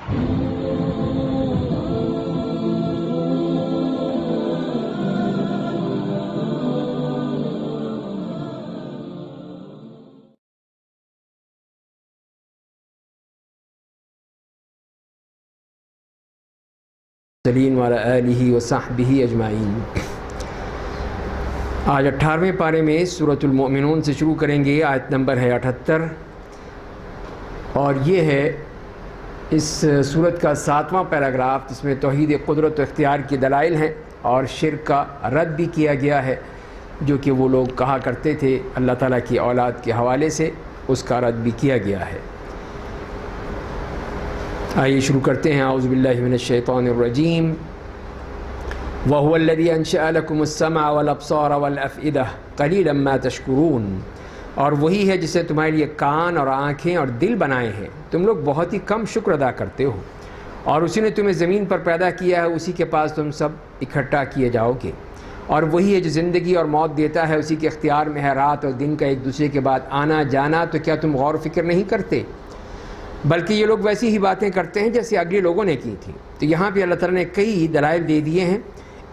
وعلی آلہ وصحبہ اجمعین۔ آج 18ویں پارے میں سورۃ المؤمنون سے شروع کریں گے۔ آیت نمبر ہے 78 اور یہ ہے اس سورت کا 7واں پیراگراف، جس میں توحید قدرت و اختیار کی دلائل ہیں اور شرک کا رد بھی کیا گیا ہے، جو کہ وہ لوگ کہا کرتے تھے اللہ تعالیٰ کی اولاد کے حوالے سے، اس کا رد بھی کیا گیا ہے۔ آئیے شروع کرتے ہیں۔ اعوذ باللہ من الشیطان الرجیم۔ وَهُوَ الَّذِي أَنشَأَ لَكُمُ السَّمْعَ وَالْأَبْصَارَ وَالْأَفْئِدَةَ قَلِيلًا مَا تَشْكُرُونَ، اور وہی ہے جس نے تمہارے لیے کان اور آنکھیں اور دل بنائے ہیں، تم لوگ بہت ہی کم شکر ادا کرتے ہو۔ اور اسی نے تمہیں زمین پر پیدا کیا ہے، اسی کے پاس تم سب اکٹھا کیے جاؤ گے۔ اور وہی ہے جو زندگی اور موت دیتا ہے، اسی کے اختیار میں ہے رات اور دن کا ایک دوسرے کے بعد آنا جانا۔ تو کیا تم غور و فکر نہیں کرتے؟ بلکہ یہ لوگ ویسی ہی باتیں کرتے ہیں جیسے اگلے لوگوں نے کی تھی۔ تو یہاں پہ اللہ تعالیٰ نے کئی دلائل دے دیے ہیں۔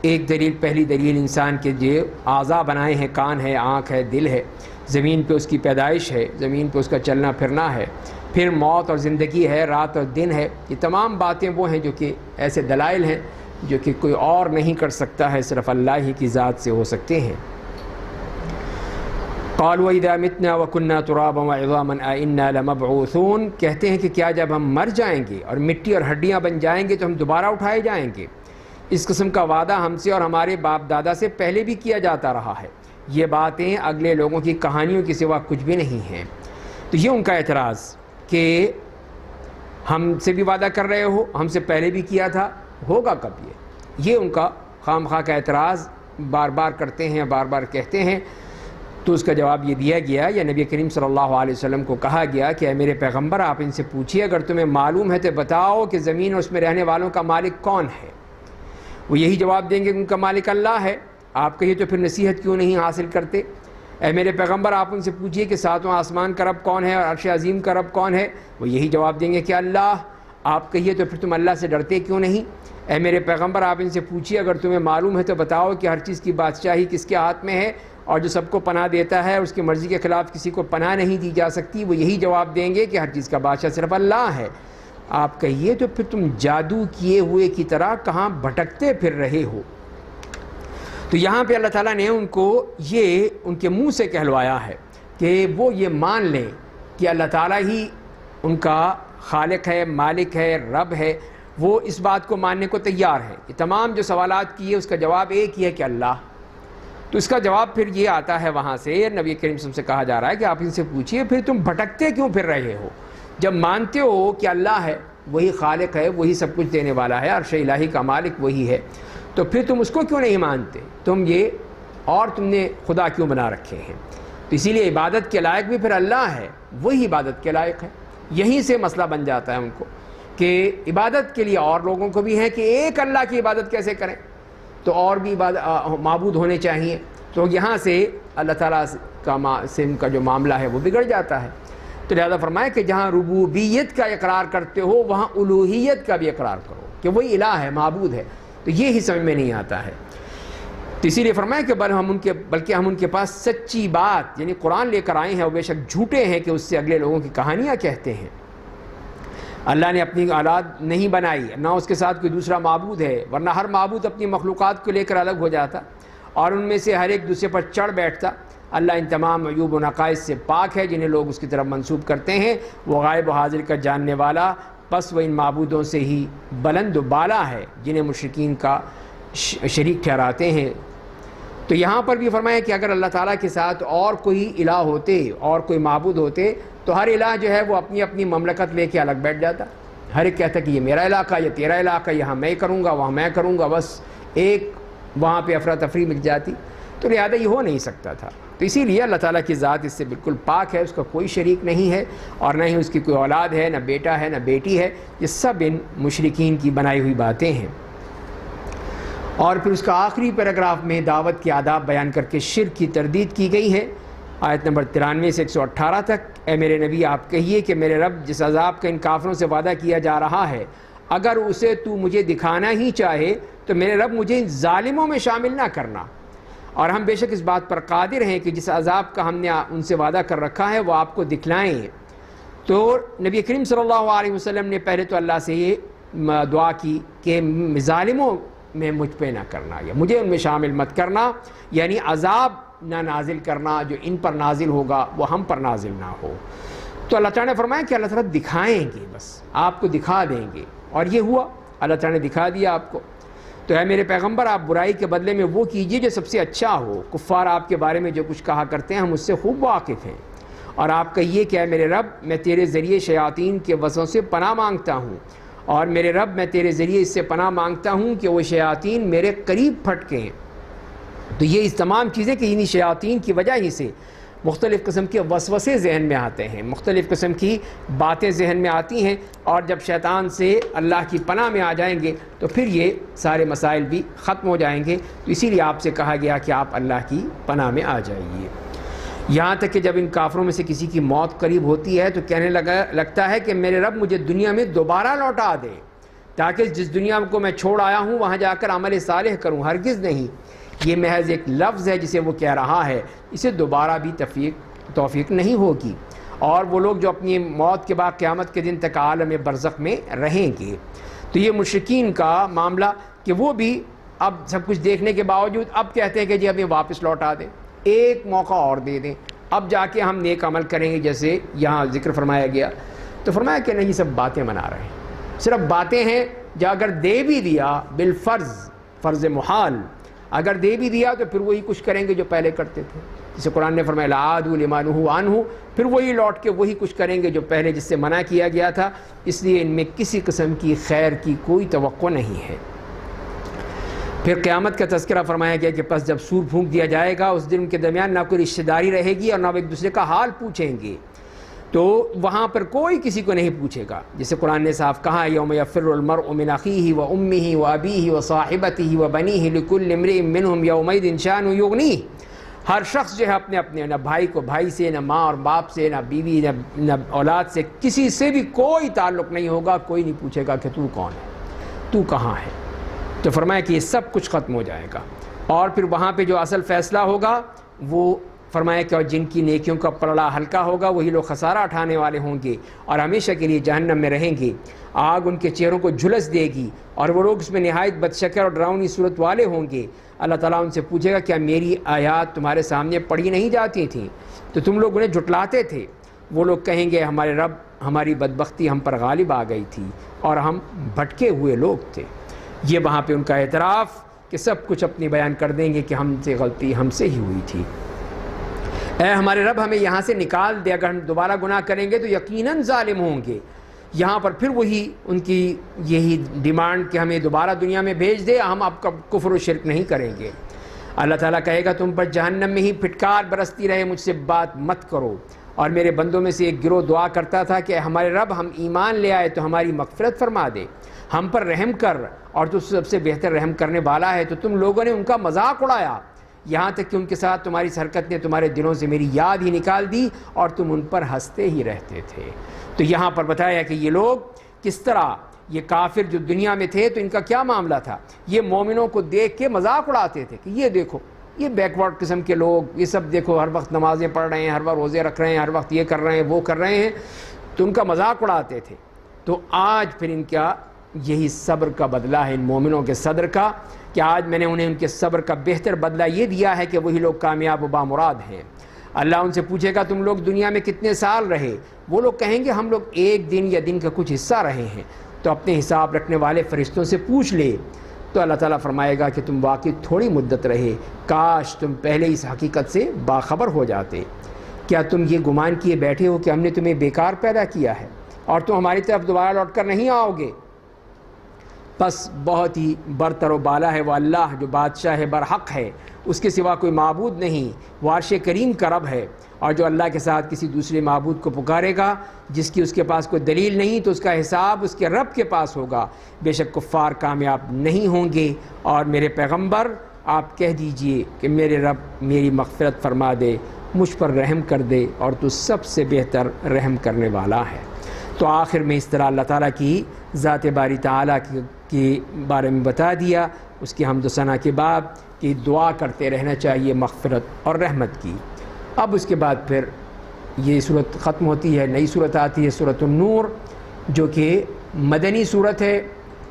ایک دلیل، پہلی دلیل انسان کے جو اعضاء بنائے ہیں، کان ہے، آنکھ ہے، دل ہے، زمین پہ اس کی پیدائش ہے، زمین پہ اس کا چلنا پھرنا ہے، پھر موت اور زندگی ہے، رات اور دن ہے۔ یہ تمام باتیں وہ ہیں جو کہ ایسے دلائل ہیں جو کہ کوئی اور نہیں کر سکتا ہے، صرف اللہ ہی کی ذات سے ہو سکتے ہیں۔ قالوا اذا متنا وكنا ترابا وعظاما ائنا لمبعوثون، کہتے ہیں کہ کیا جب ہم مر جائیں گے اور مٹی اور ہڈیاں بن جائیں گے تو ہم دوبارہ اٹھائے جائیں گے؟ اس قسم کا وعدہ ہم سے اور ہمارے باپ دادا سے پہلے بھی کیا جاتا رہا ہے۔ یہ باتیں اگلے لوگوں کی کہانیوں کے سوا کچھ بھی نہیں ہیں۔ تو یہ ان کا اعتراض کہ ہم سے بھی وعدہ کر رہے ہو، ہم سے پہلے بھی کیا تھا، ہوگا کب یہ ان کا خام خواہ کا اعتراض بار بار کرتے ہیں، بار بار کہتے ہیں۔ تو اس کا جواب یہ دیا گیا، یا نبی کریم صلی اللہ علیہ وسلم کو کہا گیا کہ اے میرے پیغمبر، آپ ان سے پوچھیے اگر تمہیں معلوم ہے تو بتاؤ کہ زمین اور اس میں رہنے والوں کا مالک کون ہے۔ وہ یہی جواب دیں گے کہ ان کا مالک اللہ ہے۔ آپ کہیے تو پھر نصیحت کیوں نہیں حاصل کرتے؟ اے میرے پیغمبر، آپ ان سے پوچھیے کہ ساتواں آسمان کا رب کون ہے اور عرش عظیم کا رب کون ہے۔ وہ یہی جواب دیں گے کہ اللہ۔ آپ کہیے تو پھر تم اللہ سے ڈرتے کیوں نہیں؟ اے میرے پیغمبر، آپ ان سے پوچھیے اگر تمہیں معلوم ہے تو بتاؤ کہ ہر چیز کی بادشاہی کس کے ہاتھ میں ہے اور جو سب کو پناہ دیتا ہے، اس کی مرضی کے خلاف کسی کو پناہ نہیں دی جا سکتی۔ وہ یہی جواب دیں گے کہ ہر چیز کا بادشاہ صرف اللہ ہے۔ آپ کہیے تو پھر تم جادو کیے ہوئے کی طرح کہاں بھٹکتے پھر رہے ہو؟ تو یہاں پہ اللہ تعالیٰ نے ان کو یہ ان کے منہ سے کہلوایا ہے کہ وہ یہ مان لیں کہ اللہ تعالیٰ ہی ان کا خالق ہے، مالک ہے، رب ہے۔ وہ اس بات کو ماننے کو تیار ہے۔ یہ تمام جو سوالات کیے اس کا جواب ایک ہی ہے کہ اللہ۔ تو اس کا جواب پھر یہ آتا ہے وہاں سے، نبی کریم صلی اللہ علیہ وسلم سے کہا جا رہا ہے کہ آپ ان سے پوچھیے پھر تم بھٹکتے کیوں پھر رہے ہو؟ جب مانتے ہو کہ اللہ ہے، وہی خالق ہے، وہی سب کچھ دینے والا ہے، عرش الہی کا مالک وہی ہے، تو پھر تم اس کو کیوں نہیں مانتے؟ تم نے خدا کیوں بنا رکھے ہیں؟ تو اسی لیے عبادت کے لائق بھی پھر اللہ ہے، وہی عبادت کے لائق ہے۔ یہیں سے مسئلہ بن جاتا ہے ان کو کہ عبادت کے لیے اور لوگوں کو بھی ہے کہ ایک اللہ کی عبادت کیسے کریں، تو اور بھی معبود ہونے چاہیے۔ تو یہاں سے اللہ تعالیٰ کا جو معاملہ ہے وہ بگڑ جاتا ہے۔ تو لہذا فرمایا کہ جہاں ربوبیت کا اقرار کرتے ہو وہاں الوہیت کا بھی اقرار کرو کہ وہی الہ ہے، معبود ہے۔ تو یہ ہی سمجھ میں نہیں آتا ہے۔ تو اسی لیے فرمایا کہ بلکہ ہم ان کے پاس سچی بات یعنی قرآن لے کر آئے ہیں، اور بے شک جھوٹے ہیں کہ اس سے اگلے لوگوں کی کہانیاں کہتے ہیں۔ اللہ نے اپنی اولاد نہیں بنائی، نہ اس کے ساتھ کوئی دوسرا معبود ہے، ورنہ ہر معبود اپنی مخلوقات کو لے کر الگ ہو جاتا اور ان میں سے ہر ایک دوسرے پر چڑھ بیٹھتا۔ اللہ ان تمام عیوب و نقائص سے پاک ہے جنہیں لوگ اس کی طرف منسوب کرتے ہیں۔ وہ غائب و حاضر کا جاننے والا، پس وہ ان معبودوں سے ہی بلند و بالا ہے جنہیں مشرکین کا شریک ٹھہراتے ہیں۔ تو یہاں پر بھی فرمایا کہ اگر اللہ تعالیٰ کے ساتھ اور کوئی الہ ہوتے اور کوئی معبود ہوتے تو ہر الہ جو ہے وہ اپنی اپنی مملکت لے کے الگ بیٹھ جاتا۔ ہر ایک کہتا کہ یہ میرا علاقہ، یہ تیرا علاقہ، یہاں میں کروں گا، وہاں میں کروں گا، بس ایک وہاں پہ افراتفری مچ جاتی۔ تو لہذا یہ ہو نہیں سکتا تھا۔ تو اسی لیے اللہ تعالیٰ کی ذات اس سے بالکل پاک ہے، اس کا کوئی شریک نہیں ہے اور نہ ہی اس کی کوئی اولاد ہے، نہ بیٹا ہے، نہ بیٹی ہے۔ یہ سب ان مشرکین کی بنائی ہوئی باتیں ہیں۔ اور پھر اس کا آخری پیراگراف میں دعوت کے آداب بیان کر کے شرک کی تردید کی گئی ہے، آیت نمبر 93 سے 118 تک۔ اے میرے نبی آپ کہیے کہ میرے رب جس عذاب کا ان کافروں سے وعدہ کیا جا رہا ہے اگر اسے تو مجھے دکھانا ہی چاہے تو میرے رب مجھے ان ظالموں میں شامل نہ کرنا، اور ہم بے شک اس بات پر قادر ہیں کہ جس عذاب کا ہم نے ان سے وعدہ کر رکھا ہے وہ آپ کو دکھلائیں۔ تو نبی کریم صلی اللہ علیہ وسلم نے پہلے تو اللہ سے یہ دعا کی کہ ظالموں میں مجھ پہ نہ کرنا، یا مجھے ان میں شامل مت کرنا، یعنی عذاب نہ نازل کرنا، جو ان پر نازل ہوگا وہ ہم پر نازل نہ ہو۔ تو اللہ تعالیٰ نے فرمایا کہ اللہ تعالیٰ دکھائیں گے، بس آپ کو دکھا دیں گے، اور یہ ہوا، اللہ تعالیٰ نے دکھا دیا آپ کو۔ تو اے میرے پیغمبر آپ برائی کے بدلے میں وہ کیجئے جو سب سے اچھا ہو۔ کفار آپ کے بارے میں جو کچھ کہا کرتے ہیں ہم اس سے خوب واقف ہیں، اور آپ کہیے کہ اے میرے رب میں تیرے ذریعے شیاطین کے وسوں سے پناہ مانگتا ہوں، اور میرے رب میں تیرے ذریعے اس سے پناہ مانگتا ہوں کہ وہ شیاطین میرے قریب پھٹکیں۔ تو یہ اس تمام چیزیں کہ انہی شیاطین کی وجہ ہی سے مختلف قسم کے وسوسے ذہن میں آتے ہیں، مختلف قسم کی باتیں ذہن میں آتی ہیں، اور جب شیطان سے اللہ کی پناہ میں آ جائیں گے تو پھر یہ سارے مسائل بھی ختم ہو جائیں گے۔ تو اسی لیے آپ سے کہا گیا کہ آپ اللہ کی پناہ میں آ جائیے۔ یہاں تک کہ جب ان کافروں میں سے کسی کی موت قریب ہوتی ہے تو کہنے لگتا ہے کہ میرے رب مجھے دنیا میں دوبارہ لوٹا دے تاکہ جس دنیا کو میں چھوڑ آیا ہوں وہاں جا کر عمل صالح کروں۔ ہرگز نہیں، یہ محض ایک لفظ ہے جسے وہ کہہ رہا ہے، اسے دوبارہ بھی توفیق نہیں ہوگی، اور وہ لوگ جو اپنی موت کے بعد قیامت کے دن تک عالم برزخ میں رہیں گے۔ تو یہ مشرکین کا معاملہ کہ وہ بھی اب سب کچھ دیکھنے کے باوجود اب کہتے ہیں کہ جی ہمیں واپس لوٹا دیں، ایک موقع اور دے دیں، اب جا کے ہم نیک عمل کریں گے جیسے یہاں ذکر فرمایا گیا۔ تو فرمایا کہ نہیں، سب باتیں بنا رہے ہیں، صرف باتیں ہیں، جو اگر دے بھی دیا فرض محال، اگر دے بھی دیا تو پھر وہی کچھ کریں گے جو پہلے کرتے تھے، جسے قرآن نے فرمایا لَعَادُوا لِمَا نُهُوا عَنْهُ، پھر وہی لوٹ کے وہی کچھ کریں گے جو پہلے جس سے منع کیا گیا تھا۔ اس لیے ان میں کسی قسم کی خیر کی کوئی توقع نہیں ہے۔ پھر قیامت کا تذکرہ فرمایا گیا کہ پس جب سور پھونک دیا جائے گا اس دن ان کے درمیان نہ کوئی رشتہ داری رہے گی اور نہ وہ ایک دوسرے کا حال پوچھیں گے، تو وہاں پر کوئی کسی کو نہیں پوچھے گا، جسے قرآن نے صاف کہا یوم یفر المرء من اخیہ وامہ وابیہ وصاحبتہ وبنیہ لکل امرئ منہم یومئذ شأن یغنیہ۔ ہر شخص جو ہے اپنے نہ بھائی کو بھائی سے، نہ ماں اور باپ سے، نہ بیوی، نہ اولاد سے، کسی سے بھی کوئی تعلق نہیں ہوگا، کوئی نہیں پوچھے گا کہ تو کون ہے، تو کہاں ہے۔ تو فرمایا کہ یہ سب کچھ ختم ہو جائے گا، اور پھر وہاں پہ جو اصل فیصلہ ہوگا وہ فرمایا کہ اور جن کی نیکیوں کا پلڑا ہلکا ہوگا وہی لوگ خسارہ اٹھانے والے ہوں گے اور ہمیشہ کے لیے جہنم میں رہیں گے۔ آگ ان کے چہروں کو جھلس دے گی اور وہ لوگ اس میں نہایت بدشکل اور ڈراؤنی صورت والے ہوں گے۔ اللہ تعالیٰ ان سے پوچھے گا کیا میری آیات تمہارے سامنے پڑھی نہیں جاتی تھیں تو تم لوگ انہیں جھٹلاتے تھے؟ وہ لوگ کہیں گے ہمارے رب، ہماری بدبختی ہم پر غالب آ گئی تھی اور ہم بھٹکے ہوئے لوگ تھے۔ یہ وہاں پہ ان کا اعتراف کہ سب کچھ اپنی بیان کر دیں گے کہ ہم سے غلطی ہم سے ہی ہوئی تھی۔ اے ہمارے رب ہمیں یہاں سے نکال دے، اگر ہم دوبارہ گناہ کریں گے تو یقیناً ظالم ہوں گے۔ یہاں پر پھر وہی ان کی یہی ڈیمانڈ کہ ہمیں دوبارہ دنیا میں بھیج دے، ہم اب کفر و شرک نہیں کریں گے۔ اللہ تعالیٰ کہے گا تم پر جہنم میں ہی پھٹکار برستی رہے، مجھ سے بات مت کرو۔ اور میرے بندوں میں سے ایک گروہ دعا کرتا تھا کہ ہمارے رب ہم ایمان لے آئے تو ہماری مغفرت فرما دے، ہم پر رحم کر، اور تو سب سے بہتر رحم کرنے والا ہے۔ تو تم لوگوں نے ان کا مذاق اڑایا، یہاں تک کہ ان کے ساتھ تمہاری اس حرکت نے تمہارے دلوں سے میری یاد ہی نکال دی اور تم ان پر ہنستے ہی رہتے تھے۔ تو یہاں پر بتایا کہ یہ لوگ کس طرح، یہ کافر جو دنیا میں تھے تو ان کا کیا معاملہ تھا، یہ مومنوں کو دیکھ کے مذاق اڑاتے تھے کہ یہ دیکھو یہ بیکورڈ قسم کے لوگ، یہ سب دیکھو ہر وقت نمازیں پڑھ رہے ہیں، ہر وقت روزے رکھ رہے ہیں، ہر وقت یہ کر رہے ہیں وہ کر رہے ہیں، تو ان کا مذاق اڑاتے تھے۔ تو آج پھر ان کا یہی صبر کا بدلہ ہے ان مومنوں کے صدر کا، کہ آج میں نے انہیں ان کے صبر کا بہتر بدلہ یہ دیا ہے کہ وہی لوگ کامیاب و بامراد ہیں۔ اللہ ان سے پوچھے گا تم لوگ دنیا میں کتنے سال رہے؟ وہ لوگ کہیں گے ہم لوگ ایک دن یا دن کا کچھ حصہ رہے ہیں۔ تو اپنے حساب رکھنے والے فرشتوں سے پوچھ لے۔ تو اللہ تعالیٰ فرمائے گا کہ تم واقعی تھوڑی مدت رہے، کاش تم پہلے اس حقیقت سے باخبر ہو جاتے۔ کیا تم یہ گمان کیے بیٹھے ہو کہ ہم نے تمہیں بیکار پیدا کیا ہے اور تم ہماری طرف دوبارہ لوٹ کر نہیں آؤ گے؟ بس بہت ہی برتر و بالا ہے وہ اللہ جو بادشاہ ہے، برحق ہے، اس کے سوا کوئی معبود نہیں، وہ عرش کریم کا رب ہے، اور جو اللہ کے ساتھ کسی دوسرے معبود کو پکارے گا جس کی اس کے پاس کوئی دلیل نہیں تو اس کا حساب اس کے رب کے پاس ہوگا۔ بے شک کفار کامیاب نہیں ہوں گے۔ اور میرے پیغمبر آپ کہہ دیجئے کہ میرے رب میری مغفرت فرما دے مجھ پر رحم کر دے اور تو سب سے بہتر رحم کرنے والا ہے۔ تو آخر میں اس طرح اللہ تعالیٰ کی ذات باری تعالیٰ کے بارے میں بتا دیا، اس کی حمد و ثنا کے بعد کہ دعا کرتے رہنا چاہیے مغفرت اور رحمت کی۔ اب اس کے بعد پھر یہ صورت ختم ہوتی ہے، نئی صورت آتی ہے سورۃ النور، جو کہ مدنی صورت ہے،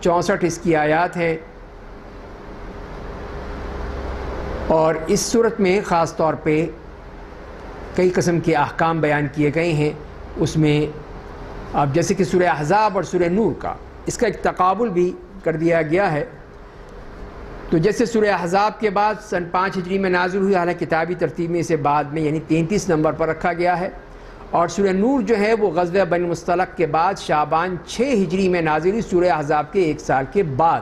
64 اس کی آیات ہیں، اور اس صورت میں خاص طور پہ کئی قسم کے احکام بیان کیے گئے ہیں۔ اس میں اب جیسے کہ سورہ احزاب اور سورہ نور کا اس کا ایک تقابل بھی کر دیا گیا ہے۔ تو جیسے سورہ احزاب کے بعد سن 5 ہجری میں نازل ہوئی، حالانکہ کتابی ترتیب میں اسے بعد میں یعنی 33 نمبر پر رکھا گیا ہے، اور سورہ نور جو ہے وہ غزوہ بنی مصطلق کے بعد شعبان 6 ہجری میں نازل ہوئی، سورہ احزاب کے 1 سال کے بعد،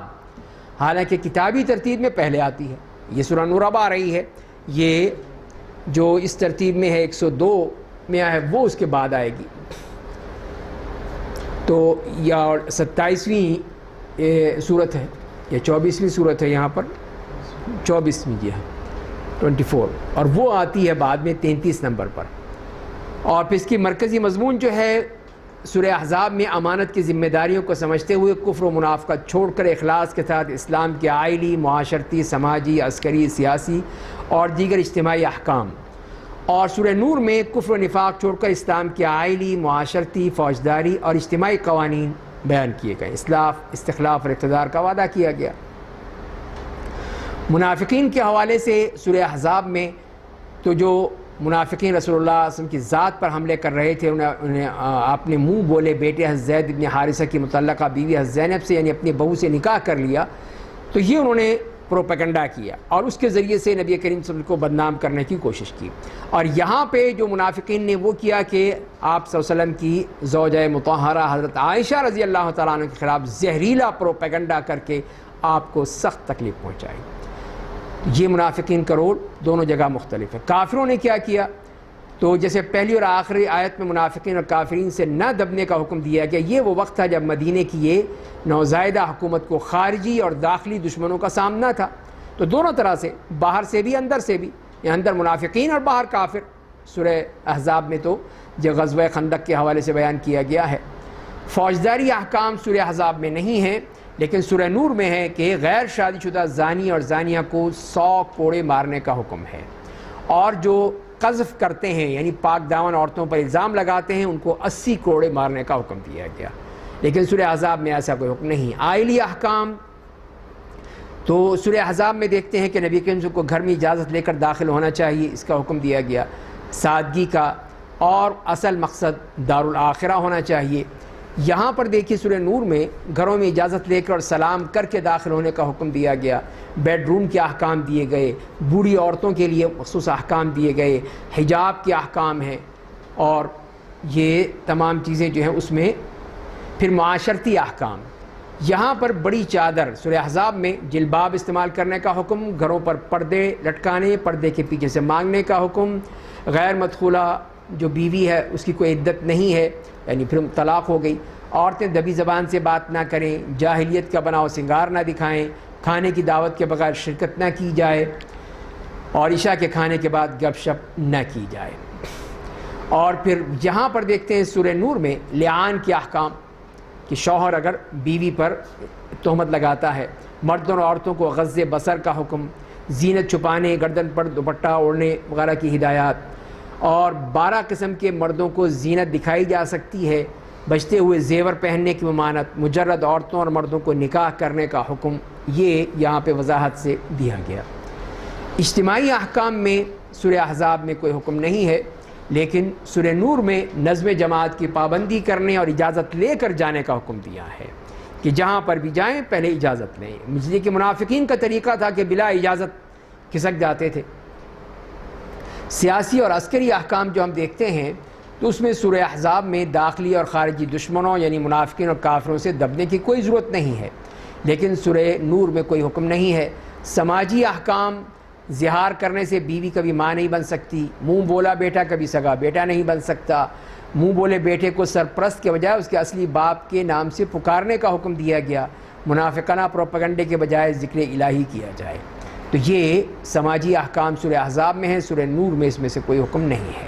حالانکہ کتابی ترتیب میں پہلے آتی ہے۔ یہ سورہ نور اب آ رہی ہے، یہ جو اس ترتیب میں ہے 102 میں ہے وہ اس کے بعد آئے گی۔ تو یا 27ویں صورت ہے یا 24ویں صورت ہے، یہاں پر 24ویں جی ہاں 24، اور وہ آتی ہے بعد میں 33 نمبر پر۔ اور پھر اس کی مرکزی مضمون جو ہے سورہ احزاب میں امانت کی ذمہ داریوں کو سمجھتے ہوئے کفر و منافقت چھوڑ کر اخلاص کے ساتھ اسلام کے آئلی، معاشرتی، سماجی، عسکری، سیاسی اور دیگر اجتماعی احکام، اور سورہ نور میں کفر و نفاق چھوڑ کر اسلام کے آئلی، معاشرتی، فوجداری اور اجتماعی قوانین بیان کیے گئے، استخلاف اور اقتدار کا وعدہ کیا گیا۔ منافقین کے حوالے سے سورہ احزاب میں تو جو منافقین رسول اللہ صلی اللہ علیہ وسلم کی ذات پر حملے کر رہے تھے، انہیں آپ نے منہ بولے بیٹے حضرت زید بن حارثہ کی متعلقہ بیوی حضرت زینب سے یعنی اپنی بہو سے نکاح کر لیا، تو یہ انہوں نے پروپیگنڈا کیا اور اس کے ذریعے سے نبی کریم صلی اللہ علیہ وسلم کو بدنام کرنے کی کوشش کی۔ اور یہاں پہ جو منافقین نے وہ کیا کہ آپ صلی اللہ علیہ وسلم کی زوجہ مطہرہ حضرت عائشہ رضی اللہ تعالیٰ عنہ کے خلاف زہریلا پروپیگنڈا کر کے آپ کو سخت تکلیف پہنچائی۔ یہ منافقین کا رول دونوں جگہ مختلف ہے۔ کافروں نے کیا کیا؟ تو جیسے پہلی اور آخری آیت میں منافقین اور کافرین سے نہ دبنے کا حکم دیا گیا، یہ وہ وقت تھا جب مدینے کی یہ نوزائیدہ حکومت کو خارجی اور داخلی دشمنوں کا سامنا تھا، تو دونوں طرح سے، باہر سے بھی اندر سے بھی، یہ اندر منافقین اور باہر کافر۔ سورہ احزاب میں تو جو غزوہ خندق کے حوالے سے بیان کیا گیا ہے۔ فوجداری احکام سورہ احزاب میں نہیں ہیں، لیکن سورہ نور میں ہے کہ غیر شادی شدہ زانی اور زانیہ کو 100 کوڑے مارنے کا حکم ہے، اور جو قذف کرتے ہیں یعنی پاک دامن عورتوں پر الزام لگاتے ہیں ان کو 80 کوڑے مارنے کا حکم دیا گیا۔ لیکن سورہ احزاب میں ایسا کوئی حکم نہیں۔ آئلی احکام تو سورہ احزاب میں دیکھتے ہیں کہ نبی کریم صلی اللہ علیہ وسلم کو گھر میں اجازت لے کر داخل ہونا چاہیے، اس کا حکم دیا گیا، سادگی کا، اور اصل مقصد دارالآخرہ ہونا چاہیے۔ یہاں پر دیکھیے سورہ نور میں گھروں میں اجازت لے کر اور سلام کر کے داخل ہونے کا حکم دیا گیا، بیڈ روم کے احکام دیے گئے، بوڑھی عورتوں کے لیے مخصوص احکام دیے گئے، حجاب کے احکام ہیں، اور یہ تمام چیزیں جو ہیں اس میں پھر معاشرتی احکام۔ یہاں پر بڑی چادر سورہ احزاب میں جلباب استعمال کرنے کا حکم، گھروں پر پردے لٹکانے، پردے کے پیچھے سے مانگنے کا حکم، غیر مدخولہ جو بیوی ہے اس کی کوئی عدت نہیں ہے یعنی پھر طلاق ہو گئی، عورتیں دبی زبان سے بات نہ کریں، جاہلیت کا بناؤ سنگار نہ دکھائیں، کھانے کی دعوت کے بغیر شرکت نہ کی جائے، اور عشاء کے کھانے کے بعد گپ شپ نہ کی جائے۔ اور پھر یہاں پر دیکھتے ہیں سورہ نور میں لعان کے احکام کہ شوہر اگر بیوی پر تہمت لگاتا ہے، مردوں اور عورتوں کو غض بصر کا حکم، زینت چھپانے، گردن پر دوپٹہ اوڑھنے وغیرہ کی ہدایات، اور 12 قسم کے مردوں کو زینت دکھائی جا سکتی ہے، بچتے ہوئے زیور پہننے کی ممانت، مجرد عورتوں اور مردوں کو نکاح کرنے کا حکم، یہ یہاں پہ وضاحت سے دیا گیا۔ اجتماعی احکام میں سورہ احزاب میں کوئی حکم نہیں ہے، لیکن سورہ نور میں نظم جماعت کی پابندی کرنے اور اجازت لے کر جانے کا حکم دیا ہے کہ جہاں پر بھی جائیں پہلے اجازت لیں، اس لیے کہ منافقین کا طریقہ تھا کہ بلا اجازت کھسک جاتے تھے۔ سیاسی اور عسکری احکام جو ہم دیکھتے ہیں تو اس میں سورہ احزاب میں داخلی اور خارجی دشمنوں یعنی منافقین اور کافروں سے دبنے کی کوئی ضرورت نہیں ہے، لیکن سورہ نور میں کوئی حکم نہیں ہے۔ سماجی احکام، زہار کرنے سے بیوی کبھی ماں نہیں بن سکتی، منہ بولا بیٹا کبھی سگا بیٹا نہیں بن سکتا، منہ بولے بیٹے کو سرپرست کے بجائے اس کے اصلی باپ کے نام سے پکارنے کا حکم دیا گیا، منافقانہ پروپیگنڈے کے بجائے ذکر الہی کیا جائے۔ تو یہ سماجی احکام سورہ احزاب میں ہے، سورہ نور میں اس میں سے کوئی حکم نہیں ہے۔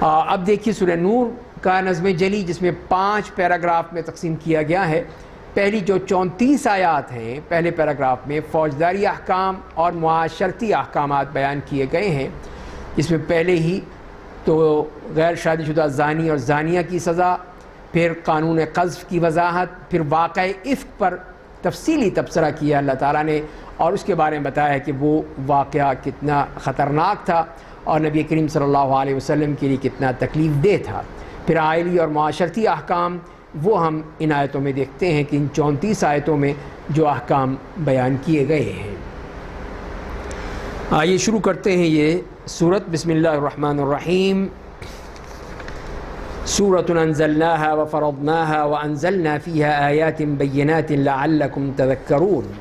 اب دیکھیے سورہ نور کا نظم جلی، جس میں 5 پیراگراف میں تقسیم کیا گیا ہے۔ پہلی جو 34 آیات ہیں پہلے پیراگراف میں فوجداری احکام اور معاشرتی احکامات بیان کیے گئے ہیں، اس میں پہلے ہی تو غیر شادی شدہ زانی اور زانیہ کی سزا، پھر قانون قذف کی وضاحت، پھر واقع افک پر تفصیلی تبصرہ کیا اللہ تعالیٰ نے، اور اس کے بارے میں بتایا کہ وہ واقعہ کتنا خطرناک تھا اور نبی کریم صلی اللہ علیہ وسلم کے لیے کتنا تکلیف دہ تھا۔ پھر آئلی اور معاشرتی احکام وہ ہم ان آیتوں میں دیکھتے ہیں کہ ان 34 آیتوں میں جو احکام بیان کیے گئے ہیں۔ آئیے شروع کرتے ہیں یہ سورت۔ بسم اللہ الرحمن الرحیم۔ سورۃ انزلناها وفرضناها وانزلنا فيها آیات بینات لعلکم تذکرون،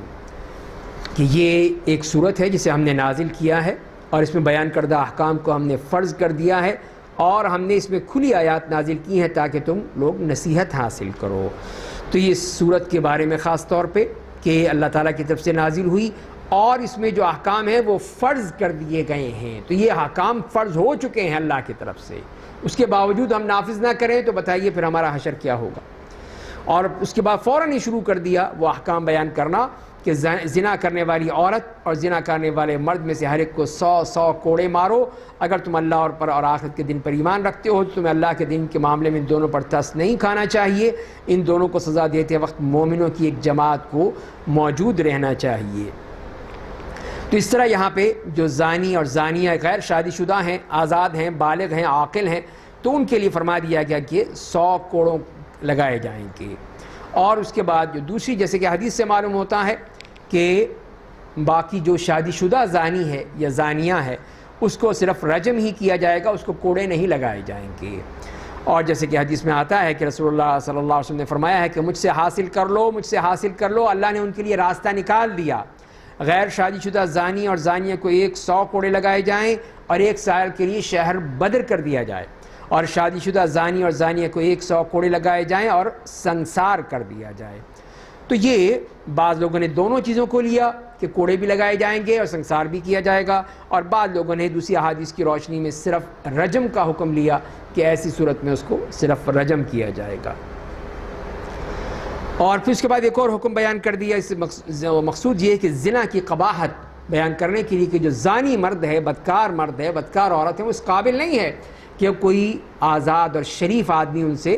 کہ یہ ایک سورت ہے جسے ہم نے نازل کیا ہے اور اس میں بیان کردہ احکام کو ہم نے فرض کر دیا ہے، اور ہم نے اس میں کھلی آیات نازل کی ہیں تاکہ تم لوگ نصیحت حاصل کرو۔ تو یہ سورت کے بارے میں خاص طور پہ کہ اللہ تعالیٰ کی طرف سے نازل ہوئی اور اس میں جو احکام ہیں وہ فرض کر دیے گئے ہیں۔ تو یہ احکام فرض ہو چکے ہیں اللہ کی طرف سے، اس کے باوجود ہم نافذ نہ کریں تو بتائیے پھر ہمارا حشر کیا ہوگا۔ اور اس کے بعد فوراً ہی شروع کر دیا وہ احکام بیان کرنا کہ زنا کرنے والی عورت اور زنا کرنے والے مرد میں سے ہر ایک کو 100 کوڑے مارو۔ اگر تم اللہ اور آخرت کے دن پر ایمان رکھتے ہو تو تمہیں اللہ کے دن کے معاملے میں ان دونوں پر ترس نہیں کھانا چاہیے، ان دونوں کو سزا دیتے وقت مومنوں کی ایک جماعت کو موجود رہنا چاہیے۔ تو اس طرح یہاں پہ جو زانی اور زانیہ غیر شادی شدہ ہیں، آزاد ہیں، بالغ ہیں، عاقل ہیں، تو ان کے لیے فرما دیا گیا کہ 100 کوڑوں لگائے جائیں گے۔ اور اس کے بعد جو دوسری، جیسے کہ حدیث سے معلوم ہوتا ہے کہ باقی جو شادی شدہ زانی ہے یا زانیہ ہے اس کو صرف رجم ہی کیا جائے گا، اس کو کوڑے نہیں لگائے جائیں گے۔ اور جیسے کہ حدیث میں آتا ہے کہ رسول اللہ صلی اللہ علیہ وسلم نے فرمایا ہے کہ مجھ سے حاصل کر لو، مجھ سے حاصل کر لو۔ اللہ نے ان کے لیے راستہ نکال دیا، غیر شادی شدہ زانی اور زانیہ کو 100 کوڑے لگائے جائیں اور 1 سال کے لیے شہر بدر کر دیا جائے، اور شادی شدہ زانی اور زانیہ کو 100 کوڑے لگائے جائیں اور سنسار کر دیا جائے۔ تو یہ بعض لوگوں نے دونوں چیزوں کو لیا کہ کوڑے بھی لگائے جائیں گے اور سنسار بھی کیا جائے گا، اور بعض لوگوں نے دوسری احادیث کی روشنی میں صرف رجم کا حکم لیا کہ ایسی صورت میں اس کو صرف رجم کیا جائے گا۔ اور پھر اس کے بعد ایک اور حکم بیان کر دیا، اس سے مقصود یہ ہے کہ زنا کی قباحت بیان کرنے کے لیے کہ جو زانی مرد ہے، بدکار مرد ہے، بدکار عورت ہے، وہ اس قابل نہیں ہے کہ کوئی آزاد اور شریف آدمی ان سے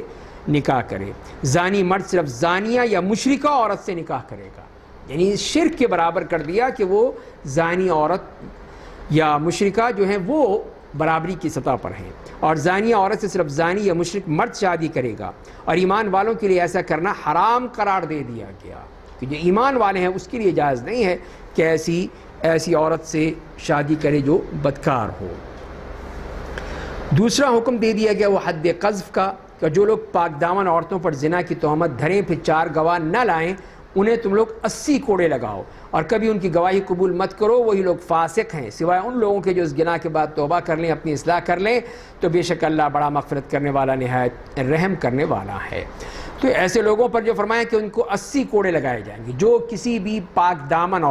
نکاح کرے۔ زانی مرد صرف زانیہ یا مشرکہ عورت سے نکاح کرے گا، یعنی شرک کے برابر کر دیا کہ وہ زانی عورت یا مشرکہ جو ہیں وہ برابری کی سطح پر ہیں، اور زانیہ عورت سے صرف زانی یا مشرک مرد شادی کرے گا، اور ایمان والوں کے لیے ایسا کرنا حرام قرار دے دیا گیا کہ جو ایمان والے ہیں اس کے لیے جائز نہیں ہے کہ ایسی عورت سے شادی کرے جو بدکار ہو۔ دوسرا حکم دے دیا گیا وہ حد قذف کا، کہ جو لوگ پاک دامن عورتوں پر زنا کی تہمت دھریں پھر 4 گواہ نہ لائیں انہیں تم لوگ 80 کوڑے لگاؤ، اور کبھی ان کی گواہی قبول مت کرو، وہی لوگ فاسق ہیں، سوائے ان لوگوں کے جو اس گناہ کے بعد توبہ کر لیں، اپنی اصلاح کر لیں، تو بے شک اللہ بڑا مغفرت کرنے والا، نہایت رحم کرنے والا ہے۔ تو ایسے لوگوں پر جو فرمایا کہ ان کو 80 کوڑے لگائے جائیں گے، جو کسی بھی پاک دامن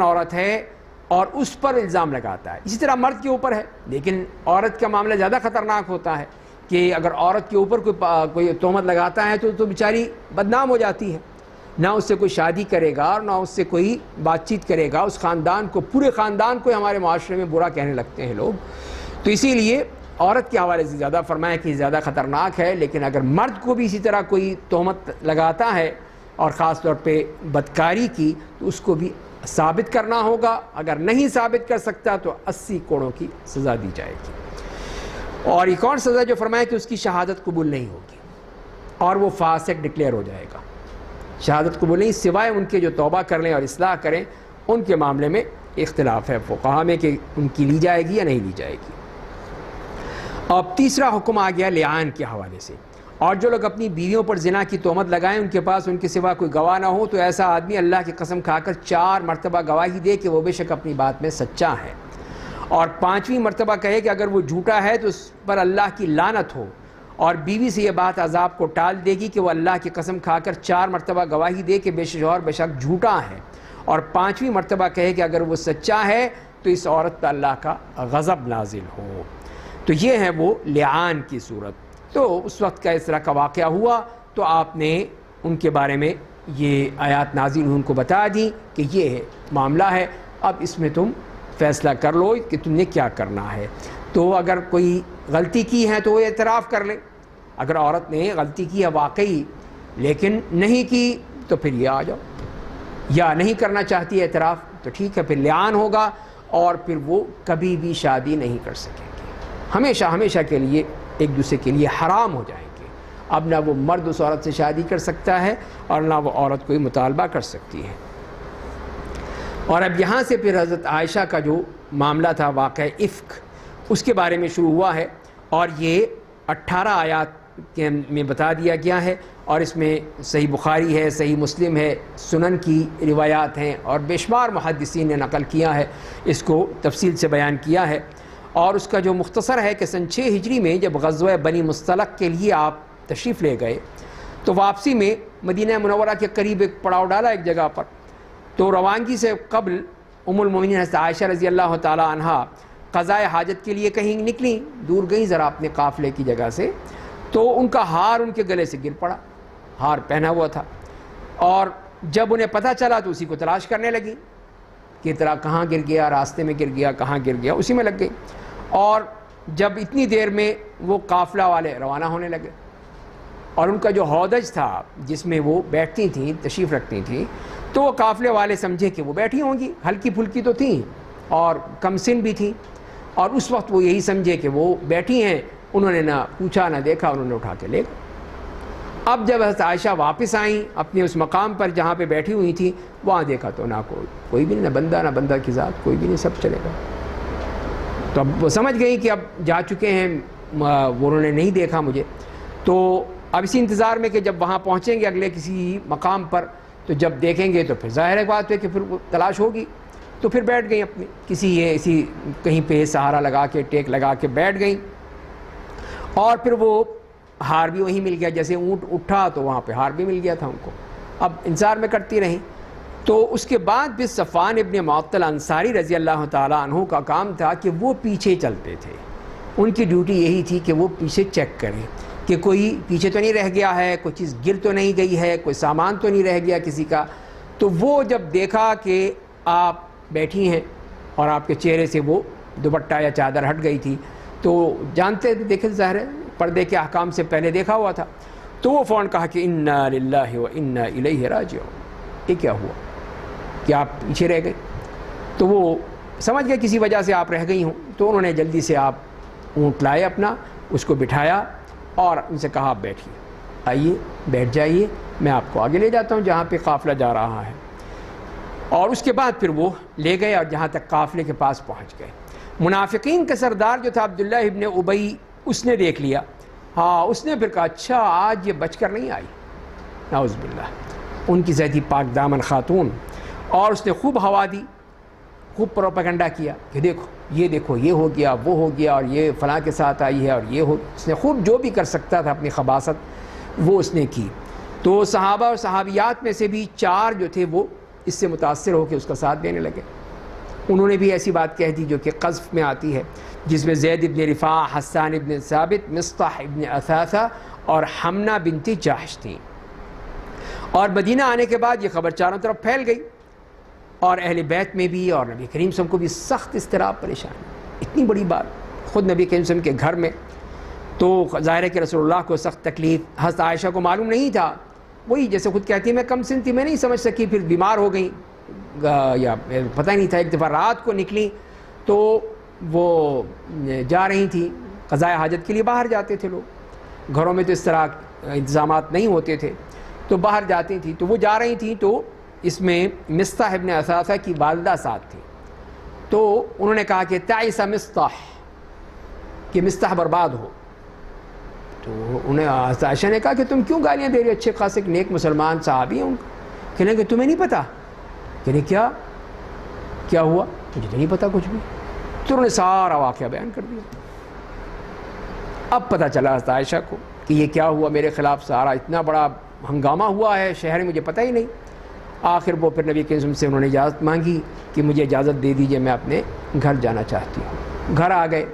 عورت ہے اور اس پر الزام لگاتا ہے۔ اسی طرح مرد کے اوپر ہے، لیکن عورت کا معاملہ زیادہ خطرناک ہوتا ہے کہ اگر عورت کے اوپر کوئی تہمت لگاتا ہے تو بیچاری بدنام ہو جاتی ہے، نہ اس سے کوئی شادی کرے گا اور نہ اس سے کوئی بات چیت کرے گا، اس خاندان کو، پورے خاندان کو ہمارے معاشرے میں برا کہنے لگتے ہیں لوگ۔ تو اسی لیے عورت کے حوالے سے زیادہ فرمایا کہ زیادہ خطرناک ہے، لیکن اگر مرد کو بھی اسی طرح کوئی تہمت لگاتا ہے اور خاص طور پہ بدکاری کی تو اس کو بھی ثابت کرنا ہوگا، اگر نہیں ثابت کر سکتا تو 80 کوڑوں کی سزا دی جائے گی۔ اور ایک اور سزا جو فرمایا کہ اس کی شہادت قبول نہیں ہوگی اور وہ فاسق ڈکلیئر ہو جائے گا۔ شہادت قبول نہیں، سوائے ان کے جو توبہ کر لیں اور اصلاح کریں، ان کے معاملے میں اختلاف ہے فقہا میں کہ ان کی لی جائے گی یا نہیں لی جائے گی۔ اب تیسرا حکم آ گیا لعان کے حوالے سے، اور جو لوگ اپنی بیویوں پر زنا کی تہمت لگائیں ان کے پاس ان کے سوا کوئی گواہ نہ ہو تو ایسا آدمی اللہ کی قسم کھا کر 4 مرتبہ گواہی دے کہ وہ بے شک اپنی بات میں سچا ہے، اور 5ویں مرتبہ کہے کہ اگر وہ جھوٹا ہے تو اس پر اللہ کی لعنت ہو، اور بیوی سے یہ بات عذاب کو ٹال دے گی کہ وہ اللہ کی قسم کھا کر 4 مرتبہ گواہی دے کہ بے شک جھوٹا ہے، اور 5ویں مرتبہ کہے کہ اگر وہ سچا ہے تو اس عورت پر اللہ کا غضب نازل ہو. تو یہ ہے وہ لعان کی صورت. تو اس وقت کا اس طرح کا واقعہ ہوا تو آپ نے ان کے بارے میں یہ آیات نازل ہوئی، ان کو بتا دیں کہ یہ معاملہ ہے، اب اس میں تم فیصلہ کر لو کہ تم نے کیا کرنا ہے. تو اگر کوئی غلطی کی ہے تو وہ اعتراف کر لے. اگر عورت نے غلطی کی ہے واقعی لیکن نہیں کی تو پھر یہ آ جاؤ، یا نہیں کرنا چاہتی ہے اعتراف تو ٹھیک ہے، پھر لعان ہوگا اور پھر وہ کبھی بھی شادی نہیں کر سکیں گے، ہمیشہ ہمیشہ کے لیے ایک دوسرے کے لیے حرام ہو جائیں گے. اب نہ وہ مرد اس عورت سے شادی کر سکتا ہے اور نہ وہ عورت کوئی مطالبہ کر سکتی ہے. اور اب یہاں سے پھر حضرت عائشہ کا جو معاملہ تھا واقعہ افک، اس کے بارے میں شروع ہوا ہے، اور یہ 18 آیات میں بتا دیا گیا ہے، اور اس میں صحیح بخاری ہے، صحیح مسلم ہے، سنن کی روایات ہیں، اور بے شمار محدثین نے نقل کیا ہے، اس کو تفصیل سے بیان کیا ہے. اور اس کا جو مختصر ہے کہ سن 6 ہجری میں جب غزوہ بنی مصطلق کے لیے آپ تشریف لے گئے تو واپسی میں مدینہ منورہ کے قریب ایک پڑاؤ ڈالا ایک جگہ پر. تو روانگی سے قبل ام المومنین حضرت عائشہ رضی اللہ تعالی عنہا قضائے حاجت کے لیے کہیں نکلیں، دور گئیں ذرا اپنے قافلے کی جگہ سے، تو ان کا ہار ان کے گلے سے گر پڑا، ہار پہنا ہوا تھا. اور جب انہیں پتہ چلا تو اسی کو تلاش کرنے لگی کہ طرح کہاں گر گیا، راستے میں گر گیا، کہاں گر گیا، اسی میں لگ گئی. اور جب اتنی دیر میں وہ قافلہ والے روانہ ہونے لگے، اور ان کا جو ہودج تھا جس میں وہ بیٹھتی تھیں، تشریف رکھتی تھیں، تو وہ قافلے والے سمجھے کہ وہ بیٹھی ہوں گی، ہلکی پھلکی تو تھیں اور کم سن بھی تھیں، اور اس وقت وہ یہی سمجھے کہ وہ بیٹھی ہیں. انہوں نے نہ پوچھا نہ دیکھا، انہوں نے اٹھا کے لے گئے. اب جب حضرت عائشہ واپس آئیں اپنے اس مقام پر جہاں پہ بیٹھی ہوئی تھیں، وہاں دیکھا تو نہ کوئی بھی نہیں، نہ بندہ کی ذات کوئی بھی نہیں، سب چلے گا. تو اب وہ سمجھ گئی کہ اب جا چکے ہیں، وہ انہوں نے نہیں دیکھا مجھے. تو اب اسی انتظار میں کہ جب وہاں پہنچیں گے اگلے کسی مقام پر تو جب دیکھیں گے تو پھر ظاہر ہے بات ہے کہ پھر وہ تلاش ہوگی. تو پھر بیٹھ گئیں اپنی اسی کہیں پہ سہارا لگا کے، ٹیک لگا کے بیٹھ گئیں. اور پھر وہ ہار بھی وہیں مل گیا، جیسے اونٹ اٹھا تو وہاں پہ ہار بھی مل گیا تھا ان کو. اب انتظار میں کرتی رہیں. تو اس کے بعد پھر صفوان ابن معطل انصاری رضی اللہ تعالیٰ عنہ کا کام تھا کہ وہ پیچھے چلتے تھے. ان کی ڈیوٹی یہی تھی کہ وہ پیچھے چیک کریں کہ کوئی پیچھے تو نہیں رہ گیا ہے، کوئی چیز گر تو نہیں گئی ہے، کوئی سامان تو نہیں رہ گیا کسی کا. تو وہ جب دیکھا کہ آپ بیٹھی ہیں اور آپ کے چہرے سے وہ دوپٹہ یا چادر ہٹ گئی تھی تو جانتے تھے، دیکھے ظاہر ہے پردے کے احکام سے پہلے دیکھا ہوا تھا. تو وہ فوراً کہا کہ انا للہ و انا الیہ راجعون. یہ کیا ہوا کہ آپ پیچھے رہ گئے؟ تو وہ سمجھ گئے کسی وجہ سے آپ رہ گئی ہوں. تو انہوں نے جلدی سے آپ اونٹ لائے اپنا، اس کو بٹھایا اور ان سے کہا آپ بیٹھیے، آئیے بیٹھ جائیے، میں آپ کو آگے لے جاتا ہوں جہاں پہ قافلہ جا رہا ہے. اور اس کے بعد پھر وہ لے گئے اور جہاں تک قافلے کے پاس پہنچ گئے. منافقین کا سردار جو تھا عبداللہ ابن ابی، اس نے دیکھ لیا. ہاں، اس نے پھر کہا اچھا آج یہ بچ کر نہیں آئی، نعوذ باللہ. ان کی ذاتی پاک دامن خاتون. اور اس نے خوب ہوا دی، خوب پروپیگنڈا کیا کہ دیکھو یہ ہو گیا، وہ ہو گیا، اور یہ فلاں کے ساتھ آئی ہے، اور یہ ہو. اس نے خوب جو بھی کر سکتا تھا اپنی خباثت وہ اس نے کی. تو صحابہ اور صحابیات میں سے بھی 4 جو تھے وہ اس سے متاثر ہو کے اس کا ساتھ دینے لگے. انہوں نے بھی ایسی بات کہہ دی جو کہ قذف میں آتی ہے، جس میں زید ابن رفاع، حسان ابن ثابت، مصطح ابن اثاثہ اور حمنہ بنت جاحش تھیں. اور مدینہ آنے کے بعد یہ خبر چاروں طرف پھیل گئی، اور اہل بیت میں بھی اور نبی کریم صلی اللہ علیہ وسلم کو بھی سخت اضطراب، پریشانی. اتنی بڑی بات خود نبی کریم صلی اللہ علیہ وسلم کے گھر میں، تو ظاہر ہے کہ رسول اللہ کو سخت تکلیف. حضرت عائشہ کو معلوم نہیں تھا، وہی جیسے خود کہتی ہے میں کم سن تھی، میں نہیں سمجھ سکی، پھر بیمار ہو گئیں یا پتہ ہی نہیں تھا. ایک دفعہ رات کو نکلی تو وہ جا رہی تھی قضائے حاجت کے لیے. باہر جاتے تھے لوگ، گھروں میں تو اس طرح انتظامات نہیں ہوتے تھے، تو باہر جاتی تھیں. تو وہ جا رہی تھیں تو اس میں مصطح ابن اثاثہ کی والدہ ساتھ تھی. تو انہوں نے کہا کہ تعیس مصطح، کہ مصطح برباد ہو. تو انہیں عائشہ نے کہا کہ تم کیوں گالیاں دے رہے، اچھے خاصے نیک مسلمان صحابی ہیں ان کا. کہنے کہ تمہیں نہیں پتہ؟ کہنے کیا ہوا؟ مجھے تو نہیں پتہ کچھ بھی. تو انہوں نے سارا واقعہ بیان کر دیا. اب پتہ چلا حضرت عائشہ کو کہ یہ کیا ہوا، میرے خلاف سارا اتنا بڑا ہنگامہ ہوا ہے شہر میں، مجھے پتہ ہی نہیں. آخر وہ پھر نبی کریم سے انہوں نے اجازت مانگی کہ مجھے اجازت دے دیجئے، میں اپنے گھر جانا چاہتی ہوں۔ گھر آ گئے،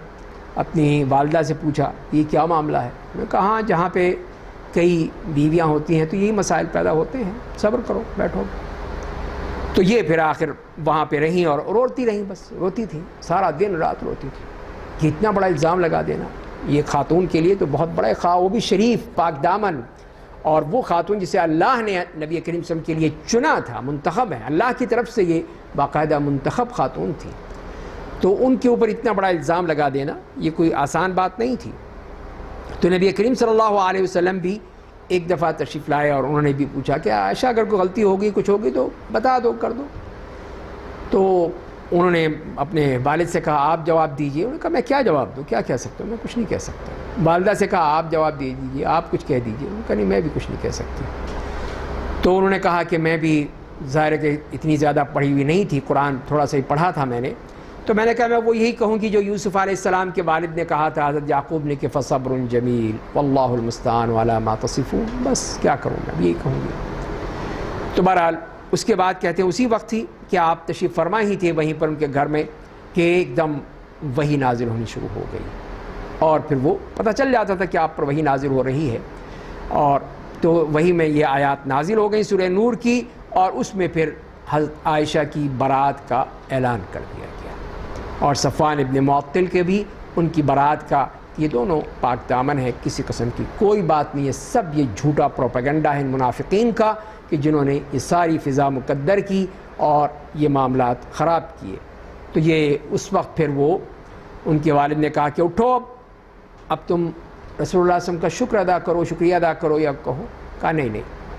اپنی والدہ سے پوچھا یہ کیا معاملہ ہے؟ میں نے کہا ہاں جہاں پہ کئی بیویاں ہوتی ہیں تو یہی مسائل پیدا ہوتے ہیں، صبر کرو بیٹھو۔ تو یہ پھر آخر وہاں پہ رہیں اور روتی رہیں، بس روتی تھیں، سارا دن رات روتی تھی کہ اتنا بڑا الزام لگا دینا یہ خاتون کے لیے تو بہت بڑا خواہ، وہ بھی شریف پاک دامن، اور وہ خاتون جسے اللہ نے نبی کریم صلی اللہ علیہ وسلم کے لیے چنا تھا، منتخب ہے اللہ کی طرف سے، یہ باقاعدہ منتخب خاتون تھی، تو ان کے اوپر اتنا بڑا الزام لگا دینا یہ کوئی آسان بات نہیں تھی۔ تو نبی کریم صلی اللہ علیہ وسلم بھی ایک دفعہ تشریف لائے اور انہوں نے بھی پوچھا کہ عائشہ اگر کوئی غلطی ہوگی کچھ ہوگی تو بتا دو، کر دو۔ تو انہوں نے اپنے والد سے کہا آپ جواب دیجئے۔ انہوں نے کہا میں کیا جواب دوں، کیا کہہ سکتا ہوں، میں کچھ نہیں کہہ سکتا۔ والدہ سے کہا آپ جواب دے دیجئے، آپ کچھ کہہ دیجئے۔ انہوں نے کہا نہیں میں بھی کچھ نہیں کہہ سکتی۔ تو انہوں نے کہا کہ میں بھی ظاہر ہے کہ اتنی زیادہ پڑھی ہوئی نہیں تھی، قرآن تھوڑا سا ہی پڑھا تھا میں نے، تو میں نے کہا میں وہ یہی کہوں گی جو یوسف علیہ السلام کے والد نے کہا تھا حضرت یعقوب نے کہ فصبر جمیل واللہ المستعان علی ما تصفون، بس کیا کروں میں یہی کہوں گی۔ تو بہرحال اس کے بعد کہتے ہیں اسی وقت ہی کہ آپ تشریف فرما ہی تھے وہیں پر ان کے گھر میں کہ ایک دم وحی نازل ہونی شروع ہو گئی، اور پھر وہ پتہ چل جاتا تھا کہ آپ پر وحی نازل ہو رہی ہے، اور تو وہی میں یہ آیات نازل ہو گئی سورہ نور کی، اور اس میں پھر حضرت عائشہ کی برات کا اعلان کر دیا گیا، اور صفوان ابن معطل کے بھی ان کی برات کا، یہ دونوں پاک دامن ہے، کسی قسم کی کوئی بات نہیں ہے، سب یہ جھوٹا پروپیگنڈا ہے ان منافقین کا کہ جنہوں نے یہ ساری فضا مقدر کی اور یہ معاملات خراب کیے۔ تو یہ اس وقت پھر وہ ان کے والد نے کہا کہ اٹھو اب تم رسول اللہ صلی اللہ علیہ وسلم کا شکر ادا کرو، شکریہ ادا کرو یا کہو۔ کہا نہیں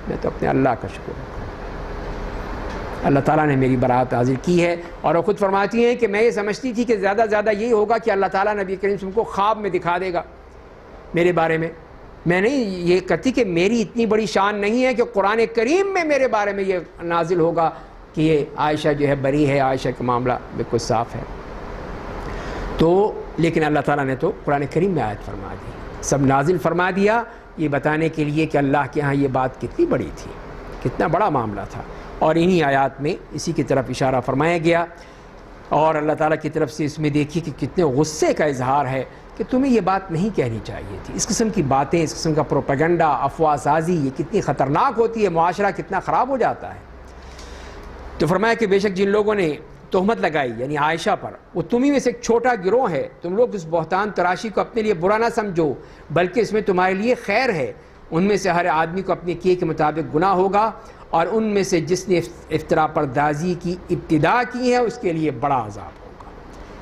میں تو اپنے اللہ کا شکر ادا کروں، اللہ تعالیٰ نے میری برات حاضر کی ہے۔ اور وہ خود فرماتی ہیں کہ میں یہ سمجھتی تھی کہ زیادہ زیادہ یہی ہوگا کہ اللہ تعالیٰ نبی کریم صلی اللہ علیہ وسلم کو خواب میں دکھا دے گا میرے بارے میں نہیں یہ کہتی کہ میری اتنی بڑی شان نہیں ہے کہ قرآن کریم میں میرے بارے میں یہ نازل ہوگا کہ یہ عائشہ جو ہے بری ہے، عائشہ کا معاملہ بالکل صاف ہے۔ تو لیکن اللہ تعالیٰ نے تو قرآن کریم میں آیت فرما دی، سب نازل فرما دیا، یہ بتانے کے لیے کہ اللہ کے ہاں یہ بات کتنی بڑی تھی، کتنا بڑا معاملہ تھا، اور انہی آیات میں اسی کی طرف اشارہ فرمایا گیا۔ اور اللہ تعالیٰ کی طرف سے اس میں دیکھیے کہ کتنے غصے کا اظہار ہے کہ تمہیں یہ بات نہیں کہنی چاہیے تھی، اس قسم کی باتیں، اس قسم کا پروپیگنڈا، افواہ سازی یہ کتنی خطرناک ہوتی ہے، معاشرہ کتنا خراب ہو جاتا ہے۔ تو فرمایا کہ بے شک جن لوگوں نے تہمت لگائی یعنی عائشہ پر، وہ تمہیں میں سے ایک چھوٹا گروہ ہے، تم لوگ اس بہتان تراشی کو اپنے لیے برا نہ سمجھو بلکہ اس میں تمہارے لیے خیر ہے۔ ان میں سے ہر آدمی کو اپنے کیے کے مطابق گناہ ہوگا، اور ان میں سے جس نے افتراء پردازی کی ابتدا کی ہے اس کے لیے بڑا عذاب ہوگا۔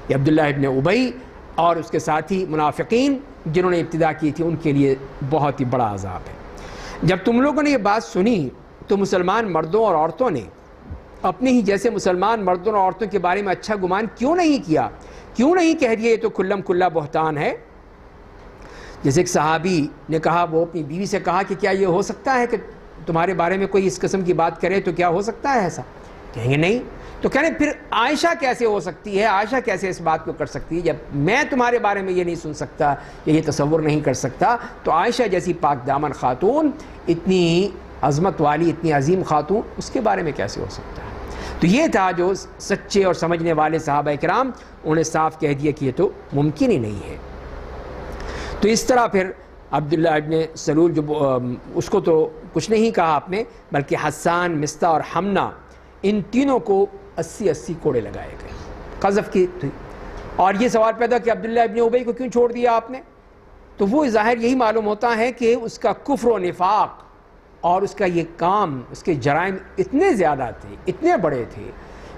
یہ عبداللہ ابن ابی اور اس کے ساتھی منافقین جنہوں نے ابتدا کی تھی ان کے لیے بہت ہی بڑا عذاب ہے۔ جب تم لوگوں نے یہ بات سنی تو مسلمان مردوں اور عورتوں نے اپنے ہی جیسے مسلمان مردوں اور عورتوں کے بارے میں اچھا گمان کیوں نہیں کیا، کیوں نہیں کہہ دیا یہ تو کھلم کھلا بہتان ہے۔ جیسے ایک صحابی نے کہا، وہ اپنی بیوی سے کہا کہ کیا یہ ہو سکتا ہے کہ تمہارے بارے میں کوئی اس قسم کی بات کرے، تو کیا ہو سکتا ہے ایسا؟ کہیں گے نہیں۔ تو کہنے پھر عائشہ کیسے ہو سکتی ہے، عائشہ کیسے اس بات کو کر سکتی ہے، جب میں تمہارے بارے میں یہ نہیں سن سکتا یا یہ تصور نہیں کر سکتا، تو عائشہ جیسی پاک دامن خاتون، اتنی عظمت والی، اتنی عظیم خاتون، اس کے بارے میں کیسے ہو سکتا ہے؟ تو یہ تھا جو سچے اور سمجھنے والے صحابہ کرام، انہوں نے صاف کہہ دیا کہ یہ تو ممکن ہی نہیں ہے۔ تو اس طرح پھر عبداللہ ابن سلول جو اس کو تو کچھ نہیں کہا آپ نے، بلکہ حسان، مصطح اور حمنہ، ان تینوں کو 80 کوڑے لگائے گئے قذف کی تھی۔ اور یہ سوال پیدا کہ عبداللہ ابن ابی کو کیوں چھوڑ دیا آپ نے؟ تو وہ ظاہر یہی معلوم ہوتا ہے کہ اس کا کفر و نفاق اور اس کا یہ کام، اس کے جرائم اتنے زیادہ تھے، اتنے بڑے تھے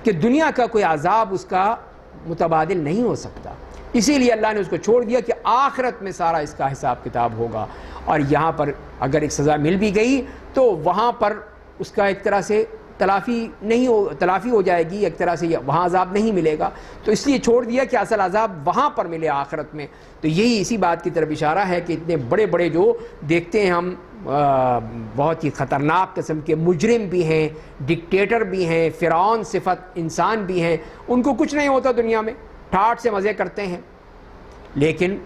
کہ دنیا کا کوئی عذاب اس کا متبادل نہیں ہو سکتا۔ اسی لیے اللہ نے اس کو چھوڑ دیا کہ آخرت میں سارا اس کا حساب کتاب ہوگا، اور یہاں پر اگر ایک سزا مل بھی گئی تو وہاں پر اس کا ایک طرح سے تلافی ہو جائے گی، ایک طرح سے وہاں عذاب نہیں ملے گا، تو اس لیے چھوڑ دیا کہ اصل عذاب وہاں پر ملے آخرت میں۔ تو یہی اسی بات کی طرف اشارہ ہے کہ اتنے بڑے بڑے جو دیکھتے ہیں ہم بہت ہی خطرناک قسم کے مجرم بھی ہیں، ڈکٹیٹر بھی ہیں، فرعون صفت انسان بھی ہیں، ان کو کچھ نہیں ہوتا دنیا میں، ٹھاٹ سے مزے کرتے ہیں، لیکن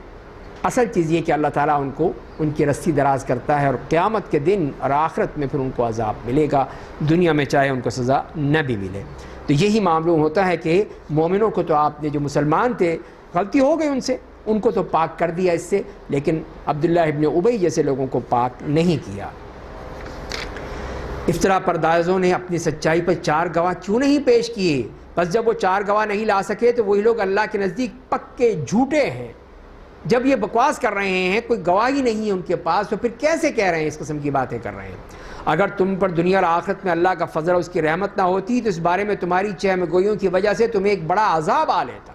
اصل چیز یہ کہ اللہ تعالیٰ ان کو ان کی رسی دراز کرتا ہے، اور قیامت کے دن اور آخرت میں پھر ان کو عذاب ملے گا، دنیا میں چاہے ان کو سزا نہ بھی ملے۔ تو یہی معلوم ہوتا ہے کہ مومنوں کو تو آپ نے جو مسلمان تھے غلطی ہو گئی ان سے، ان کو تو پاک کر دیا اس سے، لیکن عبداللہ ابن ابی جیسے لوگوں کو پاک نہیں کیا۔ افطرا پردازوں نے اپنی سچائی پر 4 گواہ کیوں نہیں پیش کیے؟ بس جب وہ 4 گواہ نہیں لا سکے تو وہی لوگ اللہ کے نزدیک پکے جھوٹے ہیں۔ جب یہ بکواس کر رہے ہیں، کوئی گواہی نہیں ہے ان کے پاس، تو پھر کیسے کہہ رہے ہیں اس قسم کی باتیں کر رہے ہیں؟ اگر تم پر دنیا اور آخرت میں اللہ کا فضل اور اس کی رحمت نہ ہوتی تو اس بارے میں تمہاری چہم گوئیوں کی وجہ سے تمہیں ایک بڑا عذاب آ لیتا۔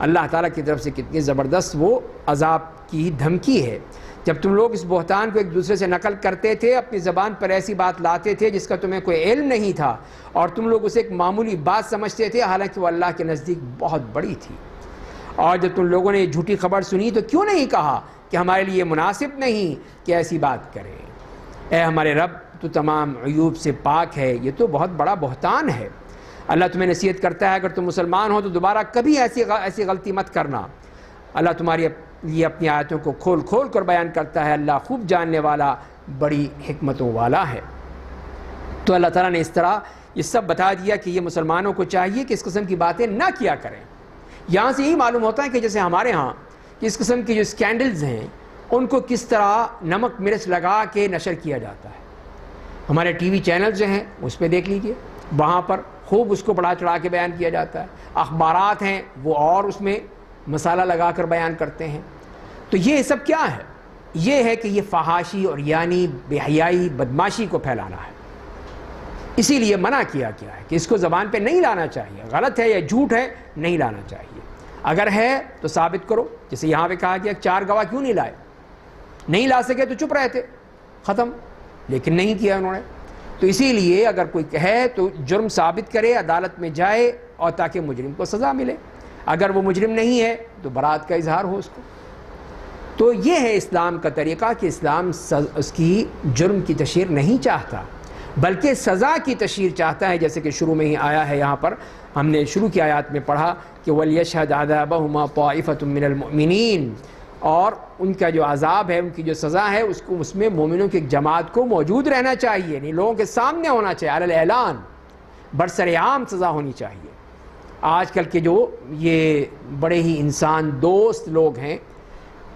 اللہ تعالیٰ کی طرف سے کتنی زبردست وہ عذاب کی دھمکی ہے۔ جب تم لوگ اس بہتان کو ایک دوسرے سے نقل کرتے تھے، اپنی زبان پر ایسی بات لاتے تھے جس کا تمہیں کوئی علم نہیں تھا، اور تم لوگ اسے ایک معمولی بات سمجھتے تھے، حالانکہ وہ اللہ کے نزدیک بہت بڑی تھی۔ اور جب تم لوگوں نے یہ جھوٹی خبر سنی تو کیوں نہیں کہا کہ ہمارے لیے مناسب نہیں کہ ایسی بات کریں؟ اے ہمارے رب، تو تمام عیوب سے پاک ہے، یہ تو بہت بڑا بہتان ہے۔ اللہ تمہیں نصیحت کرتا ہے، اگر تم مسلمان ہو تو دوبارہ کبھی ایسی غلطی مت کرنا۔ اللہ تمہاری لیے اپنی آیتوں کو کھول کھول کر بیان کرتا ہے، اللہ خوب جاننے والا، بڑی حکمتوں والا ہے۔ تو اللہ تعالیٰ نے اس طرح یہ سب بتا دیا کہ یہ مسلمانوں کو چاہیے کہ اس قسم کی باتیں نہ کیا کریں۔ یہاں سے یہی معلوم ہوتا ہے کہ جیسے ہمارے ہاں اس قسم کی جو اسکینڈلز ہیں ان کو کس طرح نمک مرچ لگا کے نشر کیا جاتا ہے۔ ہمارے ٹی وی چینل جو ہیں اس پہ دیکھ لیجئے، وہاں پر خوب اس کو بڑھا چڑھا کے بیان کیا جاتا ہے۔ اخبارات ہیں وہ اور اس میں مسالہ لگا کر بیان کرتے ہیں۔ تو یہ سب کیا ہے؟ یہ ہے کہ یہ فحاشی اور یعنی بے حیائی بدماشی کو پھیلانا ہے۔ اسی لیے منع کیا گیا ہے کہ اس کو زبان پہ نہیں لانا چاہیے، غلط ہے یا جھوٹ ہے نہیں لانا چاہیے۔ اگر ہے تو ثابت کرو، جیسے یہاں پہ کہا گیا 4 گواہ کیوں نہیں لائے؟ نہیں لا سکے تو چپ رہے تھے، ختم، لیکن نہیں کیا انہوں نے۔ تو اسی لیے اگر کوئی کہے تو جرم ثابت کرے، عدالت میں جائے، اور تاکہ مجرم کو سزا ملے۔ اگر وہ مجرم نہیں ہے تو برات کا اظہار ہو اس کو۔ تو یہ ہے اسلام کا طریقہ کہ اسلام اس کی جرم کی تشہیر نہیں چاہتا، بلکہ سزا کی تشہیر چاہتا ہے، جیسے کہ شروع میں ہی آیا ہے، یہاں پر ہم نے شروع کی آیات میں پڑھا کہ وَلْيَشْهَدْ عَذَابَهُمَا طَائِفَةٌ مِّنَ الْمُؤْمِنِينَ، اور ان کا جو عذاب ہے، ان کی جو سزا ہے، اس میں مومنوں کی ایک جماعت کو موجود رہنا چاہیے، یعنی لوگوں کے سامنے ہونا چاہیے، علی الاعلان، برسر عام سزا ہونی چاہیے۔ آج کل کے جو یہ بڑے ہی انسان دوست لوگ ہیں،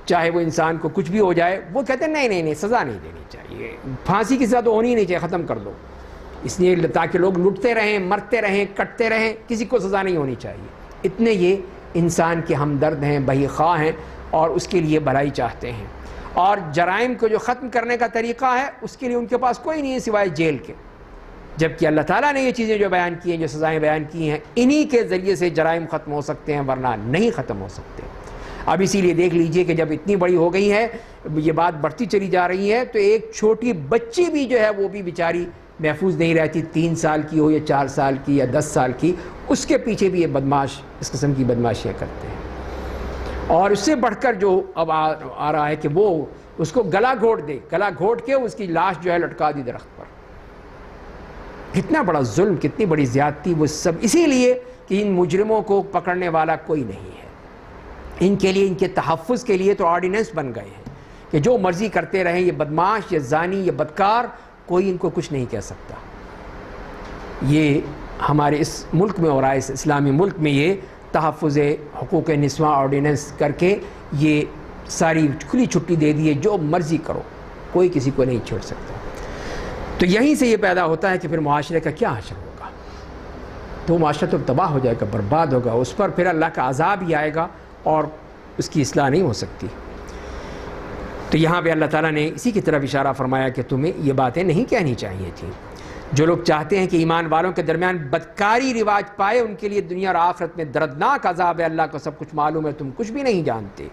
چاہے وہ انسان کو کچھ بھی ہو جائے، وہ کہتے ہیں نہیں سزا نہیں دینی چاہیے، پھانسی کی سزا تو ہونی نہیں چاہیے، ختم کر دو، اس لیے تاکہ لوگ لٹتے رہیں، مرتے رہیں، کٹتے رہیں، کسی کو سزا نہیں ہونی چاہیے۔ اتنے یہ انسان کے ہمدرد ہیں، بہی خواہ ہیں، اور اس کے لیے بھلائی چاہتے ہیں۔ اور جرائم کو جو ختم کرنے کا طریقہ ہے، اس کے لیے ان کے پاس کوئی نہیں ہے سوائے جیل کے، جبکہ اللہ تعالیٰ نے یہ چیزیں جو بیان کی ہیں، جو سزائیں بیان کی ہیں، انہی کے ذریعے سے جرائم ختم ہو سکتے ہیں، ورنہ نہیں ختم ہو سکتے۔ اب اسی لیے دیکھ لیجئے کہ جب اتنی بڑی ہو گئی ہے، یہ بات بڑھتی چلی جا رہی ہے، تو ایک چھوٹی بچی بھی جو ہے وہ بھی بیچاری محفوظ نہیں رہتی، 3 سال کی ہو یا 4 سال کی یا 10 سال کی، اس کے پیچھے بھی یہ بدماش اس قسم کی بدماشیاں کرتے ہیں۔ اور اس سے بڑھ کر جو اب آ رہا ہے کہ وہ اس کو گلا گھونٹ دے، گلا گھونٹ کے اس کی لاش جو ہے لٹکا دی درخت پر۔ کتنا بڑا ظلم، کتنی بڑی زیادتی، وہ سب اسی لیے کہ ان مجرموں کو پکڑنے والا کوئی نہیں ہے۔ ان کے لیے، ان کے تحفظ کے لیے تو آرڈیننس بن گئے ہیں کہ جو مرضی کرتے رہیں، یہ بدماش، یہ زانی، یہ بدکار، کوئی ان کو کچھ نہیں کہہ سکتا۔ یہ ہمارے اس ملک میں ہو رہا ہے، اس اسلامی ملک میں یہ تحفظ حقوق نسواں آرڈیننس کر کے یہ ساری کھلی چھٹی دے دی ہے، جو مرضی کرو، کوئی کسی کو نہیں چھوڑ سکتا۔ تو یہیں سے یہ پیدا ہوتا ہے کہ پھر معاشرے کا کیا حشر ہوگا، تو معاشرہ تو تباہ ہو جائے گا، برباد ہوگا، اس پر پھر اللہ کا عذاب ہی آئے گا اور اس کی اصلاح نہیں ہو سکتی۔ تو یہاں پہ اللہ تعالیٰ نے اسی کی طرف اشارہ فرمایا کہ تمہیں یہ باتیں نہیں کہنی چاہیے تھیں۔ جو لوگ چاہتے ہیں کہ ایمان والوں کے درمیان بدکاری رواج پائے، ان کے لیے دنیا اور آخرت میں دردناک عذاب ہے، اللہ کو سب کچھ معلوم ہے، تم کچھ بھی نہیں جانتے۔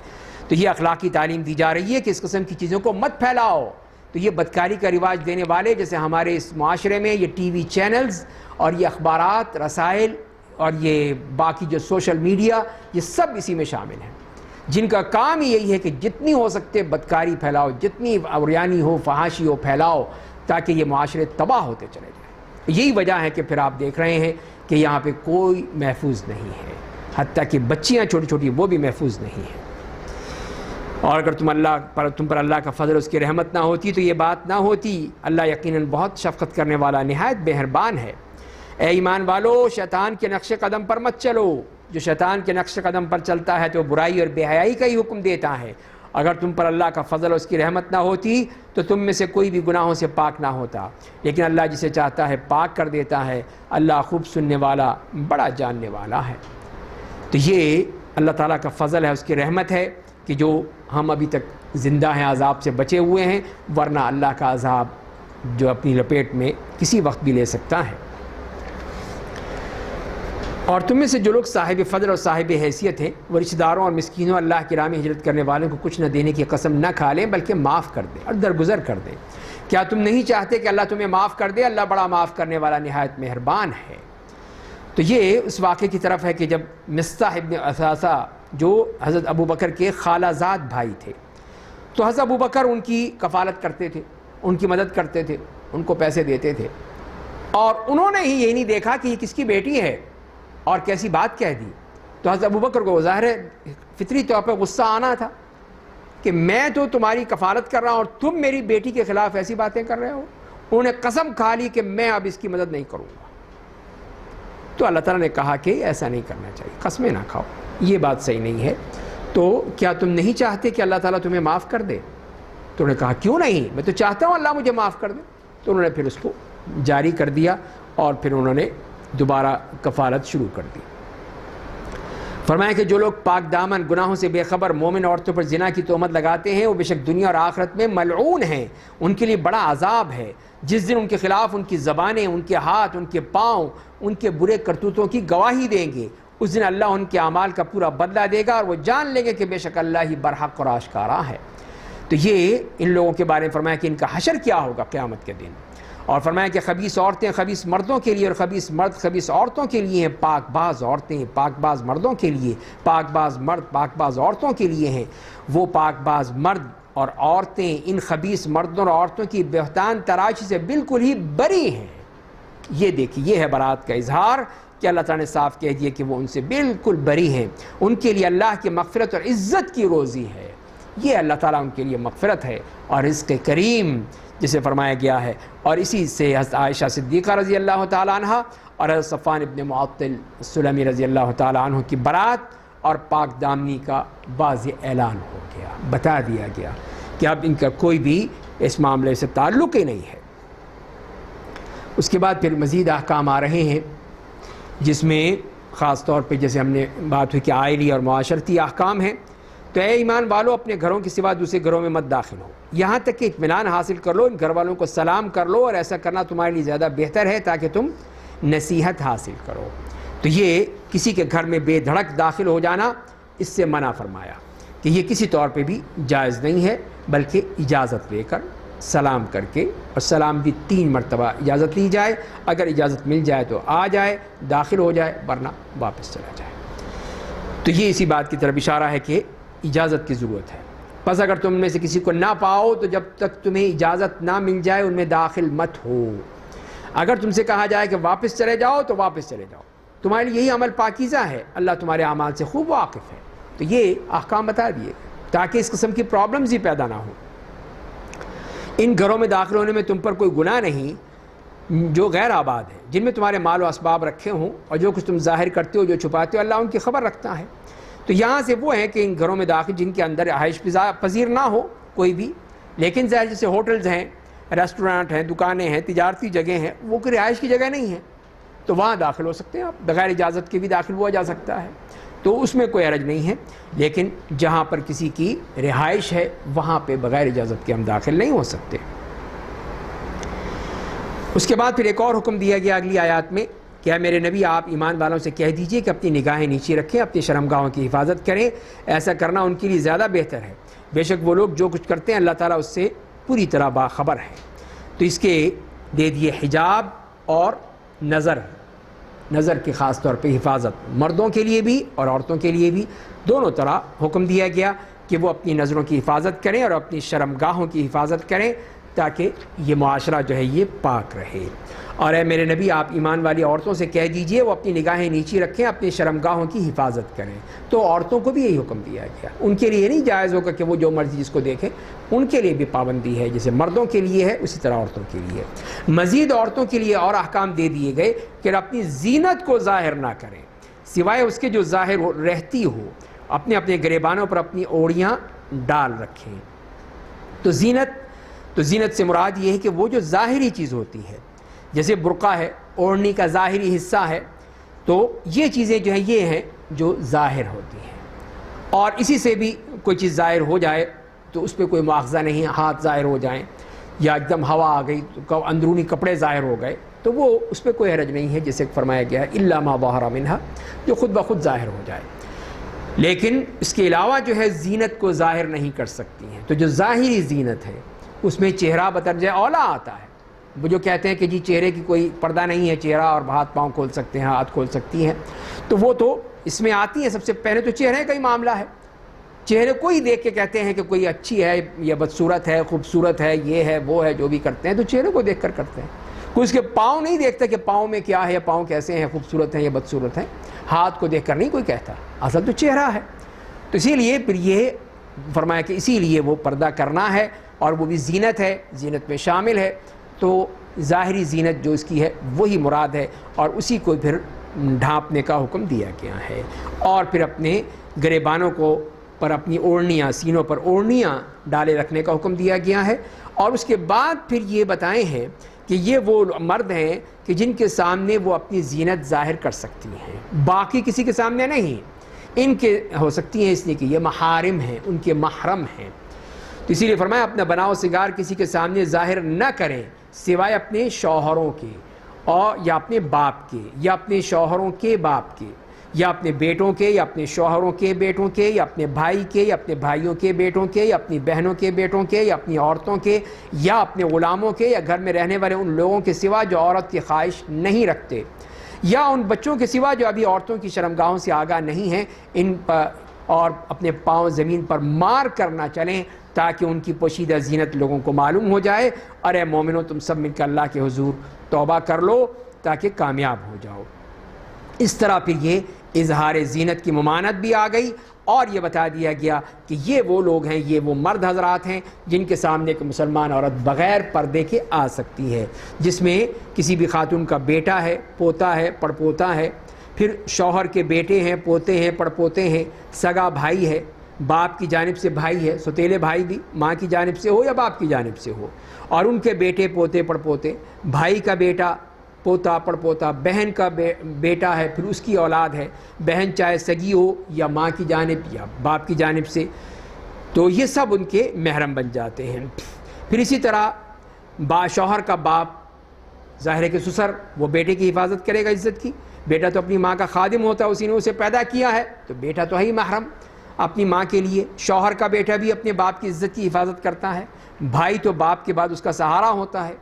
تو یہ اخلاقی تعلیم دی جا رہی ہے کہ اس قسم کی چیزوں کو مت پھیلاؤ۔ تو یہ بدکاری کا رواج دینے والے، جیسے ہمارے اس معاشرے میں یہ ٹی وی چینلز اور یہ اخبارات، رسائل اور یہ باقی جو سوشل میڈیا، یہ سب اسی میں شامل ہیں، جن کا کام ہی یہی ہے کہ جتنی ہو سکتے بدکاری پھیلاؤ، جتنی عریانی ہو، فحاشی ہو، پھیلاؤ، تاکہ یہ معاشرے تباہ ہوتے چلے جائیں۔ یہی وجہ ہے کہ پھر آپ دیکھ رہے ہیں کہ یہاں پہ کوئی محفوظ نہیں ہے، حتیٰ کہ بچیاں چھوٹی چھوٹی وہ بھی محفوظ نہیں ہیں۔ اور اگر تم پر اللہ کا فضل اس کی رحمت نہ ہوتی تو یہ بات نہ ہوتی۔ اللہ یقیناً بہت شفقت کرنے والا، نہایت مہربان ہے۔ اے ایمان والو، شیطان کے نقش قدم پر مت چلو۔ جو شیطان کے نقش قدم پر چلتا ہے تو برائی اور بے حیائی کا ہی حکم دیتا ہے۔ اگر تم پر اللہ کا فضل اور اس کی رحمت نہ ہوتی تو تم میں سے کوئی بھی گناہوں سے پاک نہ ہوتا، لیکن اللہ جسے چاہتا ہے پاک کر دیتا ہے۔ اللہ خوب سننے والا، بڑا جاننے والا ہے۔ تو یہ اللہ تعالیٰ کا فضل ہے، اس کی رحمت ہے کہ جو ہم ابھی تک زندہ ہیں، عذاب سے بچے ہوئے ہیں، ورنہ اللہ کا عذاب جو اپنی لپیٹ میں کسی وقت بھی لے سکتا ہے۔ اور تم میں سے جو لوگ صاحب فضل اور صاحب حیثیت ہیں وہ رشتہ داروں اور مسکینوں، اللہ کی راہ میں ہجرت کرنے والوں کو کچھ نہ دینے کی قسم نہ کھا لیں بلکہ معاف کر دیں اور درگزر کر دیں۔ کیا تم نہیں چاہتے کہ اللہ تمہیں معاف کر دے؟ اللہ بڑا معاف کرنے والا، نہایت مہربان ہے۔ تو یہ اس واقعے کی طرف ہے کہ جب مصطح ابن اثاثہ جو حضرت ابو بکر کے خالہ زاد بھائی تھے، تو حضرت ابو بکر ان کی کفالت کرتے تھے، ان کی مدد کرتے تھے، ان کو پیسے دیتے تھے، اور انہوں نے ہی یہ نہیں دیکھا کہ یہ کس کی بیٹی ہے اور کیسی بات کہہ دی۔ تو حضرت ابو بکر کو ظاہر ہے فطری طور پہ غصہ آنا تھا کہ میں تو تمہاری کفالت کر رہا ہوں اور تم میری بیٹی کے خلاف ایسی باتیں کر رہے ہو۔ انہوں نے قسم کھا لی کہ میں اب اس کی مدد نہیں کروں گا۔ تو اللہ تعالیٰ نے کہا کہ ایسا نہیں کرنا چاہیے، قسمیں نہ کھاؤ، یہ بات صحیح نہیں ہے۔ تو کیا تم نہیں چاہتے کہ اللہ تعالیٰ تمہیں معاف کر دے؟ تو انہوں نے کہا کیوں نہیں، میں تو چاہتا ہوں اللہ مجھے معاف کر دے۔ تو انہوں نے پھر اس کو جاری کر دیا اور پھر انہوں نے دوبارہ کفالت شروع کر دی۔ فرمایا کہ جو لوگ پاک دامن گناہوں سے بے خبر مومن عورتوں پر زنا کی تہمت لگاتے ہیں وہ بے شک دنیا اور آخرت میں ملعون ہیں، ان کے لیے بڑا عذاب ہے۔ جس دن ان کے خلاف ان کی زبانیں، ان کے ہاتھ، ان کے پاؤں ان کے برے کرتوتوں کی گواہی دیں گے، اس دن اللہ ان کے اعمال کا پورا بدلہ دے گا اور وہ جان لیں گے کہ بے شک اللہ ہی برحق اور آشکارا ہے۔ تو یہ ان لوگوں کے بارے میں فرمایا کہ ان کا حشر کیا ہوگا قیامت کے دن، اور فرمایا کہ خبیث عورتیں خبیث مردوں کے لیے اور خبیث مرد خبیث عورتوں کے لیے ہیں، پاک باز عورتیں پاک باز مردوں کے لیے، پاک باز مرد پاک باز عورتوں کے لیے ہیں۔ وہ پاک باز مرد اور عورتیں ان خبیث مردوں اور عورتوں کی بہتان تراشی سے بالکل ہی بری ہیں۔ یہ دیکھیے، یہ ہے برات کا اظہار کہ اللہ تعالیٰ نے صاف کہہ دیا کہ وہ ان سے بالکل بری ہیں، ان کے لیے اللہ کی مغفرت اور عزت کی روزی ہے۔ یہ اللہ تعالیٰ ان کے لیے مغفرت ہے اور رزق کریم جسے فرمایا گیا ہے۔ اور اسی سے حضرت عائشہ صدیقہ رضی اللہ تعالیٰ عنہ اور حضرت صفوان ابن معطل سلمی رضی اللہ تعالیٰ عنہ کی برات اور پاک دامنی کا واضح اعلان ہو گیا، بتا دیا گیا کہ اب ان کا کوئی بھی اس معاملے سے تعلق ہی نہیں ہے۔ اس کے بعد پھر مزید احکام آ رہے ہیں جس میں خاص طور پہ جیسے ہم نے بات ہوئی کہ آئلی اور معاشرتی احکام ہیں۔ تو اے ایمان والو، اپنے گھروں کے سوا دوسرے گھروں میں مت داخل ہو یہاں تک کہ اطمینان حاصل کر لو، ان گھر والوں کو سلام کر لو، اور ایسا کرنا تمہارے لیے زیادہ بہتر ہے تاکہ تم نصیحت حاصل کرو۔ تو یہ کسی کے گھر میں بے دھڑک داخل ہو جانا اس سے منع فرمایا کہ یہ کسی طور پہ بھی جائز نہیں ہے، بلکہ اجازت لے کر سلام کر کے، اور سلام بھی 3 مرتبہ اجازت لی جائے، اگر اجازت مل جائے تو آ جائے داخل ہو جائے، ورنہ واپس چلا جائے۔ تو یہ اسی بات کی طرف اشارہ ہے کہ اجازت کی ضرورت ہے۔ پس اگر تم میں سے کسی کو نہ پاؤ تو جب تک تمہیں اجازت نہ مل جائے ان میں داخل مت ہو۔ اگر تم سے کہا جائے کہ واپس چلے جاؤ تو واپس چلے جاؤ، تمہارے لیے یہی عمل پاکیزہ ہے، اللہ تمہارے اعمال سے خوب واقف ہے۔ تو یہ احکام بتا دیے تاکہ اس قسم کی پرابلمز ہی پیدا نہ ہوں۔ ان گھروں میں داخل ہونے میں تم پر کوئی گناہ نہیں جو غیر آباد ہے، جن میں تمہارے مال و اسباب رکھے ہوں، اور جو کچھ تم ظاہر کرتے ہو جو چھپاتے ہو اللہ ان کی خبر رکھتا ہے۔ تو یہاں سے وہ ہیں کہ ان گھروں میں داخل جن کے اندر رہائش پذیر نہ ہو کوئی بھی، لیکن ظاہر جیسے ہوٹلز ہیں، ریسٹورانٹ ہیں، دکانیں ہیں، تجارتی جگہ ہیں، وہ کوئی رہائش کی جگہ نہیں ہے، تو وہاں داخل ہو سکتے ہیں آپ، بغیر اجازت کے بھی داخل ہوا جا سکتا ہے، تو اس میں کوئی حرج نہیں ہے۔ لیکن جہاں پر کسی کی رہائش ہے وہاں پہ بغیر اجازت کے ہم داخل نہیں ہو سکتے۔ اس کے بعد پھر ایک اور حکم دیا گیا اگلی آیات میں کہ اے میرے نبی، آپ ایمان والوں سے کہہ دیجئے کہ اپنی نگاہیں نیچے رکھیں، اپنی شرمگاہوں کی حفاظت کریں، ایسا کرنا ان کے لیے زیادہ بہتر ہے، بے شک وہ لوگ جو کچھ کرتے ہیں اللہ تعالیٰ اس سے پوری طرح باخبر ہے۔ تو اس کے دے دیے حجاب اور نظر کی خاص طور پہ حفاظت، مردوں کے لیے بھی اور عورتوں کے لیے بھی دونوں طرح حکم دیا گیا کہ وہ اپنی نظروں کی حفاظت کریں اور اپنی شرمگاہوں کی حفاظت کریں تاکہ یہ معاشرہ جو ہے یہ پاک رہے۔ اور اے میرے نبی آپ ایمان والی عورتوں سے کہہ دیجئے وہ اپنی نگاہیں نیچی رکھیں، اپنی شرمگاہوں کی حفاظت کریں۔ تو عورتوں کو بھی یہی حکم دیا گیا، ان کے لیے نہیں جائز ہوگا کہ وہ جو مرضی جس کو دیکھیں، ان کے لیے بھی پابندی ہے، جیسے مردوں کے لیے ہے اسی طرح عورتوں کے لیے۔ مزید عورتوں کے لیے اور احکام دے دیے گئے کہ اپنی زینت کو ظاہر نہ کریں سوائے اس کے جو ظاہر رہتی ہو، اپنے اپنے گریبانوں پر اپنی اوڑیاں ڈال رکھیں۔ تو زینت سے مراد یہ ہے کہ وہ جو ظاہری چیز ہوتی ہے، جیسے برقع ہے، اوڑھنی کا ظاہری حصہ ہے، تو یہ چیزیں جو ہیں یہ ہیں جو ظاہر ہوتی ہیں، اور اسی سے بھی کوئی چیز ظاہر ہو جائے تو اس پہ کوئی مواخذہ نہیں ہے، ہاتھ ظاہر ہو جائیں یا ایک دم ہوا آ گئی تو اندرونی کپڑے ظاہر ہو گئے تو وہ اس پہ کوئی حرج نہیں ہے، جیسے فرمایا گیا ہے الا ما ظہر منہا، جو خود بخود ظاہر ہو جائے۔ لیکن اس کے علاوہ جو ہے زینت کو ظاہر نہیں کر سکتی ہیں۔ تو جو ظاہری زینت ہے اس میں چہرہ بدرجہ اولا آتا ہے۔ وہ جو کہتے ہیں کہ جی چہرے کی کوئی پردہ نہیں ہے، چہرہ اور ہاتھ پاؤں کھول سکتے ہیں، ہاتھ کھول سکتی ہیں، تو وہ تو اس میں آتی ہے۔ سب سے پہلے تو چہرے کا ہی معاملہ ہے۔ چہرے کو ہی دیکھ کے کہتے ہیں کہ کوئی اچھی ہے یا بدصورت ہے، خوبصورت ہے، یہ ہے وہ ہے، جو بھی کرتے ہیں تو چہرے کو دیکھ کر کرتے ہیں۔ کوئی اس کے پاؤں نہیں دیکھتا کہ پاؤں میں کیا ہے، پاؤں کیسے ہیں، خوبصورت ہیں یا بدصورت ہیں، ہاتھ کو دیکھ کر نہیں کوئی کہتا، اصل تو چہرہ ہے۔ تو اسی لیے پھر یہ فرمایا کہ اسی لیے وہ پردہ کرنا ہے، اور وہ بھی زینت ہے، زینت میں شامل ہے۔ تو ظاہری زینت جو اس کی ہے وہی مراد ہے، اور اسی کو پھر ڈھانپنے کا حکم دیا گیا ہے۔ اور پھر اپنے گریبانوں کو پر اپنی اوڑھنیاں، سینوں پر اوڑھنیاں ڈالے رکھنے کا حکم دیا گیا ہے۔ اور اس کے بعد پھر یہ بتائے ہیں کہ یہ وہ مرد ہیں کہ جن کے سامنے وہ اپنی زینت ظاہر کر سکتی ہیں، باقی کسی کے سامنے نہیں۔ ان کے ہو سکتی ہیں اس لیے کہ یہ محارم ہیں، ان کے محرم ہیں۔ تو اسی لیے فرمایا اپنا بناؤ سنگار کسی کے سامنے ظاہر نہ کریں سوائے اپنے شوہروں کے، اور یا اپنے باپ کے، یا اپنے شوہروں کے باپ کے، یا اپنے بیٹوں کے، یا اپنے شوہروں کے بیٹوں کے، یا اپنے بھائی کے، یا اپنے بھائیوں کے بیٹوں کے، یا اپنی بہنوں کے بیٹوں کے، یا اپنی عورتوں کے، یا اپنے غلاموں کے، یا گھر میں رہنے والے ان لوگوں کے سوا جو عورت کی خواہش نہیں رکھتے، یا ان بچوں کے سوا جو ابھی عورتوں کی شرمگاہوں سے آگاہ نہیں ہیں، ان پر اور اپنے پاؤں زمین پر مار کر نہ چلیں تاکہ ان کی پوشیدہ زینت لوگوں کو معلوم ہو جائے۔ اور اے مومنو تم سب مل کر اللہ کے حضور توبہ کر لو تاکہ کامیاب ہو جاؤ۔ اس طرح پھر یہ اظہار زینت کی ممانعت بھی آ گئی، اور یہ بتا دیا گیا کہ یہ وہ لوگ ہیں، یہ وہ مرد حضرات ہیں جن کے سامنے ایک مسلمان عورت بغیر پردے کے آ سکتی ہے، جس میں کسی بھی خاتون کا بیٹا ہے، پوتا ہے، پڑپوتا ہے، پھر شوہر کے بیٹے ہیں، پوتے ہیں، پڑپوتے ہیں، سگا بھائی ہے، باپ کی جانب سے بھائی ہے، سوتیلے بھائی بھی ماں کی جانب سے ہو یا باپ کی جانب سے ہو، اور ان کے بیٹے، پوتے، پڑپوتے، بھائی کا بیٹا، پوتا، پڑپوتا، بہن کا بیٹا ہے، پھر اس کی اولاد ہے، بہن چاہے سگی ہو یا ماں کی جانب یا باپ کی جانب سے، تو یہ سب ان کے محرم بن جاتے ہیں۔ پھر اسی طرح شوہر کا باپ، ظاہر ہے کہ سسر، وہ بیٹے کی حفاظت کرے گا عزت کی۔ بیٹا تو اپنی ماں کا خادم ہوتا ہے، اسی نے اسے پیدا کیا ہے، تو بیٹا تو ہے ہی محرم اپنی ماں کے لیے۔ شوہر کا بیٹا بھی اپنے باپ کی عزت کی حفاظت کرتا ہے، بھائی تو باپ کے بعد اس کا سہارا ہوتا ہے،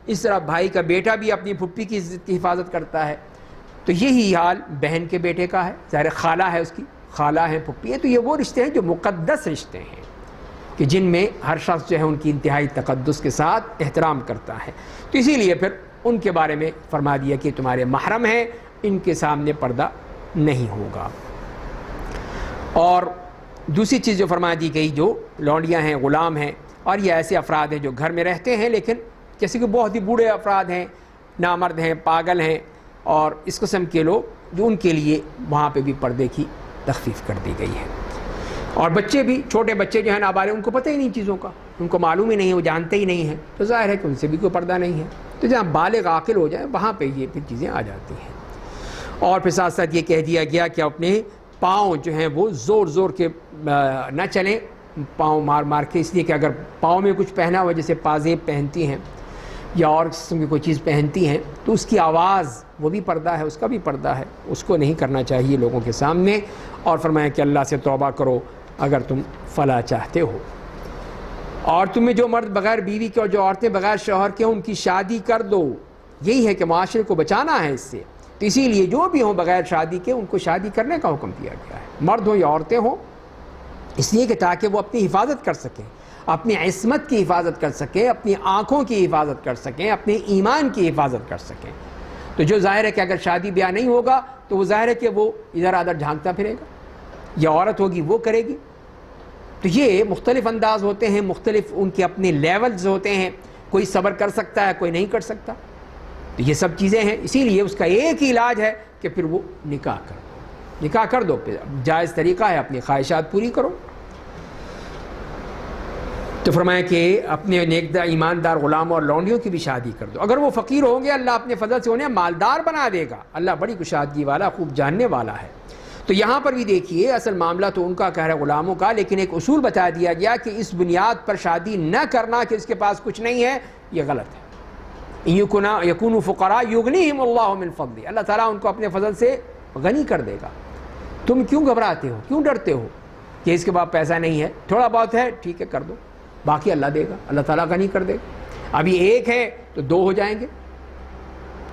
اس طرح بھائی کا بیٹا بھی اپنی پھپھی کی عزت کی حفاظت کرتا ہے۔ تو یہی حال بہن کے بیٹے کا ہے، ظاہر خالہ ہے، اس کی خالہ ہے، پھپھی ہے، تو یہ وہ رشتے ہیں جو مقدس رشتے ہیں کہ جن میں ہر شخص جو ہے ان کی انتہائی تقدس کے ساتھ احترام کرتا ہے۔ تو اسی لیے پھر ان کے بارے میں فرما دیا کہ تمہارے محرم ہیں، ان کے سامنے پردہ نہیں ہوگا۔ اور دوسری چیز جو فرما دی گئی، جو لونڈیاں ہیں، غلام ہیں، اور یہ ایسے افراد ہیں جو گھر میں رہتے ہیں لیکن جیسے کہ بہت ہی بوڑھے افراد ہیں، نامرد ہیں، پاگل ہیں، اور اس قسم کے لوگ جو ان کے لیے وہاں پہ بھی پردے کی تخفیف کر دی گئی ہے۔ اور بچے بھی، چھوٹے بچے جو ہیں نابالغ، ان کو پتہ ہی نہیں چیزوں کا، ان کو معلوم ہی نہیں ہے، وہ جانتے ہی نہیں ہیں، تو ظاہر ہے کہ ان سے بھی کوئی پردہ نہیں ہے۔ تو جہاں بالغ عاقل ہو جائے وہاں پہ یہ پھر چیزیں آ جاتی ہیں۔ اور پھر ساتھ ساتھ یہ کہہ دیا گیا کہ اپنے پاؤں جو ہیں وہ زور زور کے نہ چلیں، پاؤں مار مار کے، اس لیے کہ اگر پاؤں میں کچھ پہنا ہوا، جیسے پازیب پہنتی ہیں یا اور قسم کی کوئی چیز پہنتی ہیں، تو اس کی آواز وہ بھی پردہ ہے، اس کا بھی پردہ ہے، اس کو نہیں کرنا چاہیے لوگوں کے سامنے۔ اور فرمایا کہ اللہ سے توبہ کرو اگر تم فلاح چاہتے ہو۔ اور تمہیں جو مرد بغیر بیوی کے اور جو عورتیں بغیر شوہر کے ان کی شادی کر دو۔ یہی ہے کہ معاشرے کو بچانا ہے اس سے، تو اسی لیے جو بھی ہوں بغیر شادی کے ان کو شادی کرنے کا حکم دیا گیا ہے، مرد ہوں یا عورتیں ہوں، اس لیے کہ تاکہ وہ اپنی حفاظت کر سکیں۔ اپنی عصمت کی حفاظت کر سکیں، اپنی آنکھوں کی حفاظت کر سکیں، اپنے ایمان کی حفاظت کر سکیں۔ تو جو ظاہر ہے کہ اگر شادی بیاہ نہیں ہوگا تو وہ ظاہر ہے کہ وہ ادھر ادھر جھانکتا پھرے گا، یا عورت ہوگی وہ کرے گی۔ تو یہ مختلف انداز ہوتے ہیں، مختلف ان کے اپنے لیولز ہوتے ہیں، کوئی صبر کر سکتا ہے، کوئی نہیں کر سکتا۔ تو یہ سب چیزیں ہیں، اسی لیے اس کا ایک ہی علاج ہے کہ پھر وہ نکاح کر دو، نکاح کر دو، پھر جائز طریقہ ہے، اپنی خواہشات پوری کرو۔ تو فرمایا کہ اپنے نیکدار ایماندار غلاموں اور لونڈیوں کی بھی شادی کر دو۔ اگر وہ فقیر ہوں گے اللہ اپنے فضل سے انہیں مالدار بنا دے گا، اللہ بڑی کشادگی والا، خوب جاننے والا ہے۔ تو یہاں پر بھی دیکھیے اصل معاملہ تو ان کا کہہ رہا ہے غلاموں کا، لیکن ایک اصول بتا دیا گیا کہ اس بنیاد پر شادی نہ کرنا کہ اس کے پاس کچھ نہیں ہے، یہ غلط ہے۔ یکونوا فقراء یغنیہم اللہ من فضلہ، اللہ تعالیٰ ان کو اپنے فضل سے غنی کر دے گا۔ تم کیوں گھبراتے ہو، کیوں ڈرتے ہو کہ اس کے بعد پیسہ نہیں ہے؟ تھوڑا بہت ہے ٹھیک ہے کر دو، باقی اللہ دے گا، اللہ تعالیٰ غنی کر دے گا۔ ابھی ایک ہے تو دو ہو جائیں گے،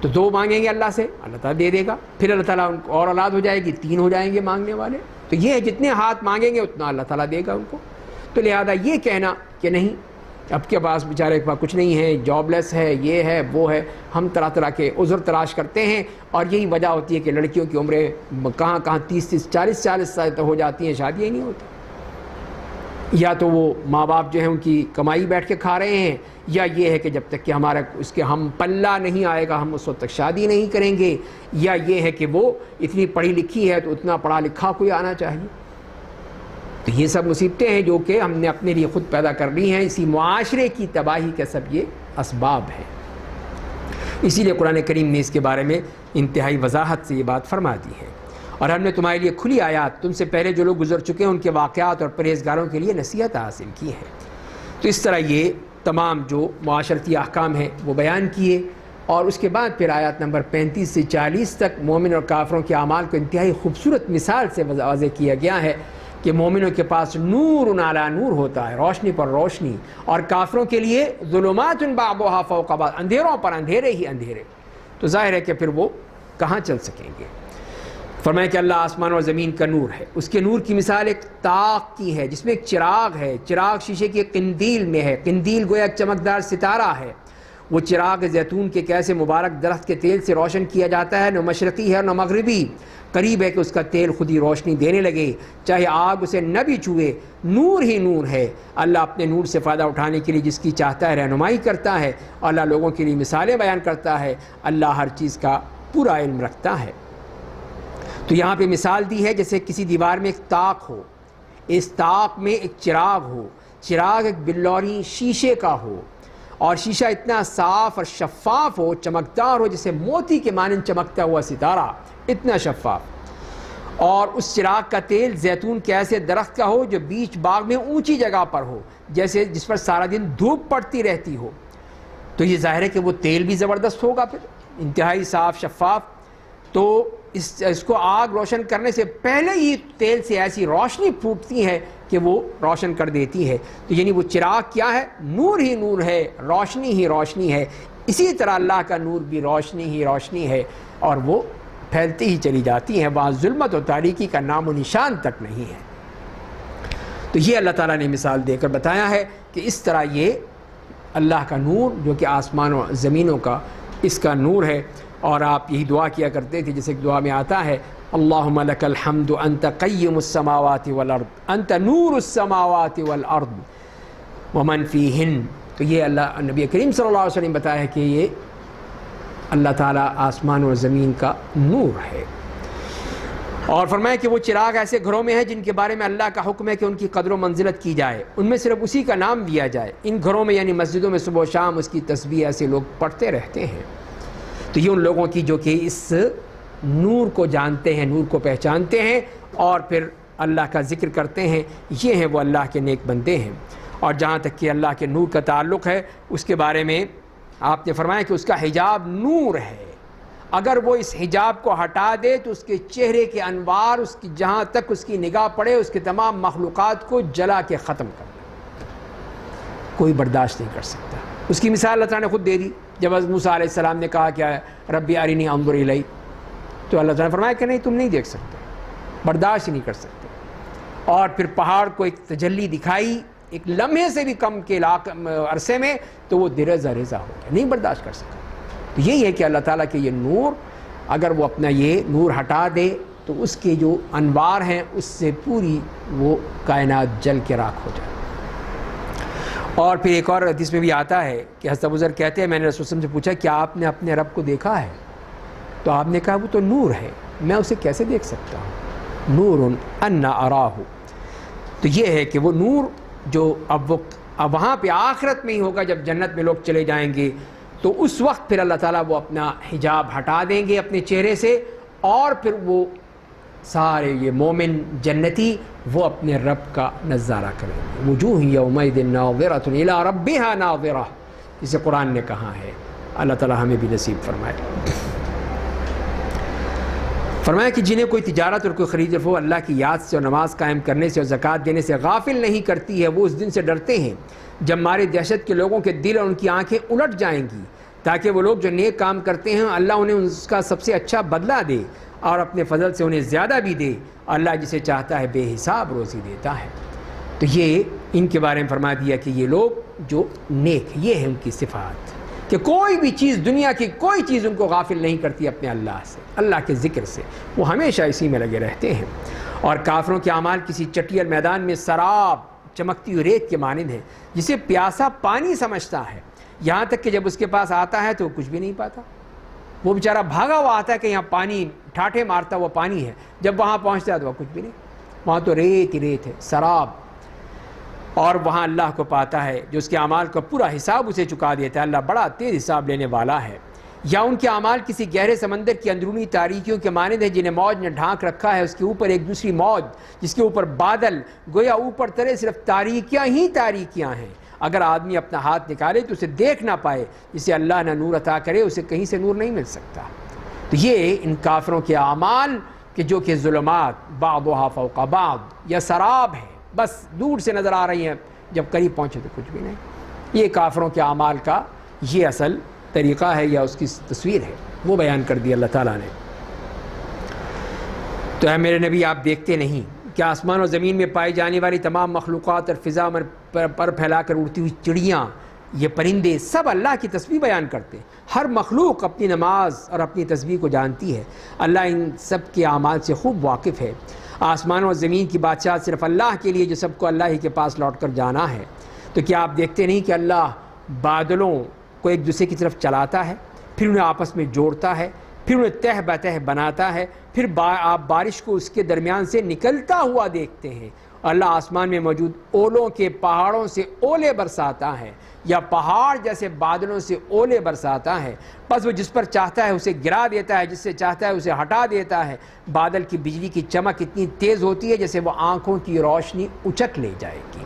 تو دو مانگیں گے اللہ سے، اللہ تعالیٰ دے دے گا، پھر اللہ تعالیٰ ان کو اور اولاد ہو جائے گی، تین ہو جائیں گے مانگنے والے۔ تو یہ ہے جتنے ہاتھ مانگیں گے اتنا اللہ تعالیٰ دے گا ان کو۔ تو لہذا یہ کہنا کہ نہیں اب کے پاس بیچارے کے پاس کچھ نہیں ہے، جاب لیس ہے، یہ ہے وہ ہے، ہم طرح طرح کے عذر تلاش کرتے ہیں، اور یہی وجہ ہوتی ہے کہ لڑکیوں کی عمریں کہاں 30 40 سال تک ہو جاتی ہیں، شادیاں ہی نہیں ہوتی۔ یا تو وہ ماں باپ جو ہیں ان کی کمائی بیٹھ کے کھا رہے ہیں، یا یہ ہے کہ جب تک کہ ہمارا اس کے ہم پلہ نہیں آئے گا ہم اس وقت تک شادی نہیں کریں گے، یا یہ ہے کہ وہ اتنی پڑھی لکھی ہے تو اتنا پڑھا لکھا کوئی آنا چاہیے۔ تو یہ سب مصیبتیں ہیں جو کہ ہم نے اپنے لیے خود پیدا کر لی ہیں، اسی معاشرے کی تباہی کا سب یہ اسباب ہے۔ اسی لیے قرآن کریم نے اس کے بارے میں انتہائی وضاحت سے یہ بات فرما دی ہے۔ اور ہم نے تمہارے لیے کھلی آیات تم سے پہلے جو لوگ گزر چکے ہیں ان کے واقعات اور پرہیزگاروں کے لیے نصیحت حاصل کی ہے۔ تو اس طرح یہ تمام جو معاشرتی احکام ہیں وہ بیان کیے، اور اس کے بعد پھر آیات نمبر 35 سے 40 تک مومن اور کافروں کے اعمال کو انتہائی خوبصورت مثال سے واضح کیا گیا ہے کہ مومنوں کے پاس نور علی نور ہوتا ہے، روشنی پر روشنی، اور کافروں کے لیے ظلمات بعضها فوق بعض، اندھیروں پر اندھیرے ہی اندھیرے۔ تو ظاہر ہے کہ پھر وہ کہاں چل سکیں گے۔ فرمایا کہ اللہ آسمان اور زمین کا نور ہے، اس کے نور کی مثال ایک طاق کی ہے جس میں ایک چراغ ہے، چراغ شیشے کی قندیل میں ہے، قندیل گویا ایک چمکدار ستارہ ہے۔ وہ چراغ زیتون کے کیسے مبارک درخت کے تیل سے روشن کیا جاتا ہے، نہ مشرقی ہے نہ مغربی، قریب ہے کہ اس کا تیل خود ہی روشنی دینے لگے، چاہے آگ اسے نہ بھی چھوئے، نور ہی نور ہے۔ اللہ اپنے نور سے فائدہ اٹھانے کے لیے جس کی چاہتا ہے رہنمائی کرتا ہے، اللہ لوگوں کے لیے مثالیں بیان کرتا ہے، اللہ ہر چیز کا پورا علم رکھتا ہے۔ تو یہاں پہ مثال دی ہے جیسے کسی دیوار میں ایک طاق ہو، اس طاق میں ایک چراغ ہو، چراغ ایک بلوری شیشے کا ہو، اور شیشہ اتنا صاف اور شفاف ہو، چمکدار ہو، جیسے موتی کے مانند چمکتا ہوا ستارہ، اتنا شفاف۔ اور اس چراغ کا تیل زیتون کے ایسے درخت کا ہو جو بیچ باغ میں اونچی جگہ پر ہو، جیسے جس پر سارا دن دھوپ پڑتی رہتی ہو۔ تو یہ ظاہر ہے کہ وہ تیل بھی زبردست ہوگا، پھر انتہائی صاف شفاف۔ تو اس کو آگ روشن کرنے سے پہلے ہی تیل سے ایسی روشنی پھوٹتی ہے کہ وہ روشن کر دیتی ہے۔ تو یعنی وہ چراغ کیا ہے؟ نور ہی نور ہے، روشنی ہی روشنی ہے۔ اسی طرح اللہ کا نور بھی روشنی ہی روشنی ہے، اور وہ پھیلتی ہی چلی جاتی ہے، وہاں ظلمت و تاریکی کا نام و نشان تک نہیں ہے۔ تو یہ اللہ تعالیٰ نے مثال دے کر بتایا ہے کہ اس طرح یہ اللہ کا نور جو کہ آسمان و زمینوں کا اس کا نور ہے۔ اور آپ یہی دعا کیا کرتے تھے جیسے کہ دعا میں آتا ہے اللہم لک الحمد انت قیم السماوات والارض انت نور السماوات والارض ومن فیہن۔ تو یہ اللہ نبی کریم صلی اللہ علیہ وسلم بتایا ہے کہ یہ اللہ تعالیٰ آسمان و زمین کا نور ہے۔ اور فرمایا کہ وہ چراغ ایسے گھروں میں ہے جن کے بارے میں اللہ کا حکم ہے کہ ان کی قدر و منزلت کی جائے، ان میں صرف اسی کا نام لیا جائے۔ ان گھروں میں یعنی مسجدوں میں صبح و شام اس کی تسبیح ایسے لوگ پڑھتے رہتے ہیں۔ تو یہ ان لوگوں کی جو کہ اس نور کو جانتے ہیں، نور کو پہچانتے ہیں، اور پھر اللہ کا ذکر کرتے ہیں، یہ ہیں وہ اللہ کے نیک بندے ہیں۔ اور جہاں تک کہ اللہ کے نور کا تعلق ہے، اس کے بارے میں آپ نے فرمایا کہ اس کا حجاب نور ہے، اگر وہ اس حجاب کو ہٹا دے تو اس کے چہرے کے انوار، اس کی جہاں تک اس کی نگاہ پڑے اس کے تمام مخلوقات کو جلا کے ختم کر دے، کوئی برداشت نہیں کر سکتا۔ اس کی مثال اللہ تعالیٰ نے خود دے دی جب موسیٰ علیہ السلام نے کہا کیا ہے ربی ارنی انظر الیک، تو اللہ تعالیٰ نے فرمایا کہ نہیں تم نہیں دیکھ سکتے، برداشت ہی نہیں کر سکتے۔ اور پھر پہاڑ کو ایک تجلی دکھائی ایک لمحے سے بھی کم کے عرصے میں تو وہ درزہ رضا ہو گیا، نہیں برداشت کر سکا۔ تو یہی ہے کہ اللہ تعالیٰ کے یہ نور، اگر وہ اپنا یہ نور ہٹا دے تو اس کے جو انوار ہیں اس سے پوری وہ کائنات جل کے راکھ ہو جائے۔ اور پھر ایک اور حدیث میں بھی آتا ہے کہ حضرت ابوذر کہتے ہیں میں نے رسول صلی اللہ علیہ وسلم سے پوچھا کیا آپ نے اپنے رب کو دیکھا ہے؟ تو آپ نے کہا وہ تو نور ہے، میں اسے کیسے دیکھ سکتا ہوں؟ نور انا اراہ۔ تو یہ ہے کہ وہ نور جو اب وہاں پہ آخرت میں ہی ہوگا، جب جنت میں لوگ چلے جائیں گے تو اس وقت پھر اللہ تعالیٰ وہ اپنا حجاب ہٹا دیں گے اپنے چہرے سے، اور پھر وہ سارے یہ مومن جنتی وہ اپنے رب کا نظارہ کریں گے۔ وجوہ یومئذ ناظرۃ الی ربہا ناظرہ، جسے قرآن نے کہا ہے۔ اللہ تعالیٰ ہمیں بھی نصیب فرمائے۔ فرمایا کہ جنہیں کوئی تجارت اور کوئی خرید وہ اللہ کی یاد سے اور نماز قائم کرنے سے اور زکوٰۃ دینے سے غافل نہیں کرتی ہے، وہ اس دن سے ڈرتے ہیں جب مارے دہشت کے لوگوں کے دل اور ان کی آنکھیں الٹ جائیں گی، تاکہ وہ لوگ جو نیک کام کرتے ہیں اللہ انہیں اس کا سب سے اچھا بدلہ دے اور اپنے فضل سے انہیں زیادہ بھی دے۔ اللہ جسے چاہتا ہے بے حساب روزی دیتا ہے۔ تو یہ ان کے بارے میں فرما دیا کہ یہ لوگ جو نیک، یہ ہے ان کی صفات، کہ کوئی بھی چیز، دنیا کی کوئی چیز ان کو غافل نہیں کرتی اپنے اللہ سے، اللہ کے ذکر سے، وہ ہمیشہ اسی میں لگے رہتے ہیں۔ اور کافروں کے اعمال کسی چٹی اور میدان میں سراب چمکتی ہوئی ریت کے مانند ہے، جسے پیاسا پانی سمجھتا ہے، یہاں تک کہ جب اس کے پاس آتا ہے تو وہ کچھ بھی نہیں پاتا۔ وہ بیچارہ بھاگا ہوا آتا ہے کہ یہاں پانی، ٹھاٹھے مارتا ہوا پانی ہے، جب وہاں پہنچتا ہے تو وہ کچھ بھی نہیں، وہاں تو ریت ہی ریت ہے، سراب۔ اور وہاں اللہ کو پاتا ہے جو اس کے اعمال کا پورا حساب اسے چکا دیتا ہے۔ اللہ بڑا تیز حساب لینے والا ہے۔ یا ان کے اعمال کسی گہرے سمندر کی اندرونی تاریکیوں کے مانند ہیں جنہیں موج نے ڈھانک رکھا ہے، اس کے اوپر ایک دوسری موج، جس کے اوپر بادل، گویا اوپر تلے صرف تاریکیاں ہی تاریکیاں ہیں۔ اگر آدمی اپنا ہاتھ نکالے تو اسے دیکھ نہ پائے، جسے اللہ نہ نور عطا کرے اسے کہیں سے نور نہیں مل سکتا۔ تو یہ ان کافروں کے اعمال کہ جو کہ ظلمات بعضها فوق بعض یا سراب ہے، بس دور سے نظر آ رہی ہیں، جب قریب پہنچے تو کچھ بھی نہیں۔ یہ کافروں کے اعمال کا یہ اصل طریقہ ہے یا اس کی تصویر ہے، وہ بیان کر دی اللہ تعالیٰ نے۔ تو اے میرے نبی آپ دیکھتے نہیں کہ آسمان و زمین میں پائی جانے والی تمام مخلوقات اور فضا میں پر پھیلا کر اڑتی ہوئی چڑیاں، یہ پرندے سب اللہ کی تسبیح بیان کرتے ہیں۔ ہر مخلوق اپنی نماز اور اپنی تسبیح کو جانتی ہے۔ اللہ ان سب کے اعمال سے خوب واقف ہے۔ آسمان و زمین کی بادشاہت صرف اللہ کے لیے جو سب کو اللہ ہی کے پاس لوٹ کر جانا ہے۔ تو کیا آپ دیکھتے نہیں کہ اللہ بادلوں کو ایک دوسرے کی طرف چلاتا ہے، پھر انہیں آپس میں جوڑتا ہے، پھر انہیں تہ بتہ بناتا ہے، پھر آپ بارش کو اس کے درمیان سے نکلتا ہوا دیکھتے ہیں۔ اللہ آسمان میں موجود اولوں کے پہاڑوں سے اولے برساتا ہے، یا پہاڑ جیسے بادلوں سے اولے برساتا ہے، بس وہ جس پر چاہتا ہے اسے گرا دیتا ہے، جس سے چاہتا ہے اسے ہٹا دیتا ہے۔ بادل کی بجلی کی چمک اتنی تیز ہوتی ہے جیسے وہ آنکھوں کی روشنی اچک لے جائے گی۔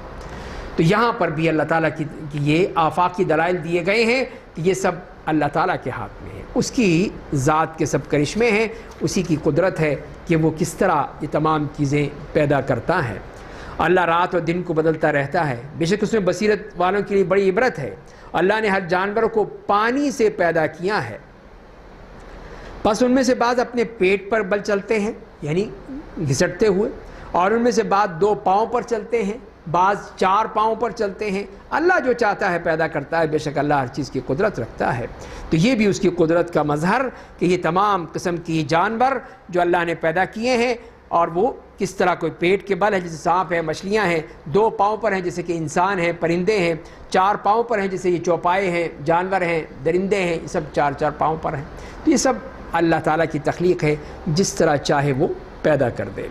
تو یہاں پر بھی اللہ تعالیٰ کی یہ آفاقی دلائل دیے گئے ہیں کہ یہ سب اللہ تعالیٰ کے ہاتھ میں ہے، اس کی ذات کے سب کرشمے ہیں، اسی کی قدرت ہے کہ وہ کس طرح یہ تمام چیزیں پیدا کرتا ہے۔ اللہ رات اور دن کو بدلتا رہتا ہے، بے شک اس میں بصیرت والوں کے لیے بڑی عبرت ہے۔ اللہ نے ہر جانور کو پانی سے پیدا کیا ہے، بس ان میں سے بعض اپنے پیٹ پر بل چلتے ہیں یعنی گھسٹتے ہوئے، اور ان میں سے بعض 2 پاؤں پر چلتے ہیں، بعض 4 پاؤں پر چلتے ہیں۔ اللہ جو چاہتا ہے پیدا کرتا ہے، بے شک اللہ ہر چیز کی قدرت رکھتا ہے۔ تو یہ بھی اس کی قدرت کا مظہر کہ یہ تمام قسم کی جانور جو اللہ نے پیدا کیے ہیں، اور وہ کس طرح کوئی پیٹ کے بل ہے جیسے سانپ ہے، مچھلیاں ہیں، 2 پاؤں پر ہیں جیسے کہ انسان ہیں، پرندے ہیں، 4 پاؤں پر ہیں جیسے یہ چوپائے ہیں، جانور ہیں، درندے ہیں، یہ سب 4 پاؤں پر ہیں۔ تو یہ سب اللہ تعالیٰ کی تخلیق ہے، جس طرح چاہے وہ پیدا کر دے۔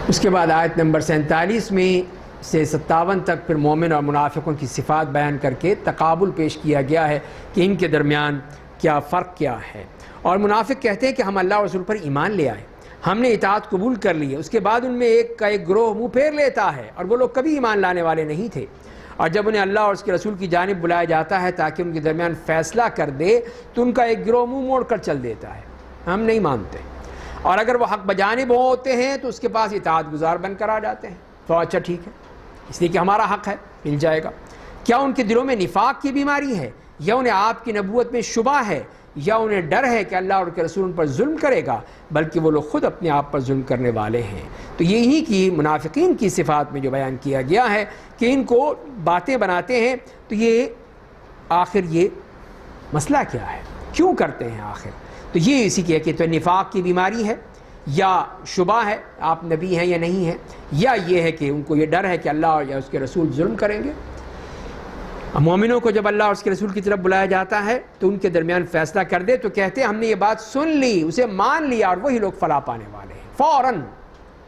اس کے بعد آیت نمبر 47 میں سے 57 تک پھر مومن اور منافقوں کی صفات بیان کر کے تقابل پیش کیا گیا ہے کہ ان کے درمیان کیا فرق کیا ہے۔ اور منافق کہتے ہیں کہ ہم اللہ اور رسول پر ایمان لے آئے، ہم نے اطاعت قبول کر لی ہے، اس کے بعد ان میں ایک کا ایک گروہ منہ پھیر لیتا ہے، اور وہ لوگ کبھی ایمان لانے والے نہیں تھے۔ اور جب انہیں اللہ اور اس کے رسول کی جانب بلایا جاتا ہے تاکہ ان کے درمیان فیصلہ کر دے تو ان کا ایک گروہ منہ موڑ کر چل دیتا ہے، ہم نہیں مانتے۔ اور اگر وہ حق بجانب ہوتے ہیں تو اس کے پاس اطاعت گزار بن کر آ جاتے ہیں، تو اچھا ٹھیک ہے، اس لیے کہ ہمارا حق ہے، مل جائے گا۔ کیا ان کے دلوں میں نفاق کی بیماری ہے، یا انہیں آپ کی نبوت میں شبہ ہے، یا انہیں ڈر ہے کہ اللہ اور کے رسول ان پر ظلم کرے گا، بلکہ وہ لوگ خود اپنے آپ پر ظلم کرنے والے ہیں۔ تو یہی کی منافقین کی صفات میں جو بیان کیا گیا ہے کہ ان کو باتیں بناتے ہیں، تو یہ آخر یہ مسئلہ کیا ہے، کیوں کرتے ہیں آخر؟ تو یہ اسی کی ہے کہ تو نفاق کی بیماری ہے، یا شبہ ہے آپ نبی ہیں یا نہیں ہیں، یا یہ ہے کہ ان کو یہ ڈر ہے کہ اللہ یا اس کے رسول ظلم کریں گے۔ مومنوں کو جب اللہ اور اس کے رسول کی طرف بلایا جاتا ہے تو ان کے درمیان فیصلہ کر دے تو کہتے ہیں ہم نے یہ بات سن لی، اسے مان لیا، اور وہی لوگ فلاح پانے والے ہیں۔ فوراً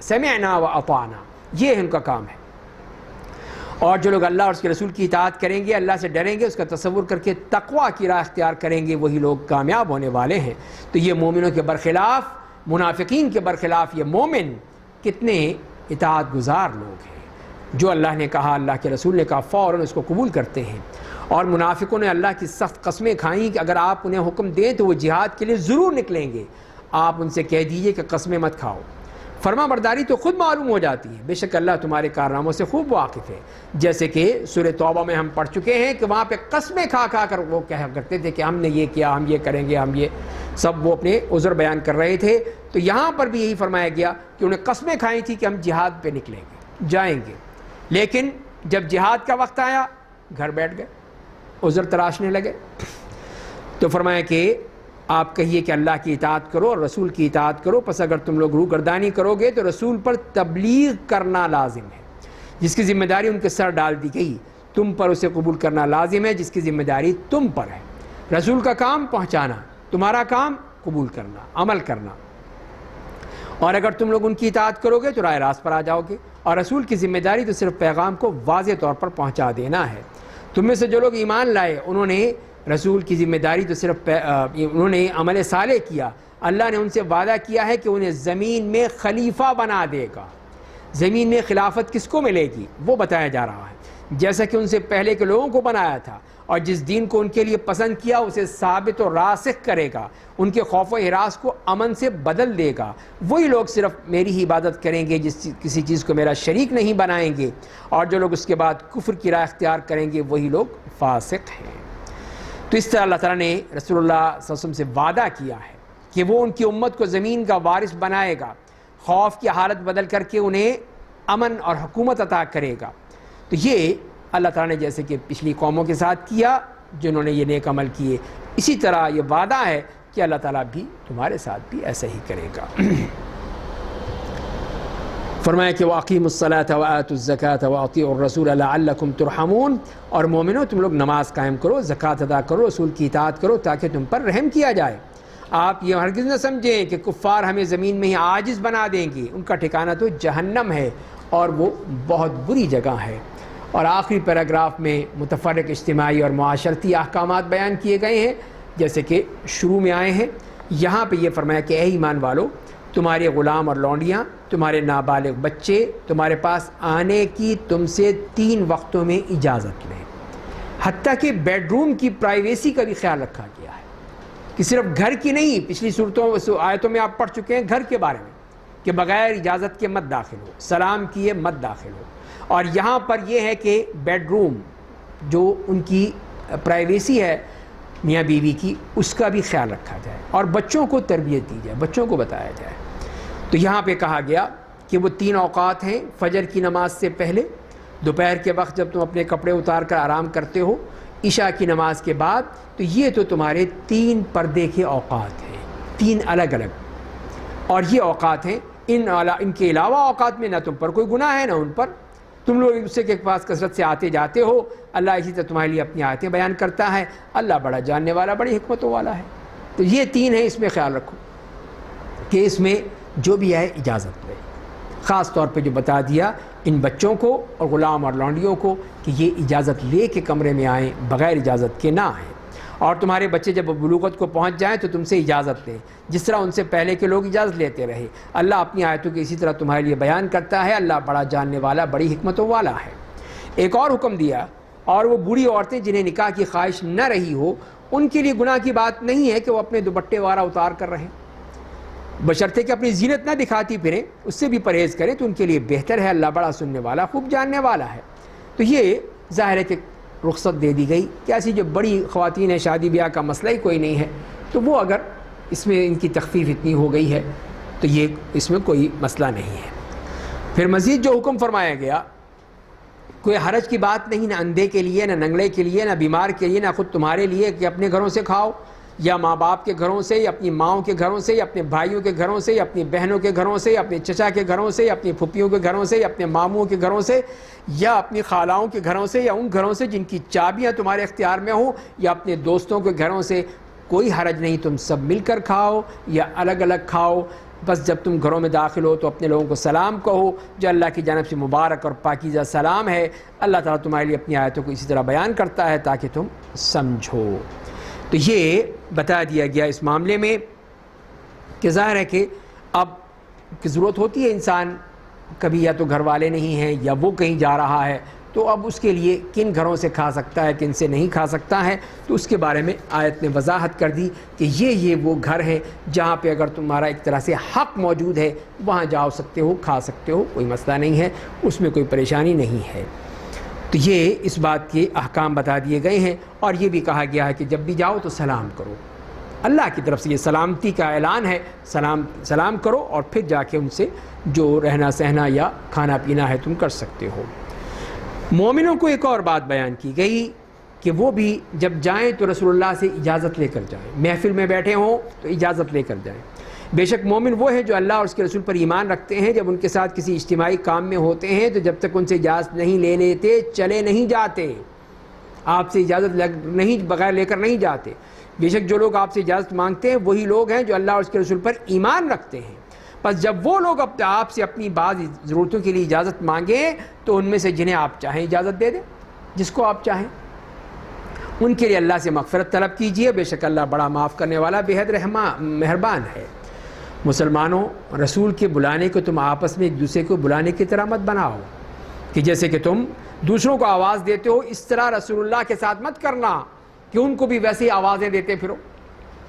سمعنا و اطعنا، یہ ان کا کام ہے۔ اور جو لوگ اللہ اور اس کے رسول کی اطاعت کریں گے، اللہ سے ڈریں گے، اس کا تصور کر کے تقویٰ کی راہ اختیار کریں گے، وہی لوگ کامیاب ہونے والے ہیں۔ تو یہ مومنوں کے برخلاف، منافقین کے برخلاف یہ مومن کتنے اطاعت گزار لوگ ہیں، جو اللہ نے کہا، اللہ کے رسول نے کہا، فوراً اس کو قبول کرتے ہیں۔ اور منافقوں نے اللہ کی سخت قسمیں کھائیں کہ اگر آپ انہیں حکم دیں تو وہ جہاد کے لیے ضرور نکلیں گے۔ آپ ان سے کہہ دیجئے کہ قسمیں مت کھاؤ، فرما برداری تو خود معلوم ہو جاتی ہے، بے شک اللہ تمہارے کارناموں سے خوب واقف ہے۔ جیسے کہ سورہ توبہ میں ہم پڑھ چکے ہیں کہ وہاں پہ قسمیں کھا کھا کر وہ کہا کرتے تھے کہ ہم نے یہ کیا، ہم یہ کریں گے، ہم یہ سب، وہ اپنے عذر بیان کر رہے تھے۔ تو یہاں پر بھی یہی فرمایا گیا کہ انہیں قسمیں کھائی تھی کہ ہم جہاد پہ نکلیں گے، جائیں گے، لیکن جب جہاد کا وقت آیا گھر بیٹھ گئے، عذر تراشنے لگے۔ تو فرمایا کہ آپ کہیے کہ اللہ کی اطاعت کرو اور رسول کی اطاعت کرو، پس اگر تم لوگ روگردانی کرو گے تو رسول پر تبلیغ کرنا لازم ہے، جس کی ذمہ داری ان کے سر ڈال دی گئی، تم پر اسے قبول کرنا لازم ہے جس کی ذمہ داری تم پر ہے۔ رسول کا کام پہنچانا، تمہارا کام قبول کرنا، عمل کرنا۔ اور اگر تم لوگ ان کی اطاعت کرو گے تو راہ راست پر آ جاؤ گے، اور رسول کی ذمہ داری تو صرف پیغام کو واضح طور پر پہنچا دینا ہے۔ تم میں سے جو لوگ ایمان لائے انہوں نے رسول کی ذمہ داری تو صرف انہوں نے عمل صالح کیا، اللہ نے ان سے وعدہ کیا ہے کہ انہیں زمین میں خلیفہ بنا دے گا۔ زمین میں خلافت کس کو ملے گی وہ بتایا جا رہا ہے، جیسا کہ ان سے پہلے کے لوگوں کو بنایا تھا، اور جس دین کو ان کے لیے پسند کیا اسے ثابت و راسخ کرے گا، ان کے خوف و ہراس کو امن سے بدل دے گا۔ وہی لوگ صرف میری ہی عبادت کریں گے جس کسی چیز کو میرا شریک نہیں بنائیں گے، اور جو لوگ اس کے بعد کفر کی راہ اختیار کریں گے وہی لوگ فاسق ہیں۔ تو اس طرح اللہ تعالیٰ نے رسول اللہ صلی اللہ علیہ وسلم سے وعدہ کیا ہے کہ وہ ان کی امت کو زمین کا وارث بنائے گا، خوف کی حالت بدل کر کے انہیں امن اور حکومت عطا کرے گا۔ تو یہ اللہ تعالیٰ نے جیسے کہ پچھلی قوموں کے ساتھ کیا جنہوں نے یہ نیک عمل کیے، اسی طرح یہ وعدہ ہے کہ اللہ تعالیٰ بھی تمہارے ساتھ بھی ایسا ہی کرے گا۔ فرمایا کہ وَأَقِيمُوا الصَّلَاةَ وَآتُوا الزَّكَاةَ وَأَطِيعُوا الرَّسُولَ لَعَلَّكُمْ تُرْحَمُونَ، اور مومنوں تم لوگ نماز قائم کرو، زکوٰۃ ادا کرو، رسول کی اطاعت کرو تاکہ تم پر رحم کیا جائے۔ آپ یہ ہرگز نہ سمجھیں کہ کفار ہمیں زمین میں ہی عاجز بنا دیں گے، ان کا ٹھکانہ تو جہنم ہے اور وہ بہت بری جگہ ہے۔ اور آخری پیراگراف میں متفرق اجتماعی اور معاشرتی احکامات بیان کیے گئے ہیں جیسے کہ شروع میں آئے ہیں۔ یہاں پہ یہ فرمایا کہ اے ایمان والو، تمہارے غلام اور لونڈیاں، تمہارے نابالغ بچے تمہارے پاس آنے کی تم سے 3 وقتوں میں اجازت لیں، حتیٰ کہ بیڈ روم کی پرائیویسی کا بھی خیال رکھا گیا ہے کہ صرف گھر کی نہیں، پچھلی آیتوں میں آپ پڑھ چکے ہیں گھر کے بارے میں کہ بغیر اجازت کے مت داخل ہو، سلام کیے مت داخل ہو۔ اور یہاں پر یہ ہے کہ بیڈ روم جو ان کی پرائیویسی ہے میاں بیوی کی، اس کا بھی خیال رکھا جائے اور بچوں کو تربیت دی جائے، بچوں کو بتایا جائے۔ تو یہاں پہ کہا گیا کہ وہ 3 اوقات ہیں، فجر کی نماز سے پہلے، دوپہر کے وقت جب تم اپنے کپڑے اتار کر آرام کرتے ہو، عشاء کی نماز کے بعد۔ تو یہ تو تمہارے 3 پردے کے اوقات ہیں، 3 الگ الگ، اور یہ اوقات ہیں۔ ان کے علاوہ اوقات میں نہ تم پر کوئی گناہ ہے نہ ان پر، تم لوگ ایک دوسرے کے پاس کثرت سے آتے جاتے ہو، اللہ اسی طرح تمہارے لیے اپنی آیتیں بیان کرتا ہے، اللہ بڑا جاننے والا، بڑی حکمتوں والا ہے۔ تو یہ 3 ہیں، اس میں خیال رکھو کہ اس میں جو بھی ہے اجازت لے۔ خاص طور پہ جو بتا دیا ان بچوں کو اور غلام اور لونڈیوں کو کہ یہ اجازت لے کے کمرے میں آئیں، بغیر اجازت کے نہ آئیں۔ اور تمہارے بچے جب بلوغت کو پہنچ جائیں تو تم سے اجازت لیں، جس طرح ان سے پہلے کے لوگ اجازت لیتے رہے۔ اللہ اپنی آیتوں کی اسی طرح تمہارے لیے بیان کرتا ہے، اللہ بڑا جاننے والا، بڑی حکمتوں والا ہے۔ ایک اور حکم دیا، اور وہ بوڑھی عورتیں جنہیں نکاح کی خواہش نہ رہی ہو، ان کے لیے گناہ کی بات نہیں ہے کہ وہ اپنے دوپٹے وغیرہ اتار کر رہیں، بشرطے کہ اپنی زینت نہ دکھاتی پھریں، اس سے بھی پرہیز کریں تو ان کے لیے بہتر ہے، اللہ بڑا سننے والا، خوب جاننے والا ہے۔ تو یہ ظاہر ہے کہ رخصت دے دی گئی کہ ایسی جو بڑی خواتین ہیں، شادی بیاہ کا مسئلہ ہی کوئی نہیں ہے، تو وہ اگر اس میں ان کی تخفیف اتنی ہو گئی ہے تو یہ اس میں کوئی مسئلہ نہیں ہے۔ پھر مزید جو حکم فرمایا گیا، کوئی حرج کی بات نہیں، نہ اندھے کے لیے، نہ ننگڑے کے لیے، نہ بیمار کے لیے، نہ خود تمہارے لیے کہ اپنے گھروں سے کھاؤ، یا ماں باپ کے گھروں سے، یا اپنی ماؤں کے گھروں سے، یا اپنے بھائیوں کے گھروں سے، یا اپنی بہنوں کے گھروں سے، یا اپنے چچا کے گھروں سے، یا اپنی پھپھیوں کے گھروں سے، یا اپنے ماموں کے گھروں سے، یا اپنی خالاؤں کے گھروں سے، یا ان گھروں سے جن کی چابیاں تمہارے اختیار میں ہوں، یا اپنے دوستوں کے گھروں سے۔ کوئی حرج نہیں، تم سب مل کر کھاؤ یا الگ الگ کھاؤ، بس جب تم گھروں میں داخل ہو تو اپنے لوگوں کو سلام کہو، جو اللہ کی جانب سے مبارک اور پاکیزہ سلام ہے۔ اللہ تعالیٰ تمہارے لیے اپنی آیتوں کو اسی طرح بیان کرتا ہے تاکہ تم سمجھو۔ تو یہ بتا دیا گیا اس معاملے میں کہ ظاہر ہے کہ اب کی ضرورت ہوتی ہے، انسان کبھی یا تو گھر والے نہیں ہیں یا وہ کہیں جا رہا ہے، تو اب اس کے لیے کن گھروں سے کھا سکتا ہے، کن سے نہیں کھا سکتا ہے، تو اس کے بارے میں آیت نے وضاحت کر دی کہ یہ وہ گھر ہیں جہاں پہ اگر تمہارا ایک طرح سے حق موجود ہے وہاں جا سکتے ہو، کھا سکتے ہو، کوئی مسئلہ نہیں ہے، اس میں کوئی پریشانی نہیں ہے۔ تو یہ اس بات کے احکام بتا دیے گئے ہیں، اور یہ بھی کہا گیا ہے کہ جب بھی جاؤ تو سلام کرو، اللہ کی طرف سے یہ سلامتی کا اعلان ہے، سلام کرو اور پھر جا کے ان سے جو رہنا سہنا یا کھانا پینا ہے تم کر سکتے ہو۔ مومنوں کو ایک اور بات بیان کی گئی کہ وہ بھی جب جائیں تو رسول اللہ سے اجازت لے کر جائیں، محفل میں بیٹھے ہوں تو اجازت لے کر جائیں۔ بے شک مومن وہ ہیں جو اللہ اور اس کے رسول پر ایمان رکھتے ہیں، جب ان کے ساتھ کسی اجتماعی کام میں ہوتے ہیں تو جب تک ان سے اجازت نہیں لے لیتے چلے نہیں جاتے، آپ سے اجازت بغیر لے کر نہیں جاتے۔ بے شک جو لوگ آپ سے اجازت مانگتے ہیں وہی لوگ ہیں جو اللہ اور اس کے رسول پر ایمان رکھتے ہیں، بس جب وہ لوگ آپ سے اپنی بعض ضرورتوں کے لیے اجازت مانگیں تو ان میں سے جنہیں آپ چاہیں اجازت دے دیں، جس کو آپ چاہیں، ان کے لیے اللہ سے مغفرت طلب کیجئے، بے شک اللہ بڑا معاف کرنے والا بے حد مہربان ہے۔ مسلمانوں، رسول کے بلانے کو تم آپس میں ایک دوسرے کو بلانے کی طرح مت بناؤ کہ جیسے کہ تم دوسروں کو آواز دیتے ہو، اس طرح رسول اللہ کے ساتھ مت کرنا کہ ان کو بھی ویسے ہی آوازیں دیتے پھرو،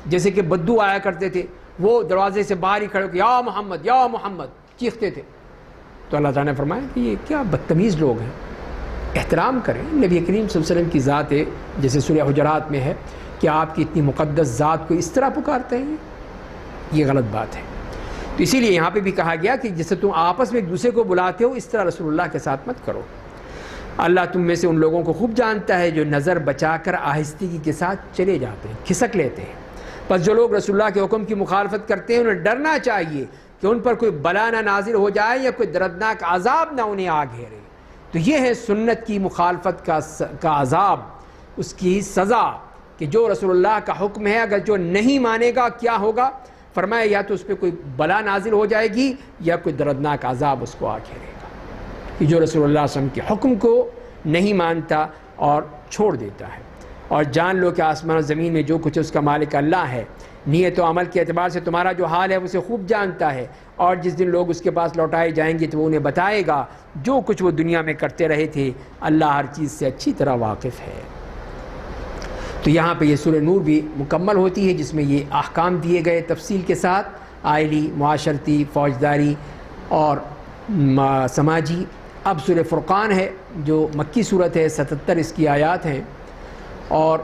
جیسے کہ بدو آیا کرتے تھے، وہ دروازے سے باہر ہی کھڑے ہو کے یا محمد یا محمد چیختے تھے۔ تو اللہ تعالیٰ نے فرمایا کہ یہ کیا بدتمیز لوگ ہیں، احترام کریں نبی کریم صلی اللہ علیہ وسلم کی ذات ہے، جیسے سورہ حجرات میں ہے کہ آپ کی اتنی مقدس ذات کو اس طرح پکارتے ہیں، یہ غلط بات ہے۔ تو اسی لیے یہاں پہ بھی کہا گیا کہ جیسے تم آپس میں ایک دوسرے کو بلاتے ہو اس طرح رسول اللہ کے ساتھ مت کرو۔ اللہ تم میں سے ان لوگوں کو خوب جانتا ہے جو نظر بچا کر آہستگی کے ساتھ چلے جاتے ہیں، کھسک لیتے ہیں۔ بس جو لوگ رسول اللہ کے حکم کی مخالفت کرتے ہیں انہیں ڈرنا چاہیے کہ ان پر کوئی بلا نہ نازل ہو جائے یا کوئی دردناک عذاب نہ انہیں آ گھیرے۔ تو یہ ہے سنت کی مخالفت کا عذاب، اس کی سزا، کہ جو رسول اللہ کا حکم ہے اگر جو نہیں مانے گا کیا ہوگا؟ فرمایا یا تو اس پہ کوئی بلا نازل ہو جائے گی یا کوئی دردناک عذاب اس کو آ گھیرے گا، کہ جو رسول اللہ صلی اللہ علیہ وسلم کے حکم کو نہیں مانتا اور چھوڑ دیتا ہے۔ اور جان لو کہ آسمان و زمین میں جو کچھ اس کا مالک اللہ ہے، نیت و عمل کے اعتبار سے تمہارا جو حال ہے اسے خوب جانتا ہے، اور جس دن لوگ اس کے پاس لوٹائے جائیں گے تو وہ انہیں بتائے گا جو کچھ وہ دنیا میں کرتے رہے تھے، اللہ ہر چیز سے اچھی طرح واقف ہے۔ تو یہاں پہ یہ سورہ نور بھی مکمل ہوتی ہے جس میں یہ احکام دیے گئے تفصیل کے ساتھ، آئلی، معاشرتی، فوجداری اور سماجی۔ اب سورہ فرقان ہے جو مکی صورت ہے، 77 اس کی آیات ہیں، اور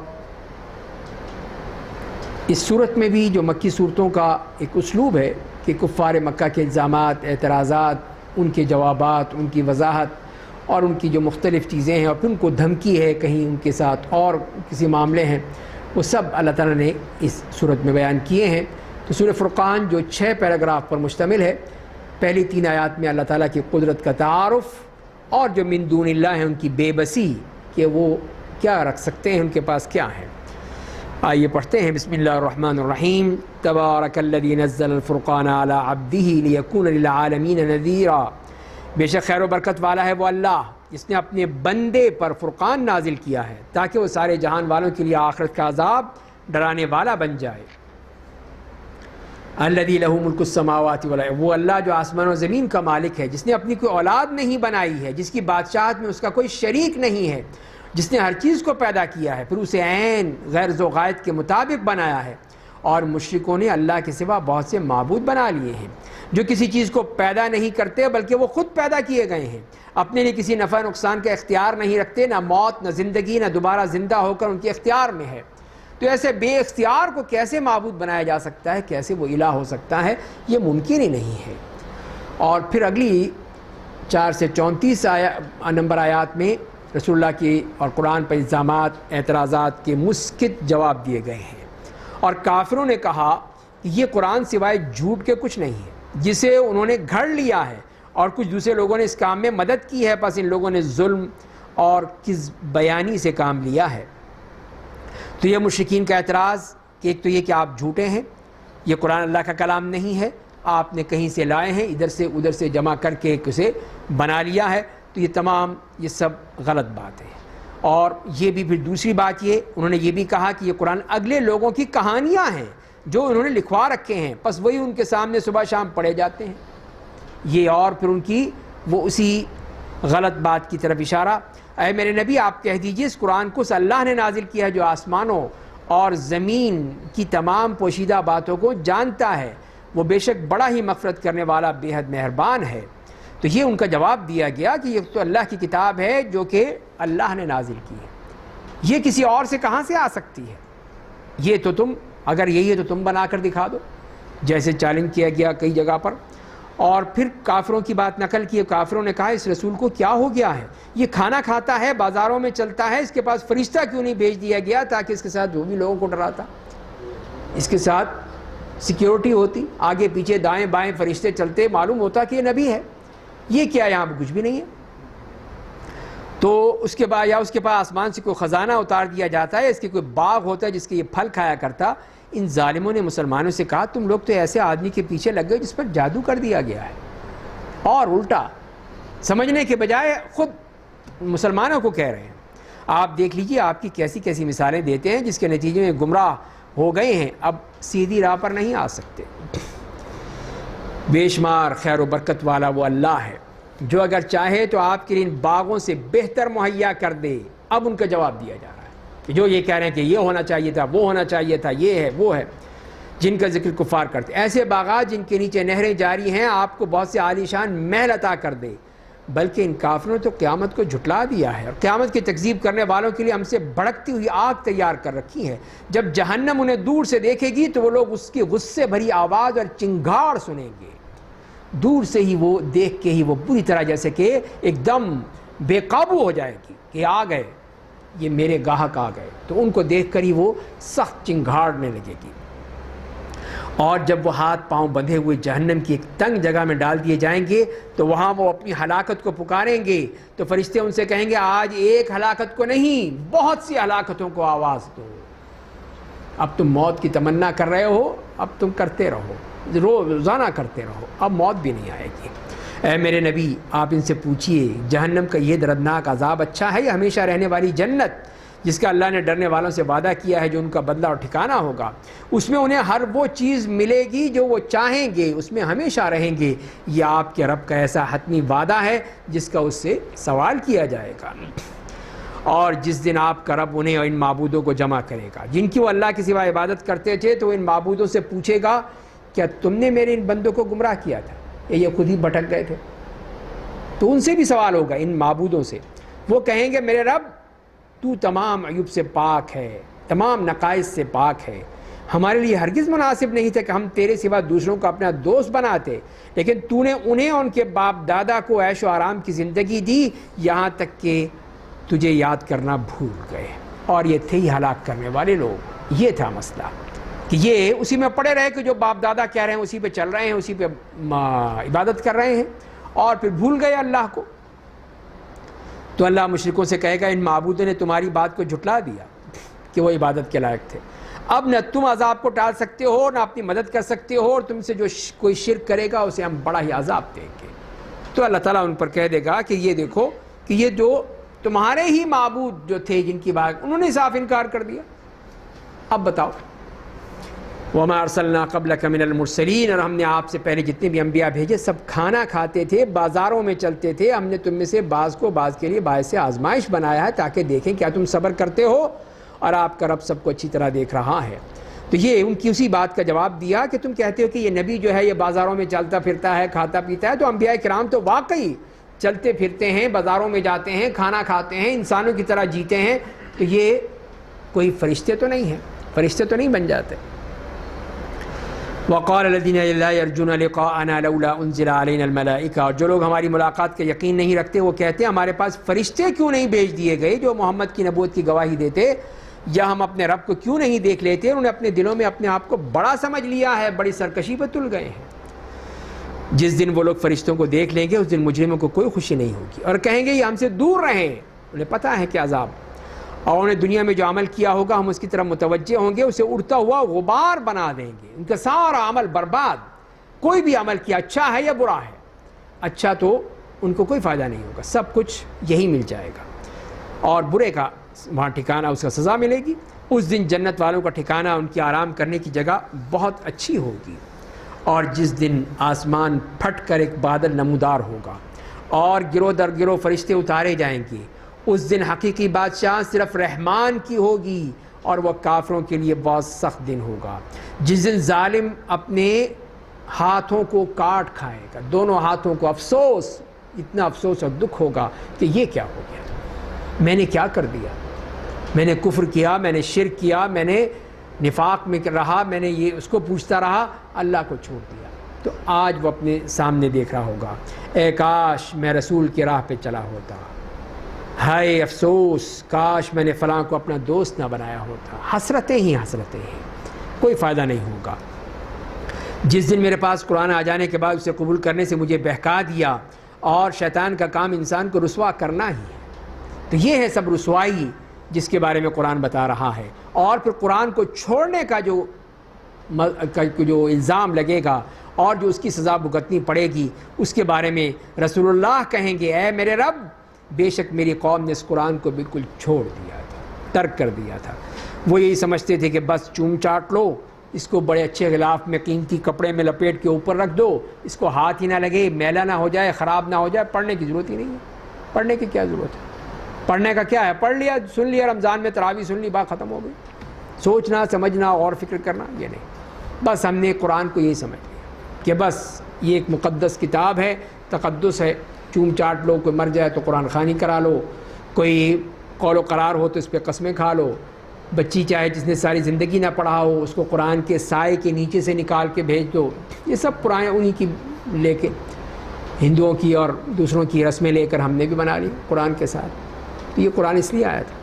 اس صورت میں بھی جو مکی صورتوں کا ایک اسلوب ہے کہ کفار مکہ کے الزامات، اعتراضات، ان کے جوابات، ان کی وضاحت اور ان کی جو مختلف چیزیں ہیں، اور پھر ان کو دھمکی ہے کہیں ان کے ساتھ اور کسی معاملے ہیں، وہ سب اللہ تعالیٰ نے اس صورت میں بیان کیے ہیں۔ تو سورہ فرقان جو 6 پیراگراف پر مشتمل ہے، پہلی 3 آیات میں اللہ تعالیٰ کی قدرت کا تعارف اور جو من دون اللہ ہیں ان کی بے بسی، کہ وہ کیا رکھ سکتے ہیں، ان کے پاس کیا ہے۔ آئیے پڑھتے ہیں، بسم اللہ الرحمن الرحیم۔ تبارک الذی نزل الفرقان علی عبدہ لیکون للعالمین نذیرا۔ بے شک خیر و برکت والا ہے وہ اللہ جس نے اپنے بندے پر فرقان نازل کیا ہے تاکہ وہ سارے جہان والوں کے لیے آخرت کا عذاب ڈرانے والا بن جائے۔ الذی لہ ملک السماوات والارض، وہ اللہ جو آسمان و زمین کا مالک ہے، جس نے اپنی کوئی اولاد نہیں بنائی ہے، جس کی بادشاہت میں اس کا کوئی شریک نہیں ہے، جس نے ہر چیز کو پیدا کیا ہے، پھر اسے عین غیر ذو غائط کے مطابق بنایا ہے۔ اور مشرکوں نے اللہ کے سوا بہت سے معبود بنا لیے ہیں جو کسی چیز کو پیدا نہیں کرتے بلکہ وہ خود پیدا کیے گئے ہیں، اپنے لیے کسی نفع نقصان کا اختیار نہیں رکھتے، نہ موت، نہ زندگی، نہ دوبارہ زندہ ہو کر ان کے اختیار میں ہے۔ تو ایسے بے اختیار کو کیسے معبود بنایا جا سکتا ہے، کیسے وہ الہ ہو سکتا ہے؟ یہ ممکن ہی نہیں ہے۔ اور پھر اگلی 4 سے 34 نمبر آیات میں رسول اللہ کی اور قرآن پر الزامات، اعتراضات کے مسکت جواب دیے گئے ہیں، اور کافروں نے کہا کہ یہ قرآن سوائے جھوٹ کے کچھ نہیں ہے، جسے انہوں نے گھڑ لیا ہے اور کچھ دوسرے لوگوں نے اس کام میں مدد کی ہے، پس ان لوگوں نے ظلم اور کذب بیانی سے کام لیا ہے۔ تو یہ مشرکین کا اعتراض کہ ایک تو یہ کہ آپ جھوٹے ہیں، یہ قرآن اللہ کا کلام نہیں ہے، آپ نے کہیں سے لائے ہیں، ادھر سے ادھر سے جمع کر کے اسے بنا لیا ہے، تو یہ سب غلط بات ہے۔ اور یہ بھی پھر دوسری بات یہ، انہوں نے یہ بھی کہا کہ یہ قرآن اگلے لوگوں کی کہانیاں ہیں جو انہوں نے لکھوا رکھے ہیں، پس وہی ان کے سامنے صبح شام پڑھے جاتے ہیں۔ یہ اور پھر ان کی وہ اسی غلط بات کی طرف اشارہ۔ اے میرے نبی آپ کہہ دیجئے اس قرآن کو اللہ نے نازل کیا ہے جو آسمانوں اور زمین کی تمام پوشیدہ باتوں کو جانتا ہے، وہ بے شک بڑا ہی مغفرت کرنے والا بے حد مہربان ہے۔ تو یہ ان کا جواب دیا گیا کہ یہ تو اللہ کی کتاب ہے جو کہ اللہ نے نازل کی ہے، یہ کسی اور سے کہاں سے آ سکتی ہے؟ یہ تو تم اگر یہی ہے تو تم بنا کر دکھا دو، جیسے چیلنج کیا گیا کئی جگہ پر۔ اور پھر کافروں کی بات نقل کی، کافروں نے کہا اس رسول کو کیا ہو گیا ہے، یہ کھانا کھاتا ہے، بازاروں میں چلتا ہے، اس کے پاس فرشتہ کیوں نہیں بھیج دیا گیا تاکہ اس کے ساتھ وہ بھی لوگوں کو ڈراتا، اس کے ساتھ سیکیورٹی ہوتی، آگے پیچھے دائیں بائیں فرشتے چلتے، معلوم ہوتا کہ یہ نبی ہے۔ یہ کیا یہاں پہ کچھ بھی نہیں ہے۔ تو اس کے بعد یا اس کے پاس آسمان سے کوئی خزانہ اتار دیا جاتا ہے، اس کے کوئی باغ ہوتا ہے جس کے یہ پھل کھایا کرتا۔ ان ظالموں نے مسلمانوں سے کہا تم لوگ تو ایسے آدمی کے پیچھے لگ گئے جس پر جادو کر دیا گیا ہے، اور الٹا سمجھنے کے بجائے خود مسلمانوں کو کہہ رہے ہیں۔ آپ دیکھ لیجئے آپ کی کیسی کیسی مثالیں دیتے ہیں جس کے نتیجے میں گمراہ ہو گئے ہیں، اب سیدھی راہ پر نہیں آ سکتے۔ بے شمار خیر و برکت والا وہ اللہ ہے جو اگر چاہے تو آپ کے لیے ان باغوں سے بہتر مہیا کر دے۔ اب ان کا جواب دیا جا رہا ہے کہ جو یہ کہہ رہے ہیں کہ یہ ہونا چاہیے تھا، وہ ہونا چاہیے تھا، یہ ہے وہ ہے، جن کا ذکر کفار کرتے، ایسے باغات جن کے نیچے نہریں جاری ہیں، آپ کو بہت سے عالی شان محل عطا کر دے۔ بلکہ ان کافروں نے تو قیامت کو جھٹلا دیا ہے، اور قیامت کی تکذیب کرنے والوں کے لیے ہم سے بھڑکتی ہوئی آگ تیار کر رکھی ہے۔ جب جہنم انہیں دور سے دیکھے گی تو وہ لوگ اس کی غصے بھری آواز اور چنگھاڑ سنیں گے۔ دور سے ہی وہ دیکھ کے ہی وہ پوری طرح جیسے کہ ایک دم بے قابو ہو جائے گی کہ آ گئے، یہ میرے گاہک آ گئے، تو ان کو دیکھ کر ہی وہ سخت چنگھاڑنے لگے گی۔ اور جب وہ ہاتھ پاؤں بندھے ہوئے جہنم کی ایک تنگ جگہ میں ڈال دیے جائیں گے تو وہاں وہ اپنی ہلاکت کو پکاریں گے، تو فرشتے ان سے کہیں گے آج ایک ہلاکت کو نہیں، بہت سی ہلاکتوں کو آواز دو۔ اب تم موت کی تمنا کر رہے ہو، اب تم کرتے رہو، روزانہ کرتے رہو، اب موت بھی نہیں آئے گی۔ اے میرے نبی آپ ان سے پوچھئے جہنم کا یہ دردناک عذاب اچھا ہے یا ہمیشہ رہنے والی جنت جس کا اللہ نے ڈرنے والوں سے وعدہ کیا ہے جو ان کا بدلہ اور ٹھکانہ ہوگا؟ اس میں انہیں ہر وہ چیز ملے گی جو وہ چاہیں گے، اس میں ہمیشہ رہیں گے۔ یہ آپ کے رب کا ایسا حتمی وعدہ ہے جس کا اس سے سوال کیا جائے گا۔ اور جس دن آپ کا رب انہیں اور ان معبودوں کو جمع کرے گا جن کی وہ اللہ کے سوا عبادت کرتے تھے، تو ان معبودوں سے پوچھے گا کیا تم نے میرے ان بندوں کو گمراہ کیا تھا یا یہ خود ہی بھٹک گئے تھے؟ تو ان سے بھی سوال ہوگا، ان معبودوں سے۔ وہ کہیں گے میرے رب تو تمام عیوب سے پاک ہے، تمام نقائص سے پاک ہے، ہمارے لیے ہرگز مناسب نہیں تھا کہ ہم تیرے سوا دوسروں کو اپنا دوست بناتے، لیکن تو نے انہیں اور ان کے باپ دادا کو عیش و آرام کی زندگی دی، یہاں تک کہ تجھے یاد کرنا بھول گئے، اور یہ تھے ہی ہلاک کرنے والے لوگ۔ یہ تھا مسئلہ کہ یہ اسی میں پڑے رہے کہ جو باپ دادا کہہ رہے ہیں اسی پہ چل رہے ہیں، اسی پہ عبادت کر رہے ہیں، اور پھر بھول گئے اللہ کو۔ تو اللہ مشرکوں سے کہے گا ان معبودوں نے تمہاری بات کو جھٹلا دیا کہ وہ عبادت کے لائق تھے، اب نہ تم عذاب کو ٹال سکتے ہو نہ اپنی مدد کر سکتے ہو، اور تم سے جو کوئی شرک کرے گا اسے ہم بڑا ہی عذاب دیں گے۔ تو اللہ تعالیٰ ان پر کہہ دے گا کہ یہ دیکھو کہ یہ جو تمہارے ہی معبود جو تھے جن کی بات انہوں نے صاف انکار کر دیا۔ اب بتاؤ وَمَا أَرْسَلْنَا قَبْلَكَ مِنَ الْمُرْسَلِينَ، اور ہم نے آپ سے پہلے جتنے بھی انبیاء بھیجے سب کھانا کھاتے تھے، بازاروں میں چلتے تھے، ہم نے تم میں سے بعض کو بعض کے لیے باعث آزمائش بنایا ہے تاکہ دیکھیں کیا تم صبر کرتے ہو، اور آپ کا رب سب کو اچھی طرح دیکھ رہا ہے۔ تو یہ ان کی اسی بات کا جواب دیا کہ تم کہتے ہو کہ یہ نبی جو ہے یہ بازاروں میں چلتا پھرتا ہے، کھاتا پیتا ہے، تو انبیاء کرام تو واقعی چلتے پھرتے ہیں، بازاروں میں جاتے ہیں، کھانا کھاتے ہیں، انسانوں کی طرح جیتے ہیں، تو یہ کوئی فرشتے تو نہیں ہیں۔ فرشتے تو نہیں بن جاتے. وقال الذين لا يرجون لقاءنا لولا انزل علينا الملائكة، اور جو لوگ ہماری ملاقات کا یقین نہیں رکھتے وہ کہتے ہیں ہمارے پاس فرشتے کیوں نہیں بھیج دیے گئے جو محمد کی نبوت کی گواہی دیتے، یا ہم اپنے رب کو کیوں نہیں دیکھ لیتے. انہوں نے اپنے دلوں میں اپنے آپ کو بڑا سمجھ لیا ہے، بڑی سرکشی پہ تل گئے ہیں. جس دن وہ لوگ فرشتوں کو دیکھ لیں گے اس دن مجرموں کو کوئی خوشی نہیں ہوگی اور کہیں گے یہ ہم سے دور رہیں. انہیں پتہ ہے کہ عذاب، اور انہیں دنیا میں جو عمل کیا ہوگا ہم اس کی طرف متوجہ ہوں گے، اسے اڑتا ہوا غبار بنا دیں گے. ان کا سارا عمل برباد، کوئی بھی عمل کیا اچھا ہے یا برا ہے، اچھا تو ان کو کوئی فائدہ نہیں ہوگا، سب کچھ یہی مل جائے گا، اور برے کا وہاں ٹھکانہ، اس کا سزا ملے گی. اس دن جنت والوں کا ٹھکانہ، ان کی آرام کرنے کی جگہ بہت اچھی ہوگی. اور جس دن آسمان پھٹ کر ایک بادل نمودار ہوگا اور گروہ در گروہ فرشتے اتارے جائیں گے، اس دن حقیقی بادشاہ صرف رحمان کی ہوگی اور وہ کافروں کے لیے بہت سخت دن ہوگا. جس دن ظالم اپنے ہاتھوں کو کاٹ کھائے گا، دونوں ہاتھوں کو. افسوس، اتنا افسوس اور دکھ ہوگا کہ یہ کیا ہو گیا، میں نے کیا کر دیا، میں نے کفر کیا، میں نے شرک کیا، میں نے نفاق میں رہا، میں نے یہ اس کو پوچھتا رہا، اللہ کو چھوڑ دیا. تو آج وہ اپنے سامنے دیکھ رہا ہوگا، اے کاش میں رسول کی راہ پہ چلا ہوتا، ہائے افسوس کاش میں نے فلاں کو اپنا دوست نہ بنایا ہوتا. حسرتیں ہی حسرتیں ہیں، کوئی فائدہ نہیں ہوگا. جس دن میرے پاس قرآن آ جانے کے بعد اسے قبول کرنے سے مجھے بہکا دیا، اور شیطان کا کام انسان کو رسوا کرنا ہی ہے. تو یہ ہے سب رسوائی جس کے بارے میں قرآن بتا رہا ہے. اور پھر قرآن کو چھوڑنے کا جو الزام لگے گا اور جو اس کی سزا بھگتنی پڑے گی، اس کے بارے میں رسول اللہ کہیں گے اے میرے رب، بے شک میری قوم نے اس قرآن کو بالکل چھوڑ دیا تھا، ترک کر دیا تھا. وہ یہی سمجھتے تھے کہ بس چوم چاٹ لو، اس کو بڑے اچھے غلاف میں قیمتی کپڑے میں لپیٹ کے اوپر رکھ دو، اس کو ہاتھ ہی نہ لگے، میلا نہ ہو جائے، خراب نہ ہو جائے، پڑھنے کی ضرورت ہی نہیں ہے. پڑھنے کی کیا ضرورت ہے؟ پڑھنے کا کیا ہے؟ پڑھ لیا، سن لیا، رمضان میں تراویح سن لی، بات ختم ہو گئی. سوچنا سمجھنا اور فکر کرنا یہ نہیں. بس ہم نے قرآن کو یہی سمجھ لیا کہ بس یہ ایک مقدس کتاب ہے، تقدس ہے، چوم چاٹ لو، کوئی مر جائے تو قرآن خوانی کرا لو، کوئی قول و قرار ہو تو اس پہ قسمیں کھا لو، بچی چاہے جس نے ساری زندگی نہ پڑھا ہو اس کو قرآن کے سائے کے نیچے سے نکال کے بھیج دو. یہ سب پرائیں انہی کی لے کے ہندوؤں کی اور دوسروں کی رسمیں لے کر ہم نے بھی بنا لی قرآن کے ساتھ. تو یہ قرآن اس لیے آیا تھا،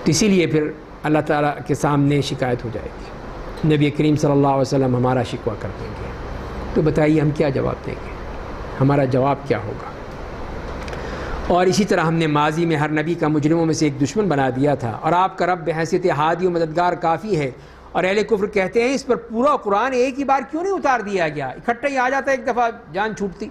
تو اسی لیے پھر اللہ تعالیٰ کے سامنے شکایت ہو جائے گی. نبی کریم صلی اللہ علیہ وسلم ہمارا شکوہ کر دیں گے. تو بتائیے ہم کیا جواب دیں گے؟ ہمارا جواب کیا ہوگا؟ اور اسی طرح ہم نے ماضی میں ہر نبی کا مجرموں میں سے ایک دشمن بنا دیا تھا، اور آپ کا رب بحیثیت ہادی و مددگار کافی ہے. اور اہل کفر کہتے ہیں اس پر پورا قرآن ایک ہی بار کیوں نہیں اتار دیا گیا، اکٹھا ہی آ جاتا ایک دفعہ، جان چھوٹتی.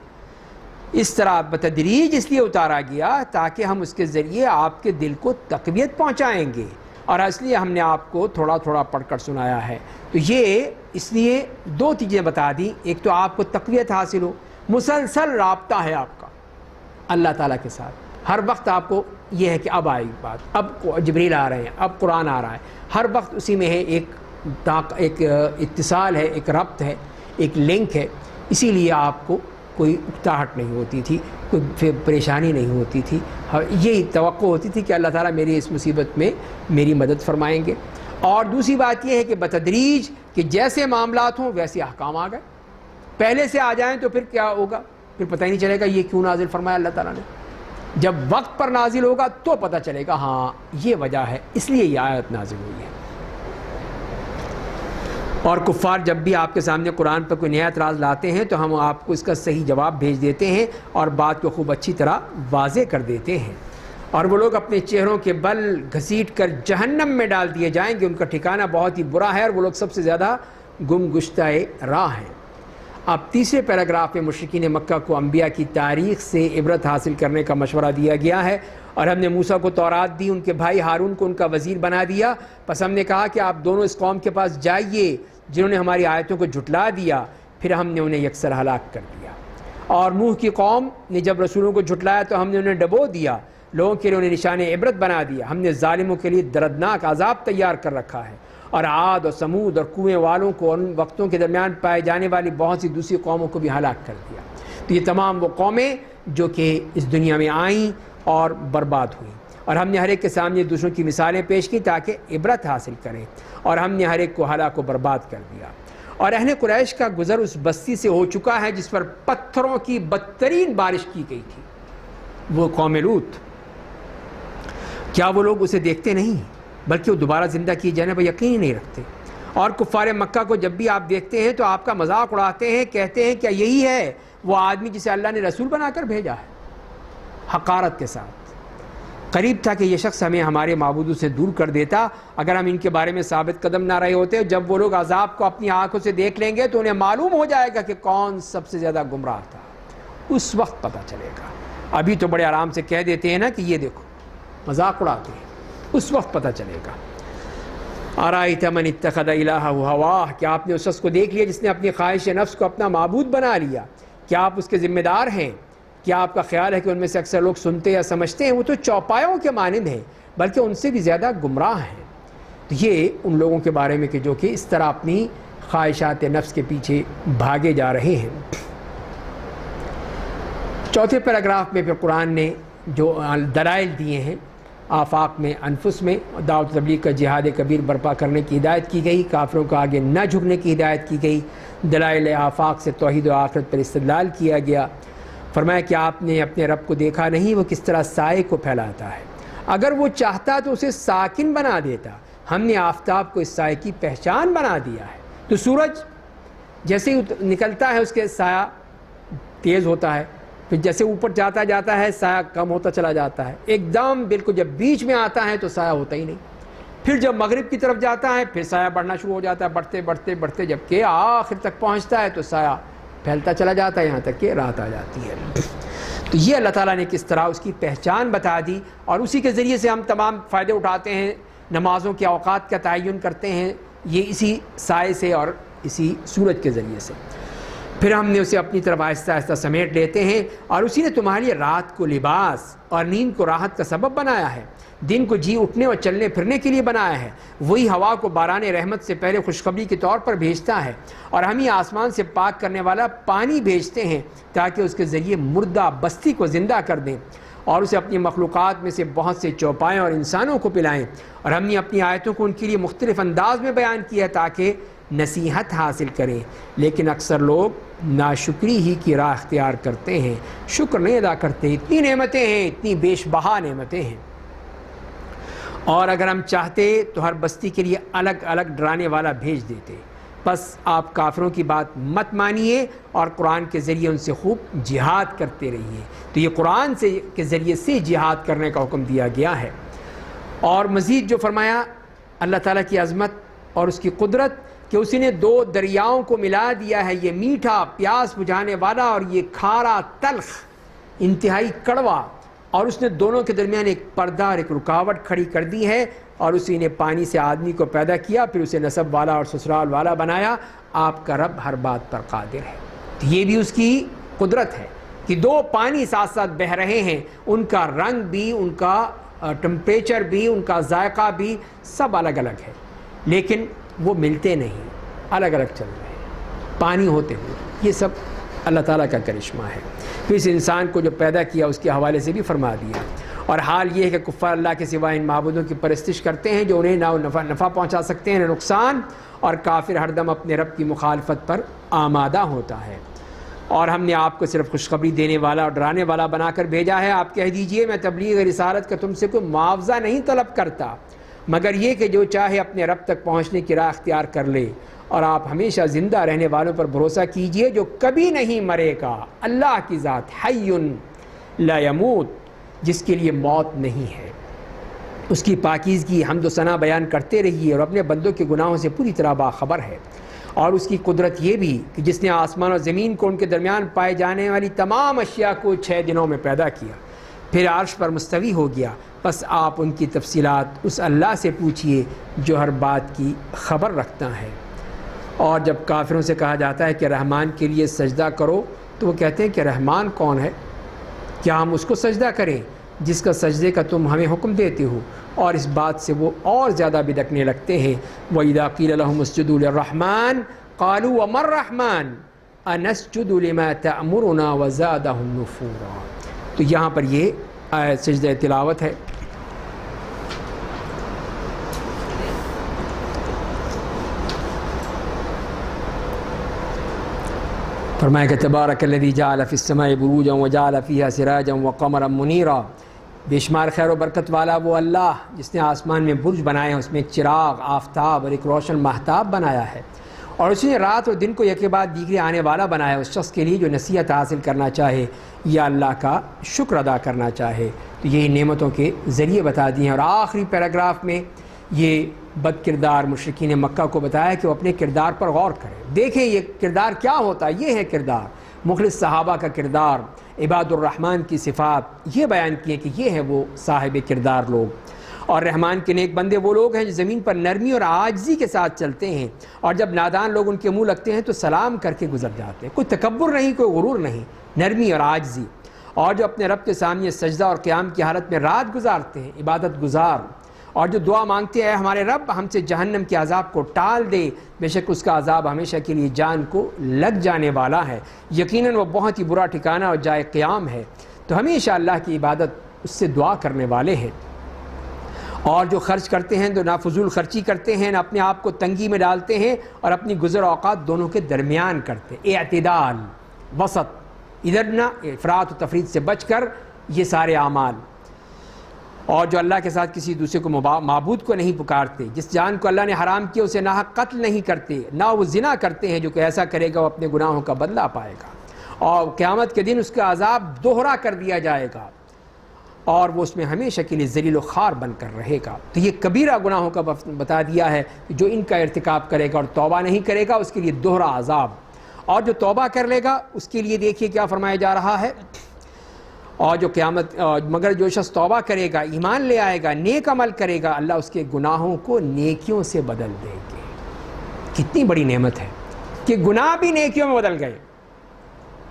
اس طرح بتدریج اس لیے اتارا گیا تاکہ ہم اس کے ذریعے آپ کے دل کو تقویت پہنچائیں گے، اور اس لیے ہم نے آپ کو تھوڑا تھوڑا پڑھ کر سنایا ہے. تو یہ اس لیے دو چیزیں بتا دی، ایک تو آپ کو تقویت حاصل ہو، مسلسل رابطہ ہے آپ کا اللہ تعالیٰ کے ساتھ. ہر وقت آپ کو یہ ہے کہ اب آئے گی بات، اب جبریل آ رہے ہیں، اب قرآن آ رہا ہے، ہر وقت اسی میں ہے، ایک اتصال ہے، ایک ربط ہے، ایک لنک ہے. اسی لیے آپ کو کوئی اکتاہٹ نہیں ہوتی تھی، کوئی پریشانی نہیں ہوتی تھی. یہی توقع ہوتی تھی کہ اللہ تعالیٰ میری اس مصیبت میں میری مدد فرمائیں گے. اور دوسری بات یہ ہے کہ بتدریج کہ جیسے معاملات ہوں ویسے احکام آ گئے، پہلے سے آ جائیں تو پھر کیا ہوگا؟ پھر پتہ ہی نہیں چلے گا یہ کیوں نازل فرمایا اللہ تعالیٰ نے. جب وقت پر نازل ہوگا تو پتہ چلے گا ہاں یہ وجہ ہے، اس لیے یہ آیت نازل ہوئی ہے. اور کفار جب بھی آپ کے سامنے قرآن پر کوئی نیا اعتراض لاتے ہیں تو ہم آپ کو اس کا صحیح جواب بھیج دیتے ہیں اور بات کو خوب اچھی طرح واضح کر دیتے ہیں. اور وہ لوگ اپنے چہروں کے بل گھسیٹ کر جہنم میں ڈال دیے جائیں گے، ان کا ٹھکانہ بہت ہی برا ہے، اور وہ لوگ سب سے زیادہ گم گشتہ راہ ہیں. اب تیسرے پیراگراف میں مشرکین مکہ کو انبیاء کی تاریخ سے عبرت حاصل کرنے کا مشورہ دیا گیا ہے. اور ہم نے موسیٰ کو تورات دی، ان کے بھائی ہارون کو ان کا وزیر بنا دیا. پس ہم نے کہا کہ آپ دونوں اس قوم کے پاس جائیے جنہوں نے ہماری آیتوں کو جھٹلا دیا، پھر ہم نے انہیں یکسر ہلاک کر دیا. اور نوح کی قوم نے جب رسولوں کو جھٹلایا تو ہم نے انہیں ڈبو دیا، لوگوں کے لیے انہیں نشان عبرت بنا دیا. ہم نے ظالموں کے لیے دردناک عذاب تیار کر رکھا ہے. اور عاد اور سمود اور کنویں والوں کو ان وقتوں کے درمیان پائے جانے والی بہت سی دوسری قوموں کو بھی ہلاک کر دیا. تو یہ تمام وہ قومیں جو کہ اس دنیا میں آئیں اور برباد ہوئیں. اور ہم نے ہر ایک کے سامنے دوسروں کی مثالیں پیش کی تاکہ عبرت حاصل کریں، اور ہم نے ہر ایک کو ہلاک و برباد کر دیا۔ اور اہل قریش کا گزر اس بستی سے ہو چکا ہے جس پر پتھروں کی بدترین بارش کی گئی تھی، وہ قوم لوط۔ کیا وہ لوگ اسے دیکھتے نہیں بلکہ وہ دوبارہ زندہ کیے جانے پر یقین ہی نہیں رکھتے؟ اور کفار مکہ کو جب بھی آپ دیکھتے ہیں تو آپ کا مذاق اڑاتے ہیں، کہتے ہیں کیا یہی ہے وہ آدمی جسے اللہ نے رسول بنا کر بھیجا ہے؟ حقارت کے ساتھ۔ قریب تھا کہ یہ شخص ہمیں ہمارے معبودوں سے دور کر دیتا اگر ہم ان کے بارے میں ثابت قدم نہ رہے ہوتے۔ جب وہ لوگ عذاب کو اپنی آنکھوں سے دیکھ لیں گے تو انہیں معلوم ہو جائے گا کہ کون سب سے زیادہ گمراہ تھا، اس وقت پتہ چلے گا۔ ابھی تو بڑے آرام سے کہہ دیتے ہیں نا کہ یہ دیکھو، مذاق اڑاتے ہیں، اس وقت پتہ چلے گا۔ ارائیت من اتخذ الہہ ہواہ، کیا آپ نے اس شخص کو دیکھ لیا جس نے اپنی خواہش نفس کو اپنا معبود بنا لیا؟ کیا آپ اس کے ذمہ دار ہیں؟ کیا آپ کا خیال ہے کہ ان میں سے اکثر لوگ سنتے یا سمجھتے ہیں؟ وہ تو چوپایوں کے مانند ہیں بلکہ ان سے بھی زیادہ گمراہ ہیں۔ تو یہ ان لوگوں کے بارے میں کہ جو کہ اس طرح اپنی خواہشات نفس کے پیچھے بھاگے جا رہے ہیں۔ چوتھے پیراگراف میں پھر قرآن نے جو دلائل دیے ہیں، آفاق میں، انفس میں دعوت تبلیغ کا جہاد کبیر برپا کرنے کی ہدایت کی گئی، کافروں کو آگے نہ جھکنے کی ہدایت کی گئی، دلائل آفاق سے توحید و آخرت پر استدلال کیا گیا۔ فرمایا کہ آپ نے اپنے رب کو دیکھا نہیں، وہ کس طرح سائے کو پھیلاتا ہے، اگر وہ چاہتا تو اسے ساکن بنا دیتا، ہم نے آفتاب کو اس سائے کی پہچان بنا دیا ہے۔ تو سورج جیسے ہی نکلتا ہے اس کے سایہ تیز ہوتا ہے، پھر جیسے اوپر جاتا ہے سایہ کم ہوتا چلا جاتا ہے، ایک دم بالکل جب بیچ میں آتا ہے تو سایہ ہوتا ہی نہیں، پھر جب مغرب کی طرف جاتا ہے پھر سایہ بڑھنا شروع ہو جاتا ہے، بڑھتے جب کہ آخر تک پہنچتا ہے تو سایہ پھیلتا چلا جاتا ہے یہاں تک کہ رات آ جاتی ہے۔ تو یہ اللہ تعالیٰ نے کس طرح اس کی پہچان بتا دی، اور اسی کے ذریعے سے ہم تمام فائدے اٹھاتے ہیں، نمازوں کے اوقات کا تعین کرتے ہیں، یہ اسی سائے سے اور اسی سورج کے ذریعے سے۔ پھر ہم نے اسے اپنی طرف آہستہ آہستہ سمیٹ لیتے ہیں، اور اسی نے تمہارے لیے رات کو لباس اور نیند کو راحت کا سبب بنایا ہے، دن کو جی اٹھنے اور چلنے پھرنے کے لیے بنایا ہے۔ وہی ہوا کو باران رحمت سے پہلے خوشخبری کے طور پر بھیجتا ہے، اور ہم ہی آسمان سے پاک کرنے والا پانی بھیجتے ہیں تاکہ اس کے ذریعے مردہ بستی کو زندہ کر دیں، اور اسے اپنی مخلوقات میں سے بہت سے چوپائیں اور انسانوں کو پلائیں۔ اور ہم نے اپنی آیتوں کو ان کے لیے مختلف انداز میں بیان کیا تاکہ نصیحت حاصل کریں، لیکن اکثر لوگ ناشکری ہی کی راہ اختیار کرتے ہیں، شکر نہیں ادا کرتے۔ اتنی نعمتیں ہیں، اتنی بیش بہا نعمتیں ہیں، اور اگر ہم چاہتے تو ہر بستی کے لیے الگ الگ ڈرانے والا بھیج دیتے۔ بس آپ کافروں کی بات مت مانیے اور قرآن کے ذریعے ان سے خوب جہاد کرتے رہیے۔ تو یہ قرآن کے ذریعے سے جہاد کرنے کا حکم دیا گیا ہے۔ اور مزید جو فرمایا اللہ تعالیٰ کی عظمت اور اس کی قدرت کہ اسی نے دو دریاؤں کو ملا دیا ہے، یہ میٹھا پیاس بجھانے والا اور یہ کھارا تلخ انتہائی کڑوا، اور اس نے دونوں کے درمیان ایک پردہ اور ایک رکاوٹ کھڑی کر دی ہے، اور اسی نے پانی سے آدمی کو پیدا کیا، پھر اسے نسب والا اور سسرال والا بنایا۔ آپ کا رب ہر بات پر قادر ہے۔ تو یہ بھی اس کی قدرت ہے کہ دو پانی ساتھ ساتھ بہہ رہے ہیں، ان کا رنگ بھی، ان کا ٹمپریچر بھی، ان کا ذائقہ بھی سب الگ الگ ہے، لیکن وہ ملتے نہیں، الگ الگ چل رہے ہیں پانی ہوتے ہوئے۔ یہ سب اللہ تعالیٰ کا کرشمہ ہے۔ پھر اس انسان کو جو پیدا کیا اس کے حوالے سے بھی فرما دیا۔ اور حال یہ ہے کہ کفار اللہ کے سوا ان معبودوں کی پرستش کرتے ہیں جو انہیں نہ نفع پہنچا سکتے ہیں نہ نقصان، اور کافر ہر دم اپنے رب کی مخالفت پر آمادہ ہوتا ہے۔ اور ہم نے آپ کو صرف خوشخبری دینے والا اور ڈرانے والا بنا کر بھیجا ہے۔ آپ کہہ دیجئے میں تبلیغ رسالت کا تم سے کوئی معاوضہ نہیں طلب کرتا، مگر یہ کہ جو چاہے اپنے رب تک پہنچنے کی راہ اختیار کر لے، اور آپ ہمیشہ زندہ رہنے والوں پر بھروسہ کیجئے جو کبھی نہیں مرے گا۔ اللہ کی ذات حی لا یموت، جس کے لیے موت نہیں ہے۔ اس کی پاکیزگی حمد و ثنا بیان کرتے رہیے، اور اپنے بندوں کے گناہوں سے پوری طرح باخبر ہے۔ اور اس کی قدرت یہ بھی کہ جس نے آسمان اور زمین کو ان کے درمیان پائے جانے والی تمام اشیاء کو 6 دنوں میں پیدا کیا، پھر عرش پر مستوی ہو گیا۔ بس آپ ان کی تفصیلات اس اللہ سے پوچھئے جو ہر بات کی خبر رکھتا ہے۔ اور جب کافروں سے کہا جاتا ہے کہ رحمان کے لیے سجدہ کرو، تو وہ کہتے ہیں کہ رحمان کون ہے؟ کیا ہم اس کو سجدہ کریں جس کا سجدے کا تم ہمیں حکم دیتے ہو؟ اور اس بات سے وہ اور زیادہ بدکنے لگتے ہیں۔ وَإِذَا قِيلَ لَهُمُ اسْجُدُوا لِلرَّحْمَنِ قَالُوا وَمَا الرَّحْمَنُ أَنَسْجُدُ لِمَا تَأْمُرُنَا وَزَادَهُمْ نُفُورًا۔ تو یہاں پر یہ سجدہ تلاوت ہے، فرمایا کہ تبارک الذی جعل فی السماء بروجا وجعل فیہا سراجا وقمرا منیرا، بے شمار خیر و برکت والا وہ اللہ جس نے آسمان میں برج بنائے ہیں، اس میں ایک چراغ، آفتاب اور ایک روشن ماہتاب بنایا ہے، اور اس نے رات اور دن کو یک بعد دیگرے آنے والا بنایا ہے۔ اس شخص کے لیے جو نصیحت حاصل کرنا چاہے یا اللہ کا شکر ادا کرنا چاہے، تو یہی نعمتوں کے ذریعے بتا دیے ہیں۔ اور آخری پیراگراف میں یہ بد کردار مشرکین مکہ کو بتایا کہ وہ اپنے کردار پر غور کریں، دیکھیں یہ کردار کیا ہوتا ہے۔ یہ ہے کردار، مخلص صحابہ کا کردار، عباد الرحمن کی صفات یہ بیان کیے کہ یہ ہے وہ صاحب کردار لوگ۔ اور رحمان کے نیک بندے وہ لوگ ہیں جو زمین پر نرمی اور عاجزی کے ساتھ چلتے ہیں، اور جب نادان لوگ ان کے منہ لگتے ہیں تو سلام کر کے گزر جاتے ہیں۔ کوئی تکبر نہیں، کوئی غرور نہیں، نرمی اور عاجزی۔ اور جو اپنے رب کے سامنے سجدہ اور قیام کی حالت میں رات گزارتے ہیں، عبادت گزار، اور جو دعا مانگتے ہیں اے ہمارے رب ہم سے جہنم کے عذاب کو ٹال دے، بے شک اس کا عذاب ہمیشہ کے لیے جان کو لگ جانے والا ہے، یقیناً وہ بہت ہی برا ٹھکانہ اور جائے قیام ہے۔ تو ہمیشہ اللہ کی عبادت اس سے دعا کرنے والے ہیں۔ اور جو خرچ کرتے ہیں تو نہ فضول خرچی کرتے ہیں، نہ اپنے آپ کو تنگی میں ڈالتے ہیں، اور اپنی گزر اوقات دونوں کے درمیان کرتے ہیں۔ اعتدال، وسط، ادھر نہ افراط و تفریط سے بچ کر یہ سارے اعمال۔ اور جو اللہ کے ساتھ کسی دوسرے کو معبود کو نہیں پکارتے، جس جان کو اللہ نے حرام کیا اسے ناحق قتل نہیں کرتے، نہ وہ زنا کرتے ہیں، جو کہ ایسا کرے گا وہ اپنے گناہوں کا بدلہ پائے گا، اور قیامت کے دن اس کا عذاب دوہرا کر دیا جائے گا، اور وہ اس میں ہمیشہ کے لیے ذلیل و خوار بن کر رہے گا۔ تو یہ کبیرہ گناہوں کا بتا دیا ہے کہ جو ان کا ارتکاب کرے گا اور توبہ نہیں کرے گا اس کے لیے دوہرا عذاب، اور جو توبہ کر لے گا اس کے لیے دیکھیے کیا فرمایا جا رہا ہے۔ اور جو قیامت مگر جو شخص توبہ کرے گا، ایمان لے آئے گا، نیک عمل کرے گا، اللہ اس کے گناہوں کو نیکیوں سے بدل دیں گے۔ کتنی بڑی نعمت ہے کہ گناہ بھی نیکیوں میں بدل گئے۔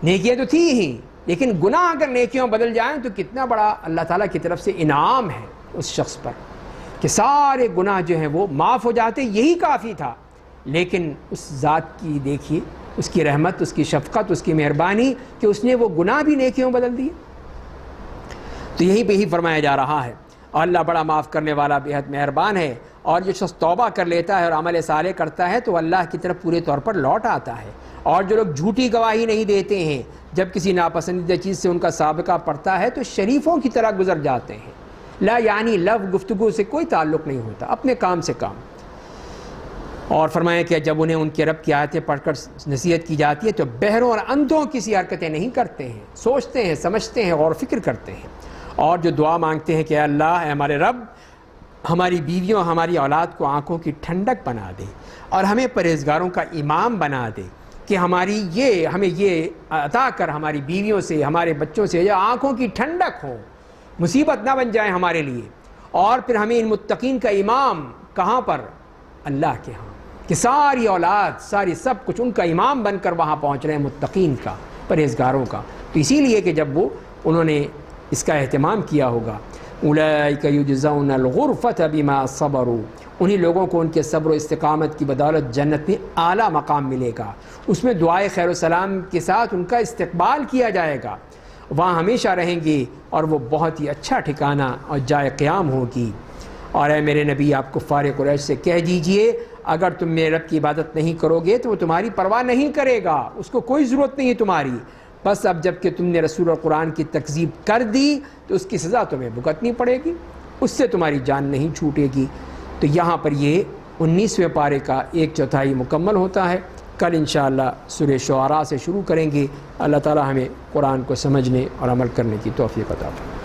نیکیاں تو تھی ہی، لیکن گناہ اگر نیکیوں میں بدل جائیں تو کتنا بڑا اللہ تعالیٰ کی طرف سے انعام ہے اس شخص پر کہ سارے گناہ جو ہیں وہ معاف ہو جاتے۔ یہی کافی تھا، لیکن اس ذات کی دیکھیے اس کی رحمت، اس کی شفقت، اس کی مہربانی کہ اس نے وہ گناہ بھی نیکیوں میں بدل دیے۔ تو یہی پہ ہی فرمایا جا رہا ہے، اور اللہ بڑا معاف کرنے والا بے حد مہربان ہے۔ اور جو شخص توبہ کر لیتا ہے اور عمل صالح کرتا ہے تو اللہ کی طرف پورے طور پر لوٹ آتا ہے۔ اور جو لوگ جھوٹی گواہی نہیں دیتے ہیں جب کسی ناپسندیدہ چیز سے ان کا سابقہ پڑتا ہے تو شریفوں کی طرح گزر جاتے ہیں۔ لا یعنی لفظ گفتگو سے کوئی تعلق نہیں ہوتا، اپنے کام سے کام۔ اور فرمایا کہ جب انہیں ان کے رب کی آیتیں پڑھ کر نصیحت کی جاتی ہے تو بہروں اور اندھوں کسی حرکتیں نہیں کرتے ہیں، سوچتے ہیں، سمجھتے ہیں، غور و فکر کرتے ہیں۔ اور جو دعا مانگتے ہیں کہ اے اللہ، اے ہمارے رب ہماری بیویوں، ہماری اولاد کو آنکھوں کی ٹھنڈک بنا دے، اور ہمیں پرہیزگاروں کا امام بنا دے، کہ ہمیں یہ عطا کر ہماری بیویوں سے، ہمارے بچوں سے یا آنکھوں کی ٹھنڈک ہو، مصیبت نہ بن جائے ہمارے لیے۔ اور پھر ہمیں ان متقین کا امام کہاں پر؟ اللہ کے ہاں، کہ ساری اولاد، ساری سب کچھ ان کا امام بن کر وہاں پہنچ رہے ہیں، متقین کا، پرہیزگاروں کا۔ تو اسی لیے کہ جب انہوں نے اس کا اہتمام کیا ہوگا، اولئک یجزون الغرفۃ بما صبروا، انہی لوگوں کو ان کے صبر و استقامت کی بدولت جنت میں اعلیٰ مقام ملے گا، اس میں دعائے خیر و سلام کے ساتھ ان کا استقبال کیا جائے گا، وہاں ہمیشہ رہیں گے، اور وہ بہت ہی اچھا ٹھکانہ اور جائے قیام ہوگی۔ اور اے میرے نبی، آپ کفار قریش سے کہہ دیجئے اگر تم میرے رب کی عبادت نہیں کرو گے تو وہ تمہاری پرواہ نہیں کرے گا، اس کو کوئی ضرورت نہیں ہے تمہاری، بس اب جب کہ تم نے رسول اور قرآن کی تکذیب کر دی تو اس کی سزا تمہیں بھگتنی پڑے گی، اس سے تمہاری جان نہیں چھوٹے گی۔ تو یہاں پر یہ 19ویں پارے کا 1/4 مکمل ہوتا ہے۔ کل انشاءاللہ سورہ شعراء سے شروع کریں گے۔ اللہ تعالی ہمیں قرآن کو سمجھنے اور عمل کرنے کی توفیق عطا فرمائے۔